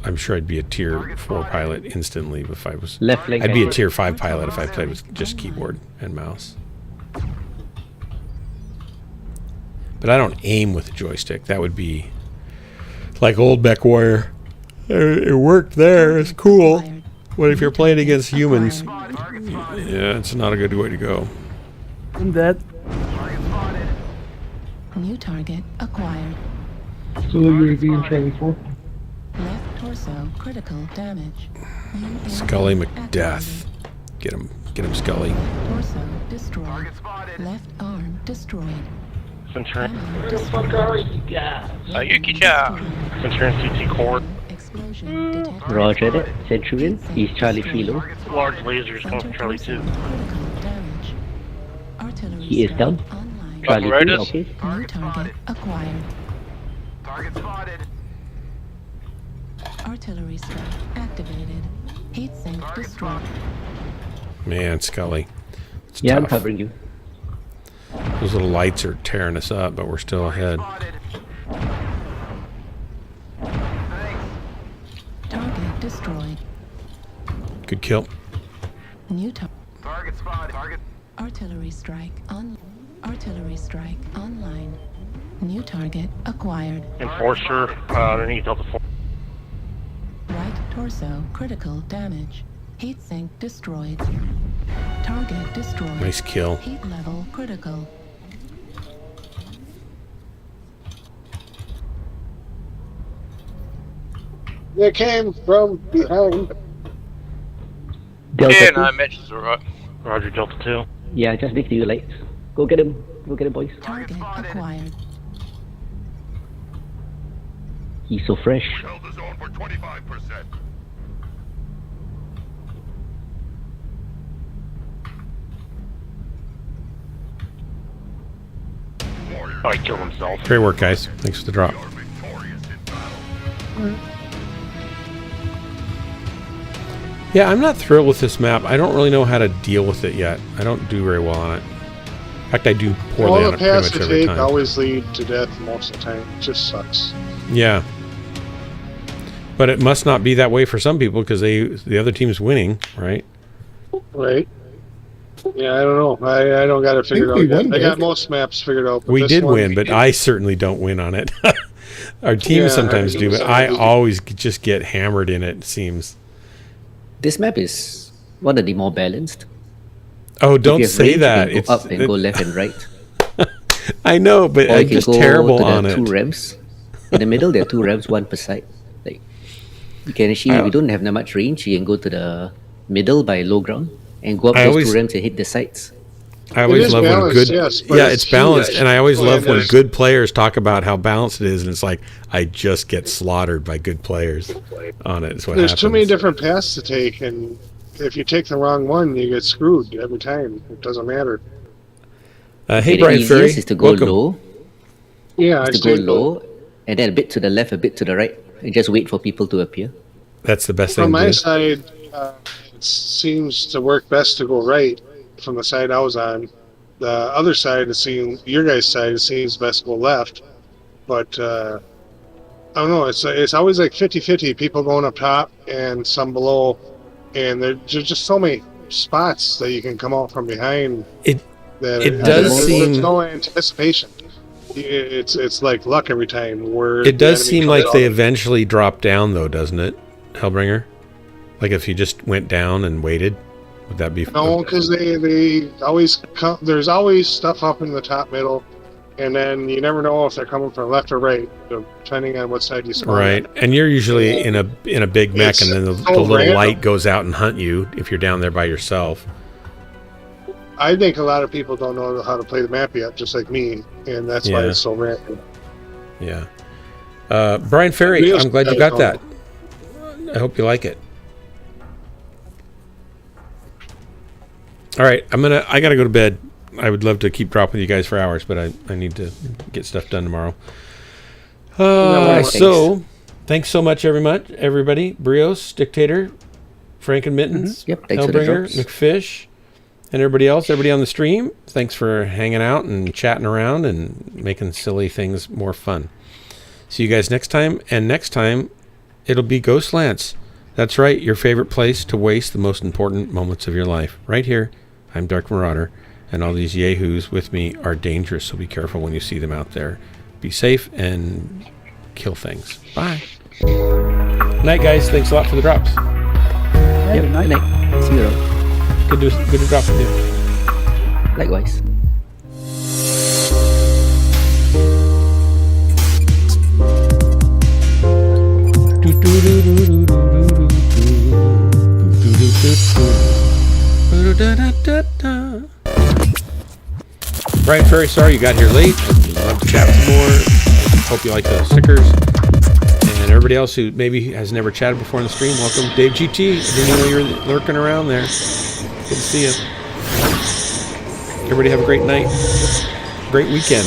I'm sure I'd be a tier 4 pilot instantly if I was. Left leg. I'd be a tier 5 pilot if I played with just keyboard and mouse. But I don't aim with a joystick. That would be like old Mechwarrior. It worked there. It's cool. Acquired. What if you're playing against humans? Yeah, it's not a good way to go. I'm dead. New target acquired. Solo UAV in Charlie 4. Left torso critical damage. UAV Scully McDeath. Get him, Scully. Torso destroyed. Left arm destroyed. Centurion. Where the fuck are you guys? Yuki-chan. Centurion CT core. Explosion detected. Roger that. Centurion. He's Charlie 3 low. Large lasers coming from Charlie 2. Critical damage. Artillery He is down. online. Charlie 2, Raiders. okay. New target acquired. Target spotted. Artillery strike activated. Heat sink destroyed. Man, Scully. It's Yeah, I'm tough. covering you. Those little lights are tearing us up, but we're still ahead. Target destroyed. Good kill. New Target spotted. Target. artillery strike on. Artillery strike online. New target acquired. Enforcer underneath Delta 4. Right torso critical damage. Heat sink destroyed. Target destroyed. Nice kill. Heat level critical. They came from behind. Delta Yeah, 2. no, Mechs is alright. Roger, Delta 2. Yeah, just next to you, lights. Go get him. Go get him, boys. Target acquired. He's so fresh. Held the zone for 25%. Oh, he killed himself. Great work, guys. Thanks for the drop. Yeah, I'm not thrilled with this map. I don't really know how to deal with it yet. I don't do very well on it. In fact, I do poorly All on the it pretty paths much to every take time. always lead to death most of the time. It just sucks. Yeah. But it must not be that way for some people because the other team's winning, right? Right. Yeah, I don't know. I don't got it figured out yet. I got most maps figured out. But We this did one- win, but I certainly don't win on it. Our team Yeah, sometimes I do, but think I so. always just get hammered in it, it seems. This map is one of the more balanced. Oh, If don't you have say range, that. You can go up and go left and right. I know, but Or I'm you can just go terrible to the on it. two ramps. In the middle, there are two ramps, one per side. Like you can actually, if you don't have that much range, you can go to the middle by low ground and go up I those always- two ramps and hit the sides. I always is love when balanced, good. yes, but yeah, it's it's balanced, huge. and I always love when there's- good players talk about how balanced it is, and it's like I just get slaughtered by good players on it. Is what There's happens. too many different paths to take, and if you take the wrong one, you get screwed every time. It doesn't matter. Hey, Okay, Brian the Ferry, easiest is to go welcome. low. Yeah, I Is to go stayed low, and then a bit to the left, a bit to the right, and just wait for people to appear. That's the best thing From to my do. side, it seems to work best to go right from the side I was on. The other side, your guys' side, it seems best to go left. But I don't know. It's always like 50-50. People going up top and some below, and there's just so many spots that you can come out from behind. It does there's seem no anticipation. It's like luck every time. Where it does the enemy seem like comes they out. eventually drop down, though, doesn't it, Hellbringer? Like if you just went down and waited, would that be? No, because they always come. There's always stuff up in the top middle, and then you never know if they're coming from left or right, depending on what side you spawn. Right, and you're usually in a big mech, It's and then the so little random. light goes out and hunt you if you're down there by yourself. I think a lot of people don't know how to play the map yet, just like me, and that's why Yeah. it's so random. Yeah. Brian Ferry, Real I'm glad you stuff. got that. I hope you like it. All right, I gotta go to bed. I would love to keep dropping you guys for hours, but I need to get stuff done tomorrow. So, thanks so much, everybody. Brios, Dictator, Frank and Mittens, Yep, thanks for the Hellbringer, drops. McFish, and everybody else, everybody on the stream. Thanks for hanging out and chatting around and making silly things more fun. See you guys next time, and next time it'll be Ghostlands. That's right, your favorite place to waste the most important moments of your life. Right here, I'm Dark Marauder, and all these yahoos with me are dangerous, so be careful when you see them out there. Be safe and kill things. Bye. Night, guys. Thanks a lot for the drops. night. Good night. Good night. See you around. Good to drop with you. Likewise. Brian Ferry, sorry you got here late. I'd love to chat some more. Hope you like the stickers. And everybody else who maybe has never chatted before on the stream, welcome. Dave GT, I didn't know you were lurking around there. Good to see you. Everybody have a great night. Great weekend.